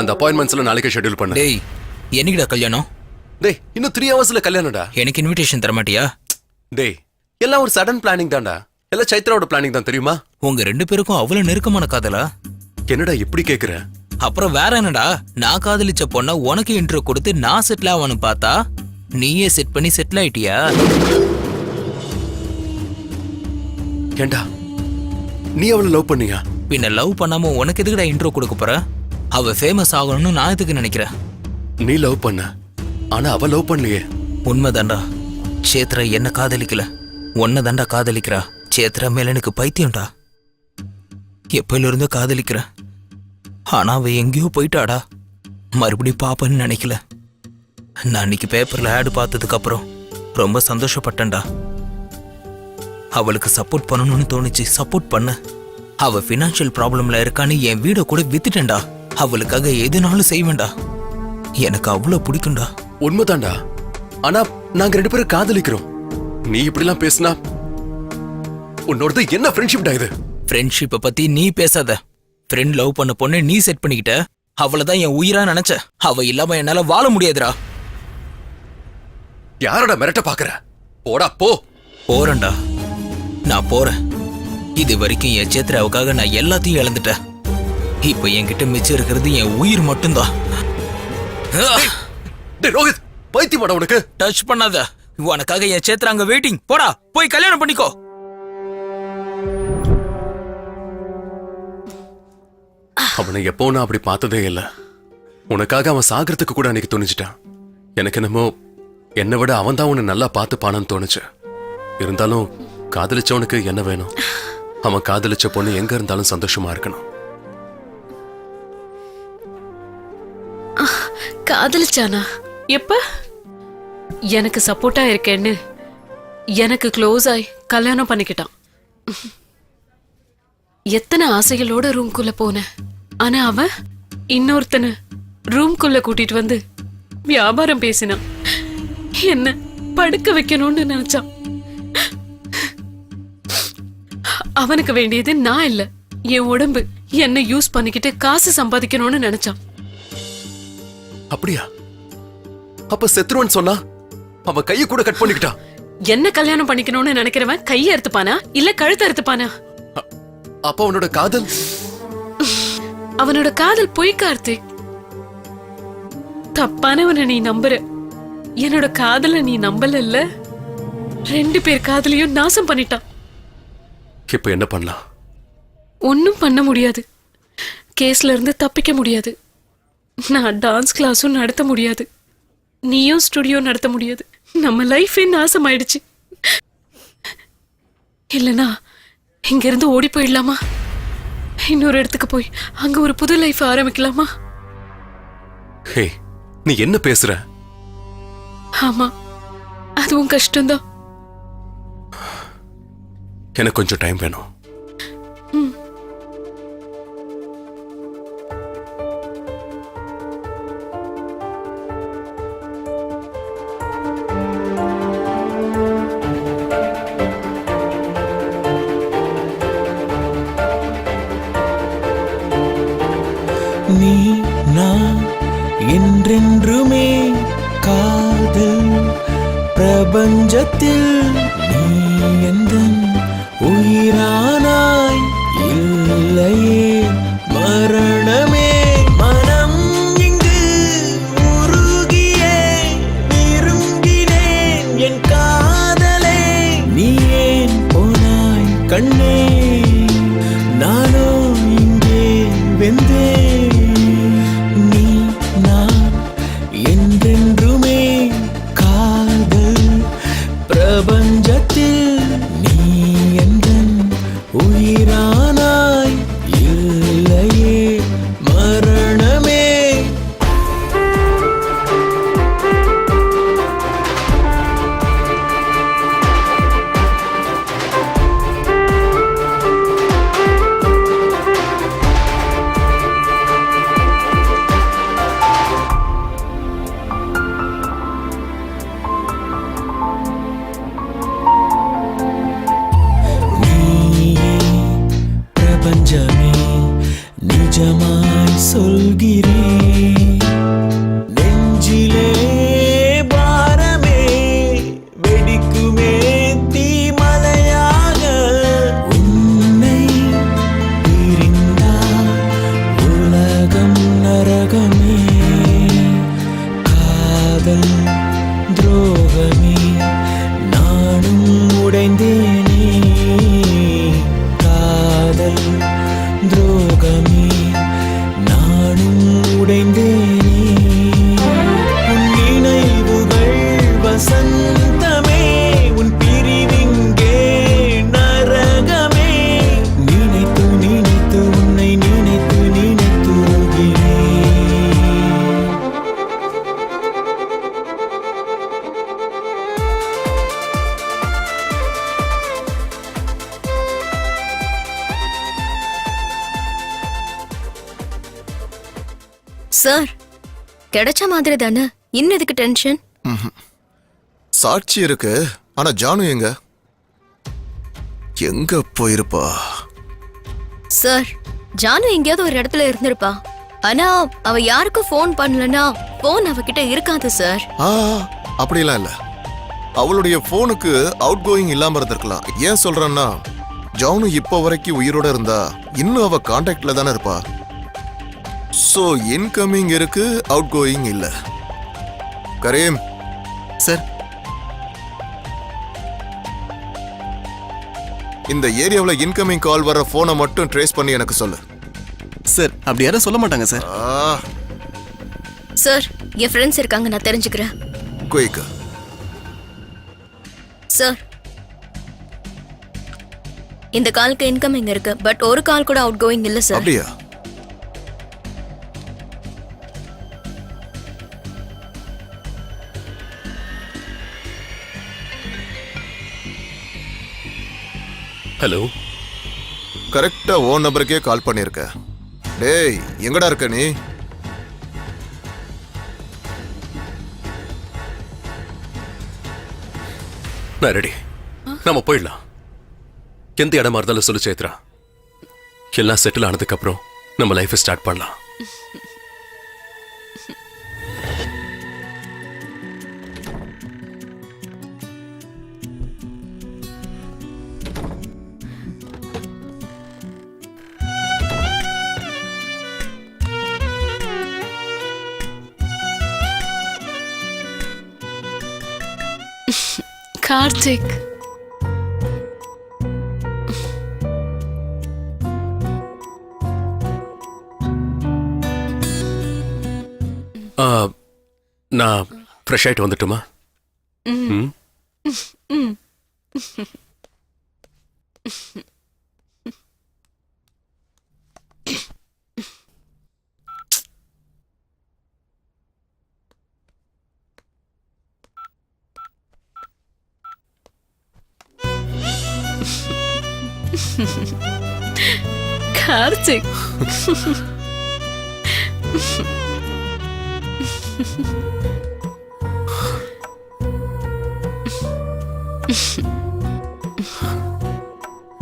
அந்த அப்பாயின்மெண்ட்ஸ்ல நாளைக்கு ஷெட்யூல் பண்ணு. டேய், என்னைக்குடா கல்யாணம்? டேய், இன்னும் 3 ஹவர்ஸ்ல கல்யாணம்டா. எனக்கு இன்விடேஷன் தர மாட்டியா? டேய், எல்லாம் ஒரு சடன் பிளானிங் தான்டா. எல்லாம் சைத்ராவோட பிளானிங் தான், தெரியுமா? உங்க 2 பேருக்கும் அவ்வளவு நெருக்கமான காதலா? என்னடா இப்படி கேக்குற? அப்புறம் வேற என்னடா, நான் காதலிச்ச பொண்ண உனக்கு இன்ட்ரோ கொடுத்து நான் செட்டில் ஆவான்னு பார்த்தா நீயே செட் பண்ணி செட்டில் ஆயிட்டியா? ஏண்டா, நீ அவளை லவ் பண்ணியா? பின்ன லவ் பண்ணாம உனக்கு எதுக்குடா இன்ட்ரோ கொடுக்க போற? அவ ஃபேமஸ் ஆகணும்னு நான் எதுக்கு நினைக்கிறேன்? நீ லவ் பண்ண, ஆனா அவ லவ் பண்ணலையே. உண்மைதான்டா, சேத்ரா என்ன காதலிக்கல, உன்னதாண்டா காதலிக்கிறா. சேத்ரா மேல எனக்கு பைத்தியம்டா. எப்பயில இருந்தோ காதலிக்கிற, ஆனா அவ எங்கேயோ போயிட்டாடா. மறுபடியும் பாப்பன்னு நினைக்கல. நான் அன்னைக்கு பேப்பர்ல ஆடு பார்த்ததுக்கு அப்புறம் ரொம்ப சந்தோஷப்பட்டேன்டா. அவளுக்கு சப்போர்ட் பண்ணணும்னு தோணுச்சு, சப்போர்ட் பண்ண. அவ பினான்சியல் ப்ராப்ளம்ல இருக்கான்னு என் வீட கூட வித்துட்டேன்டா. அவளுக்காக எதுனாலும் செய்வேன்டா. எனக்கு அவ்வளவு பிடிக்கும்டா. உண்மைதான்டா, ஆனா நாங்க 2 பேரும் காதலிக்கிறோம். நீ இப்படிலாம் பேசினா உன்னோடது என்ன ஃப்ரெண்ட்ஷிப்டா இது? ஃப்ரெண்ட்ஷிப்பை பத்தி நீ பேசாத. ஃப்ரெண்ட் லவ் பண்ண பொண்ணு நீ செட் பண்ணிக்கிட்ட. அவளதான் என் உயிரா நினைச்ச. அவ இல்லாம என்னால வாழ முடியாதுடா. யாரோட மிரட்ட பாக்குற? போடா போ. போறேன்டா, நான் போறேன். இது வரைக்கும் என் சேத்ராவுக்காக நான் எல்லாத்தையும் இழந்துட்டேன். இப்ப என்கிட்ட மிச்சம் இருக்கிறது என் உயிர் மட்டும்தான். டேய் ரோஹித், பைத்தியமாடா உனக்கு? டச் பண்ணாத. உனக்காக என் சேத்ரா அங்க வெயிட்டிங். போடா, போய் கல்யாணம் பண்ணிக்கோ. அவனை எப்போ நான் அப்படி பார்த்ததே இல்ல. உனக்காக அவன் சாகிறதுக்கு கூட அன்னைக்கு துணிச்சிட்டான். எனக்கு என்னமோ என்னை விட அவன் தான் உன்னை நல்லா பார்த்துப்பானான்னு தோணுச்சு. இருந்தாலும் காதலிச்சவனுக்கு என்ன வேணும்? அவன் காதலிச்ச பொண்ணு எங்க இருந்தாலும் சந்தோஷமா இருக்கணும். காதலிச்சானா? எப்ப? எனக்கு சப்போர்ட்டா இருக்கேன்னு எனக்கு க்ளோஸ் ஆயி கல்யாணம் பண்ணிக்கிட்டான். எத்தனை ஆசைகளோட ரூம்குள்ள போனேன். ஆனா அவன் இன்னொருத்தனை ரூம்குள்ள கூட்டிட்டு வந்து வியாபாரம் பேசினான். என்ன படுக்க வைக்கணும்னு நினைச்சான். அவனுக்கு வேண்டியது நான் இல்ல, என் உடம்பு. என்ன யூஸ் பண்ணிக்கிட்டு காசு சம்பாதிக்கணும்னு நினைச்சான். அப்படியா? அப்ப செத்துருவன் சொன்னா அவன் கையை கூட கட் பண்ணிக்கிட்டான். என்ன கல்யாணம் பண்ணிக்கணும்னு நினைக்கிறவன் கையை அறுத்துப்பானா இல்ல கழுத்தை அறுத்துப்பானா? அப்ப அவனோட காதல்? அவனோட காதல் பொய் கார்த்திக். தப்பானவனை நீ நம்புற. என்னோட காதல நீ நம்பல. 2 பேர் காதலையும் நாசம் பண்ணிட்டான். இப்ப என்ன பண்ணலாம்? ஒன்றும் பண்ண முடியாது. கேஸ்ல இருந்து தப்பிக்க முடியாது. நான் டான்ஸ் கிளாஸும் நடத்த முடியாது. நீயும் ஸ்டுடியோ நடத்த முடியாது. நம்ம லைஃபே நாசமாயிடுச்சு. இல்லனா இங்க இருந்து ஓடி போயிடலாமா? இன்னொரு இடத்துக்கு போய் அங்க ஒரு புது லைஃப் ஆரம்பிக்கலாமா? ஹே, நீ என்ன பேசுற? ஆமா, அதுவும் கஷ்டம்தான். எனக்கு கொஞ்சம் டைம் வேணும். நீ நான் என்றென்றுமே காதல் பிரபஞ்சத்தில் நீ எந்தன் உயிரானாய் இல்லையே மரணமே மனம் இங்கு உருகியே விரும்பினேன் என் காதலே நீ ஏன் போனாய் கண்ணே நானோ இங்கே வெந்தேன் நீ நான் என்றென்றுமே காதல் பிரபஞ்சத்தில் நீ எந்தன் உயிரானாய் இல்லையே மரணமே. நீயே பிரபஞ்சமே நிஜமாய் சொல்கிறேன் நெஞ்சிலே பாரமே வெடிக்குமே தீமலையாக உன்னை பிரிந்தால் உலகம் நரகமே காதல் துரோகமே நானும் உடைந்தேனே காதல் துரோகமே நானும் உடைந்தேனே உன் நினைவுகள் வசந்தமே உன் பிரிவிங்கே நரகமே நினைத்து நினைத்து உன்னை நினைத்து நினைத்துருகிறேன். சார், கிடைச்ச மாதிரி தானே, இன்னும் எதுக்கு டென்ஷன்? சாட்சி இருக்கு, ஆனா ஜானு எங்க எங்க போயிருப்பா? சார், ஜானு எங்கேயாவது ஒரு இடத்துல இருந்திருப்பா. ஆனா அவ யாருக்கும் ஃபோன் பண்ணலனா ஃபோன் அவகிட்ட இருக்காது சார். அப்படிலாம் இல்ல. அவளுடைய போனுக்கு அவுட் கோயிங் இல்லாம இருந்திருக்கலாம். ஏன் சொல்றேன்னா, ஜானு இப்போ வரைக்கும் உயிரோட இருந்தா இன்னும் அவ கான்டாக்ட்ல தானே இருப்பா. சோ இன்கமிங் இருக்கு, அவுட் கோயிங் இல்ல. கரீம் சார், இந்த ஏரியாவில் இன்கமிங் கால் வர போனை மட்டும் ட்ரேஸ் பண்ணி எனக்கு சொல்லு. சார் அப்படி யாரும் சொல்ல மாட்டாங்க சார். சார், என் ஃப்ரெண்ட்ஸ் இருக்காங்க, நான் தெரிஞ்சுக்கிறேன். குயிக். சார், இந்த காலுக்கு இன்கமிங் இருக்கு, பட் ஒரு கால் கூட அவுட் கோயிங் இல்ல சார். அப்படியா? ஹலோ, கரெக்டா ஓன் நம்பருக்கே கால் பண்ணிருக்க. டேய், எங்கடா இருக்க நீ? நான் ரெடி. நாம போயிடலாம். எந்த இடமா இருந்தாலும் சொல்லு சேத்ரா. எல்லாம் செட்டில் ஆனதுக்கு அப்புறம் நம்ம லைஃபை ஸ்டார்ட் பண்ணலாம். கார்த்திக், நான் ஃப்ரெஷ் ஆயிட்டு வந்துட்டுமா? ம். கார்த்திக்,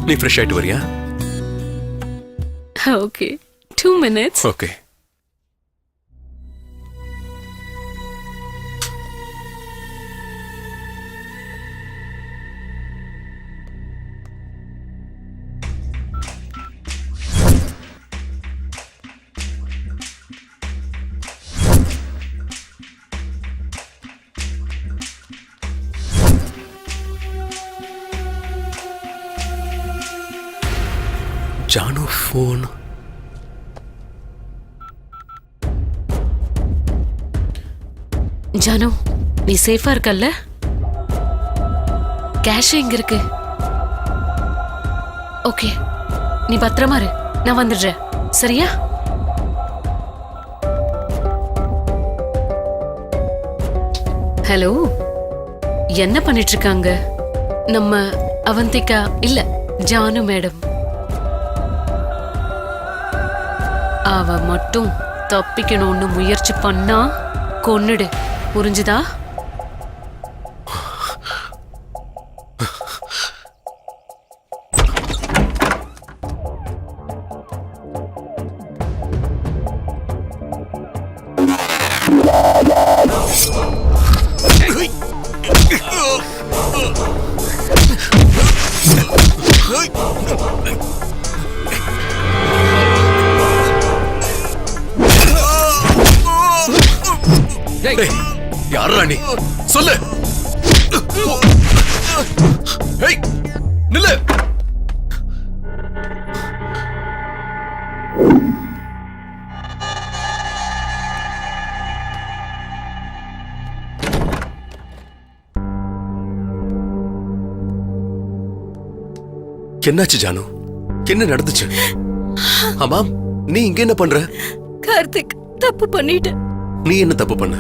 நீ ஃப்ரெஷ் ஆயிட்டு வரியா? Okay 2 minutes. Okay. Janu phone. Janu, நீ சேஃபா இருக்கல்ல? கேஷ் எங்க இருக்கு? ஓகே, நீ பத்திரமா இரு, நான் வந்துடுறேன். சரியா? ஹலோ, என்ன பண்ணிட்டு இருக்காங்க நம்ம அவந்திகா? இல்ல, ஜானு மேடம். அவ மட்டும் தப்பிக்கணும்னு முயற்சி பண்ணா கொன்னுடு, புரிஞ்சுதா? யாரா நீ? சொல்லு. ஏய், நில்லு. என்னாச்சு ஜானு? என்ன நடந்துச்சு? ஆமாம், நீ இங்க என்ன பண்ற? கார்த்திக், தப்பு பண்ணிட்டேன். நீ என்ன தப்பு பண்ண?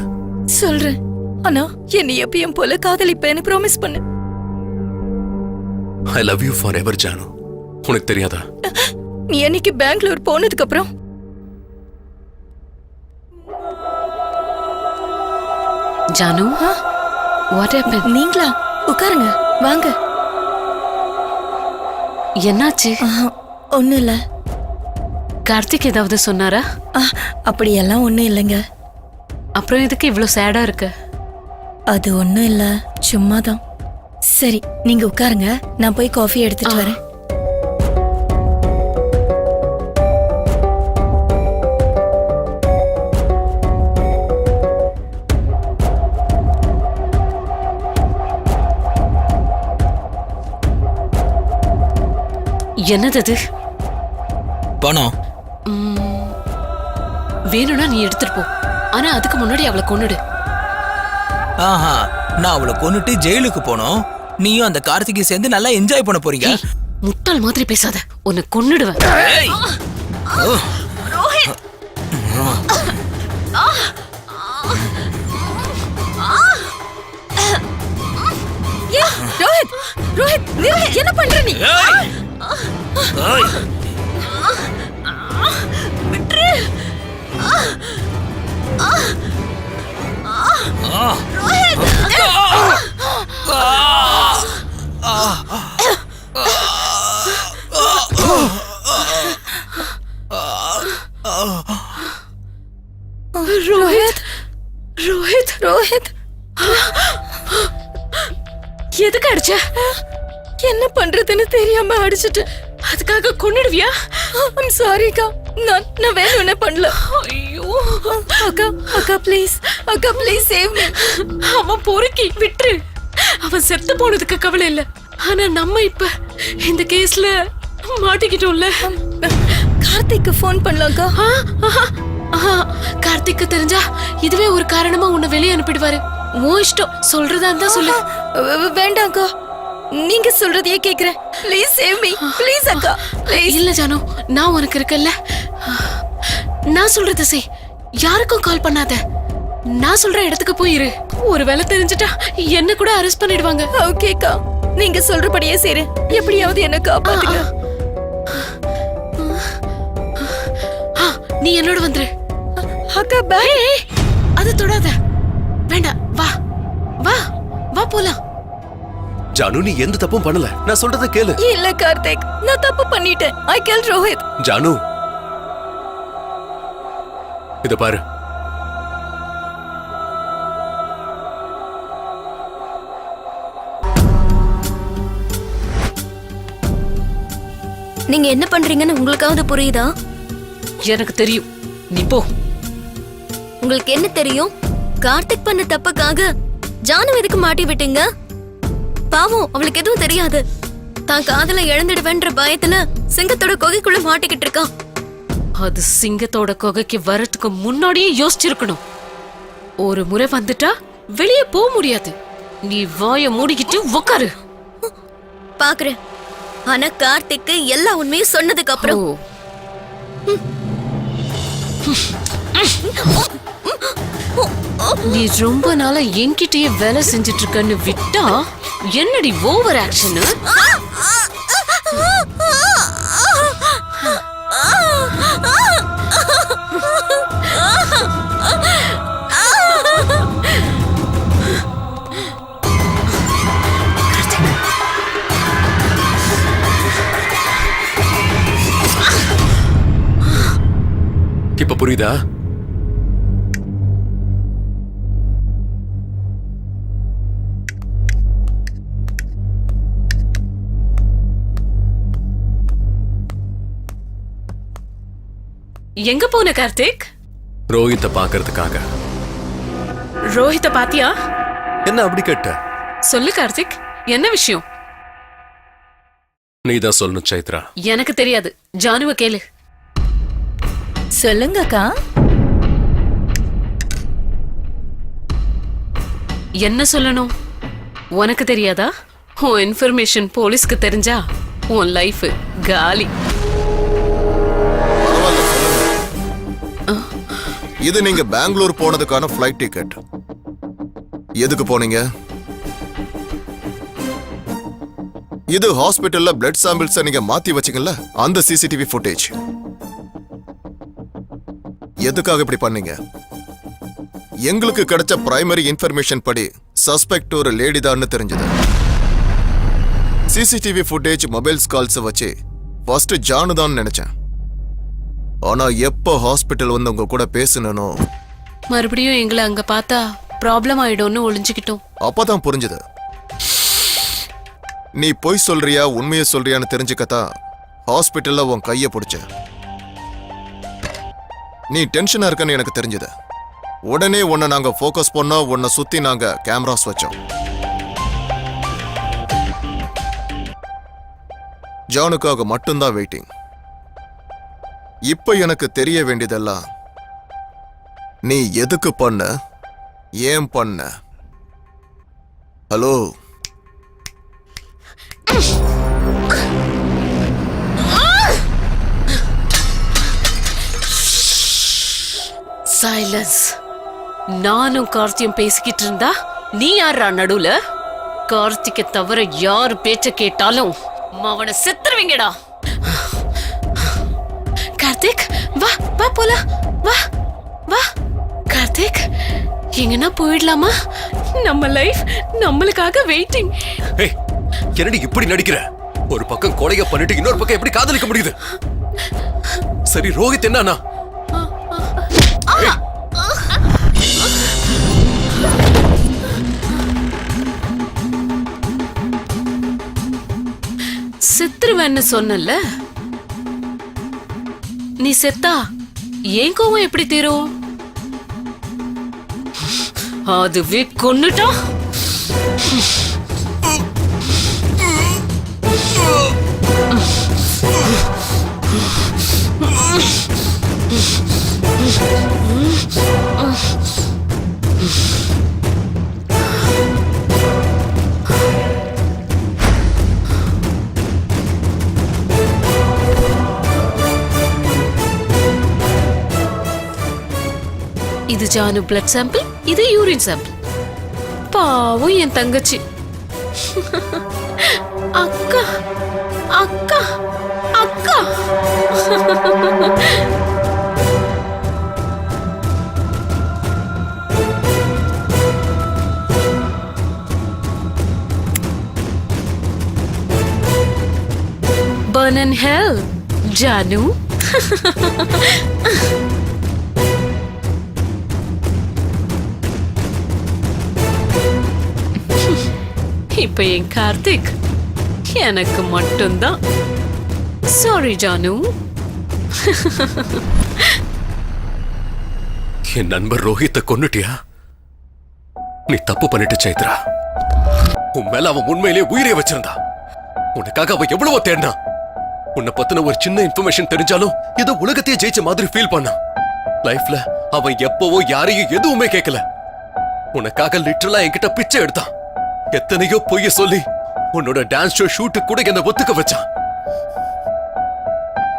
சொல்றேன், ஆனா என்னை எப்பயும் போல காதலிப்பேன்னு ப்ராமிஸ் பண்ணு. I love you forever Janu. உனக்கு தெரியாதா? நீ என்னைக்கு பெங்களூர் போனதுக்கு அப்புறம் ஜானு, வாட் ஹேப்பன்? நீங்களா? உட்காருங்க, வாங்க. என்னாச்சு? ஒண்ணும் இல்ல. கார்த்திக் ஏதாவது சொன்னாரா? அப்படியெல்லாம் ஒண்ணும் இல்லைங்க. அப்புறம் எதுக்கு இவ்ளோ சேடா இருக்கு? அது ஒண்ணும் இல்ல, சும்மாதான். சரி, நீங்க உட்காருங்க, நான் போய் காஃபி எடுத்துட்டு வரேன். என்னது அது? பணம் வேணும்னா நீ எடுத்துட்டு போ, ஆனா அதுக்கு முன்னாடி அவளை கொன்னுடு. ஆஹா, நான் அவளை கொன்னுட்டு ஜெயிலுக்கு போனோம். நீயும் அந்த கார்த்திகை சேர்ந்து நல்லா என்ஜாய் பண்ண போறீங்க. முட்டாள் மாதிரி பேசாத, உன்னை கொன்னுடுவேன். ரோஹித், ரோஹித், என்ன பண்ற நீ? விட்ரு. ரோஹித், ரோஹித், ரோஹித், எதுக்கு அடிச்ச? என்ன பண்றதுன்னு தெரியாம அடிச்சிட்டு. அதுக்காக கொன்னுடுவியா? ஐம் சாரிக்கா, நான் வேணும்னே பண்ணல. ஐயோ அக்கா, அக்கா ப்ளீஸ், அக்கா ப்ளீஸ் சேவ் மீ. அவன் பொறுக்கி விட்டுரு. அவன் செத்து போனதுக்கு கவலை இல்ல, ஆனா நம்ம இப்ப இந்த கேஸ்ல மாட்டிக்கிட்டோம்ல. கார்த்திக்கு ஃபோன் பண்ணலாம்க்கா. கார்த்திக்கு தெரிஞ்சா இதுவே ஒரு காரணமா உன்னை வெளியே அனுப்பிடுவாரு. உன் இஷ்டம், சொல்றதா இருந்தா சொல்லு. வேண்டாம் அக்கா, நீங்க சொல்றதையே கேக்குறேன். ப்ளீஸ் சேவ் மீ, ப்ளீஸ் அக்கா, ப்ளீஸ். இல்ல ஜானு, நான் உனக்கு இருக்கல்ல. நான் சொல்றத செய், யாருக்கும் கால் பண்ணாத. நான் சொல்ற இடத்துக்கு போயிரு. ஒருவேளை தெரிஞ்சிட்டா என்ன கூட அரெஸ்ட் பண்ணிடுவாங்க. ஓகேக்கா, நீங்க சொல்றபடியே செய்றேன். எப்படியாவது என்ன காப்பாத்துங்க. நீ என்னோட வந்துரு. அக்கா பேக். அது தொடாத, வேண்டாம். வா வா வா போலாம். ஜானு, நீ எந்த தப்பும் பண்ணல. நான் சொல்றத கேளு. இல்ல கார்த்திக், நான் தப்பு பண்ணிட்டேன். ஐ கில் ரோஹித். ஜானு, இத பாரு. நீங்க என்ன பண்றீங்கன்னு உங்களுக்காவது புரியுதா? எனக்கு தெரியும், நீ போ. உங்களுக்கு என்ன தெரியும்? கார்த்திக் பண்ண தப்புக்காக ஜானு எதுக்கு மாட்டி விட்டீங்க? பாவம், அவளுக்கு எதுவும் தெரியாது. தான் காதல இழந்துடுவேன்ற பயத்துல சிங்கத்தோட குகைக்குள்ள மாட்டிக்கிட்டு இருக்கா. அது சிங்கத்தோட குகைக்கு வரதுக்கு முன்னாடியே யோசிச்சிருக்கணும். ஒரு முறை வந்துட்டா வெளியே போக முடியாது. நீ வாய மூடிக்கிட்டு உட்காரு. பாக்குறேன். ஆனா கார்த்திக்கு எல்லா உண்மையும் சொன்னதுக்கு அப்புறம் நீ ரொம்ப நாளா என்கிட்டயே வேலை செஞ்சிட்டு இருக்கன்னு விட்டா என்னடி ஓவர் ஆக்ஷன்? இப்ப புரியுதா? எங்க போன கார்த்திக்? ரோஹித்த பாக்குறதுக்காக. ரோஹித்த பாத்தியா? என்ன அப்படி கேட்ட? சொல்லு கார்த்திக், என்ன விஷயம்? நீதான் சொல்லணும் சைத்ரா. எனக்கு தெரியாது, ஜானுவ கேளு. சொல்லுங்கக்கா. என்ன சொல்லணும்? உனக்கு தெரியாதா? உன் இன்ஃபர்மேஷன் போலீஸ்க்கு தெரிஞ்சா உன் லைஃப் காலி. இது நீங்க பெங்களூர் போனதுக்கான ஃப்ளைட் டிக்கெட். எதுக்கு போனீங்க? இது ஹாஸ்பிட்டல்ல பிளட் சாம்பிள்ஸ் நீங்க மாத்தி வச்சீங்கல்ல, அந்த சிசிடிவி ஃபுட்டேஜ். எதுக்காக இப்படி பண்ணீங்க? எங்களுக்கு கிடைச்ச பிரைமரி இன்ஃபர்மேஷன் படி சஸ்பெக்ட் ஒரு லேடி தான் தெரிஞ்சது. சிசிடிவி ஃபுட்டேஜ், மொபைல்ஸ் கால்ஸ் வச்சு ஃபர்ஸ்ட் ஜானு தான் நினைச்சேன். ஆனா எப்ப ஹாஸ்பிட்டல் வந்து உங்க கூட பேசணும், மறுபடியும் எங்களை அங்க பார்த்தா ப்ராப்ளம் ஆயிடும்னு ஒளிஞ்சுக்கிட்டோம். அப்பதான் புரிஞ்சது. நீ பொய் சொல்றியா உண்மையை சொல்றியான்னு தெரிஞ்சுக்கத்தான் ஹாஸ்பிட்டல்ல உன் கைய பிடிச்ச. நீ டென்ஷனா இருக்கன்னு எனக்கு தெரிஞ்சது. உடனே உன்னை நாங்க ஃபோக்கஸ் பண்ணோம். உன்னை சுத்தி நாங்க கேமராஸ் வச்சோம். ஜானுக்காக மட்டும்தான் வெயிட்டிங். இப்ப எனக்கு தெரிய வேண்டியதெல்லாம், நீ எதுக்கு பண்ண, ஏன் பண்ண? Hello, silence. நானும் கார்த்தியும் பேசிக்கிட்டு இருந்தா நீ யாரா நடுவுல? கார்த்திகை தவிர யாரு பேச்ச கேட்டாலும் அவனை செத்துருவீங்கடா. கார்த்திக், வா வா போலாம், வா வா. கார்த்திக், எங்கன்னா போயிடலாமா? நம்ம லைஃப் நம்மளுக்காக வெயிட்டிங். ஏய், என்னடி இப்படி நடிக்கிற? ஒரு பக்கம் கொலைய பண்ணிட்டு இன்னொரு பக்கம் எப்படி காதலிக்க முடியுது? சரி, ரோஹித் என்னன்னா? செத்துருவேன்னு சொன்னல, நீ செத்தா ஏன் கோவம் எப்படி தீரும்? அதுவே கொன்னுட்டா இது ஜானு பிளட் சாம்பிள், இது யூரின் சாம்பிள். பாவம் என் தங்கச்சி. அக்கா அக்கா அக்கா. Burn in hell, Janu. இப்ப என் கார்த்திக் எனக்கு மட்டும்தான். சாரி ஜானு. என் நண்பர் ரோஹித்தை கொன்னுட்டியா? நீ தப்பு பண்ணிட்டு சைத்ரா. உன் மேல அவன் உண்மையிலேயே உயிரை வச்சிருந்தா. உனக்காக அவன் எவ்வளவோ தேடினா. உன்னை பத்தின ஒரு சின்ன இன்ஃபர்மேஷன் தெரிஞ்சாலும் ஏதோ உலகத்தையே ஜெயிச்ச மாதிரி ஃபீல் பண்ணான். லைஃப்ல அவன் எப்பவோ யாரையும் எதுவுமே கேட்கல. உனக்காக லிட்டரலா என்கிட்ட பிச்சை எடுத்தான். எத்தனையோ பொய்ய சொல்லி உன்னோட டான்ஸ் ஷோ ஷூட்டு கூட என்ன ஒத்துக்க வச்சான்.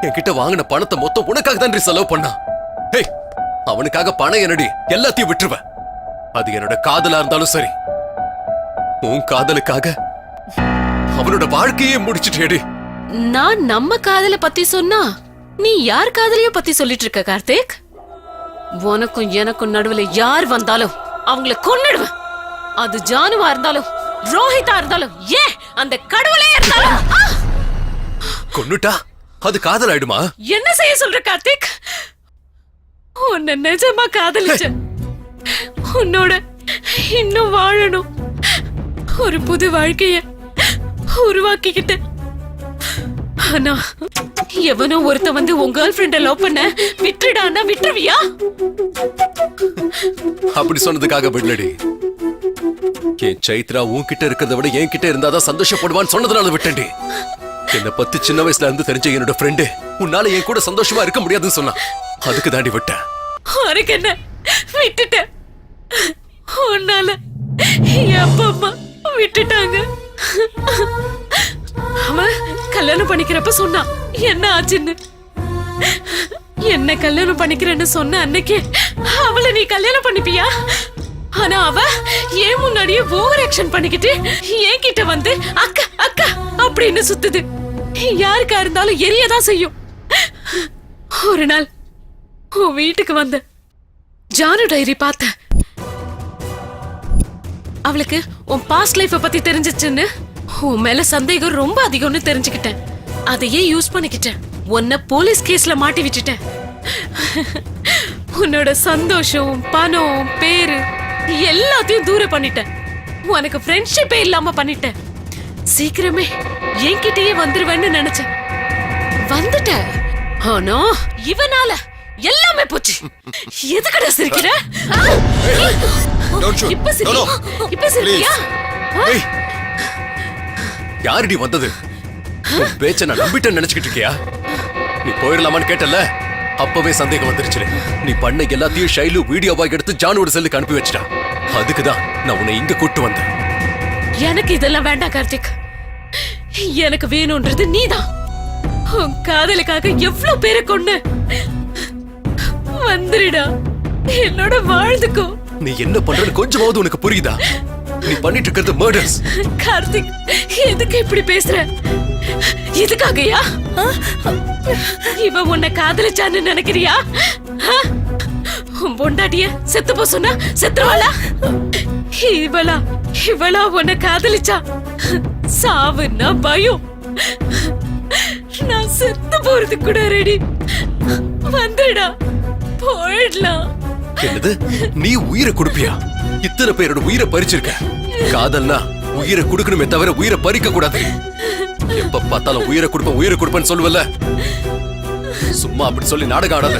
என்கிட்ட வாங்கின பணத்தை மொத்தம் உனக்காக தான் செலவு பண்ணான். ஹே, அவனுக்காக பணம் என்னடி எல்லாத்தையும் விட்டுருவேன். அது என்னோட காதலா இருந்தாலும் சரி. உன் காதலுக்காக அவனோட வாழ்க்கையே முடிச்சிட்டேடி. நான் நம்ம காதல பத்தி சொன்னா நீ யார் காதலையோ பத்தி சொல்லிட்டு இருக்க கார்த்திக்? உனக்கும் எனக்கும் நடுவுல யார் வந்தாலும் அவங்கள கொன்னுடுவேன். அது ஜானுவா இருந்தாலும் ரோஹிதா இருந்தாலும் ஏன் அந்த கடவுளே இருந்தாலும். கொன்னுட்டா அது காதல் ஆயிடுமா? என்ன செய்ய சொல்ற கார்த்திக்? உன்னை நிஜமா காதலிச்சேன். உன்னோட இன்னும் வாழணும். ஒரு புது வாழ்க்கைய உருவாக்கிக்கிட்டு. ஆனா எவனோ ஒருத்த வந்து உன் கேர்ள் ஃப்ரெண்ட லவ் பண்ண விட்டுடான்னா விட்டுருவியா? அப்படி சொன்னதுக்காக விடலடி. என் சைத்ரா உன்கிட்ட இருக்கிறத விட என்கிட்ட இருந்தாதான் சந்தோஷப்படுவான்னு சொன்னதுனால விட்டேன்டி. என்னை பத்தி சின்ன வயசுல இருந்து தெரிஞ்ச என்னோட ஃப்ரெண்டு உன்னால என் கூட சந்தோஷமா இருக்க முடியாதுன்னு சொன்னா. அதுக்கு தாண்டி விட்டேன். உனக்கு என்ன விட்டுட்டேன். உன்னால என் அப்பா அம்மா விட்டுட்டாங்க. அவன் கல்யாணம் பண்ணிக்கிறப்ப சொன்னான் என்ன ஆச்சுன்னு. என்ன கல்யாணம் பண்ணிக்கிறேன்னு சொன்ன அன்னைக்கு அவளை நீ கல்யாணம் பண்ணிப்பியா? ஆனா அவ ஏன் முன்னாடியே ஓவர் ஆக்ஷன் பண்ணிக்கிட்டு என் கிட்ட வந்து அக்கா அக்கா அப்படின்னு சுத்துது. யாருக்கா இருந்தாலும் எரியதான் செய்யும். ஒரு நாள் உன் வீட்டுக்கு வந்த ஜானு டைரி பார்த்த. அவளுக்கு உன் பாஸ்ட் லைஃப பத்தி தெரிஞ்சிச்சுன்னு உன் மேல சந்தேகம் ரொம்ப அதிகம்னு தெரிஞ்சுக்கிட்டேன். அதையே யூஸ் பண்ணிக்கிட்டேன். உன்னை போலீஸ் கேஸ்ல மாட்டி விட்டுட்டேன். உன்னோட சந்தோஷம், பணம், பேரு எல்லாத்தையும் தூரம் பண்ணிட்டேன். உனக்கு ஃப்ரெண்ட்ஷிப்பே இல்லாம பண்ணிட்டேன். சீக்கிரமே என்கிட்டயே வந்துருவேன்னு நினைச்சேன். வந்துட்ட. ஆனா இவனால எல்லாமே போச்சு. எதுக்கடா சிரிக்கிற? இப்ப சிரிக்கியா? யாருடி வந்தது? பேச்ச நான் நம்பிட்டேன்னு நினைச்சுக்கிட்டு இருக்கியா? நீ போயிடலாமான்னு கேட்டல, அப்பவே சந்தேகம் வந்துருச்சு. நீ பண்ண எல்லாத்தையும் ஷைலு வீடியோவா எடுத்து ஜானோட செல்லுக்கு அனுப்பி வச்சிட்டா. அதுக்குதான் நான் உன்னை இங்க கூட்டு வந்தேன். எனக்கு இதெல்லாம் வேண்டாம் கார்த்திக். எனக்கு வேணும்ன்றது நீதான். உன் காதலுக்காக எவ்வளவு பேரை கொண்டு வந்துடுடா. என்னோட வாழ்ந்துக்கோ. நீ என்ன பண்றன்னு கொஞ்சமாவது உனக்கு புரியுதா? நீ பண்ணிட்டு இருக்கிறது மர்டர்ஸ். கார்த்திக், எதுக்கு இப்படி பேசுற? இதுக்காகயா இவ உன்னை காதலிச்சான்னு நினைக்கிறியா? உன் பொண்டாட்டிய செத்து போ சொன்னா செத்துவாளா? இவளா உன்னை காதலிச்சா? சாவுன்னா பயம். நான் செத்து போறது கூட ரெடி. வந்துடா, போயிடலாம். என்னது? நீ உயிரை கொடுப்பியா? இத்தனை பேரோட உயிரை பறிச்சிருக்க. காதல்னா உயிரை கொடுக்கணுமே தவிர உயிரை பறிக்க கூடாது. எப்ப பார்த்தாலும் உயிரை கொடுப்பேன்னு சொல்லுவல்ல. சும்மா அப்படி சொல்லி நாடகம் ஆடாத.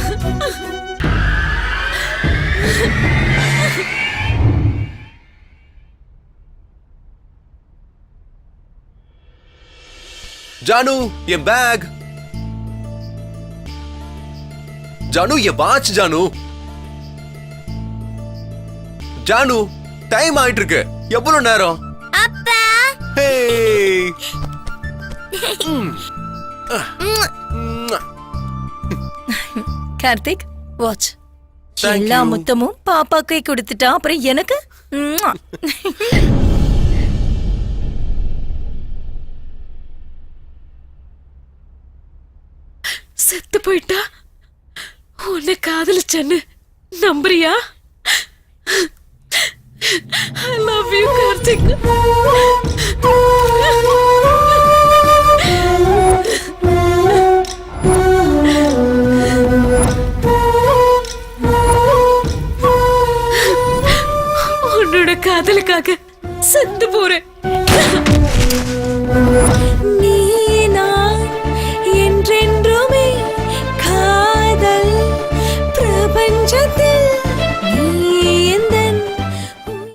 ஜானு, என் பேக். ஜானு என் வாட்ச் ஜானு. ஜானு டைம் ஆயிட்டு இருக்கு. எவ்வளவு நேரம்? அப்பா ஹேய். கார்த்திக் வாட்ச். Thank எல்லா you. முத்தமும் பாப்பாக்கே கொடுத்துட்டா அப்புறம் எனக்கு ம்ம். செத்து போயிட்டா உன்னை காதலிச்சேன்னு நம்புறியா? I love you, Karthik. உன்னோட காதலுக்காக செத்து போறேன்.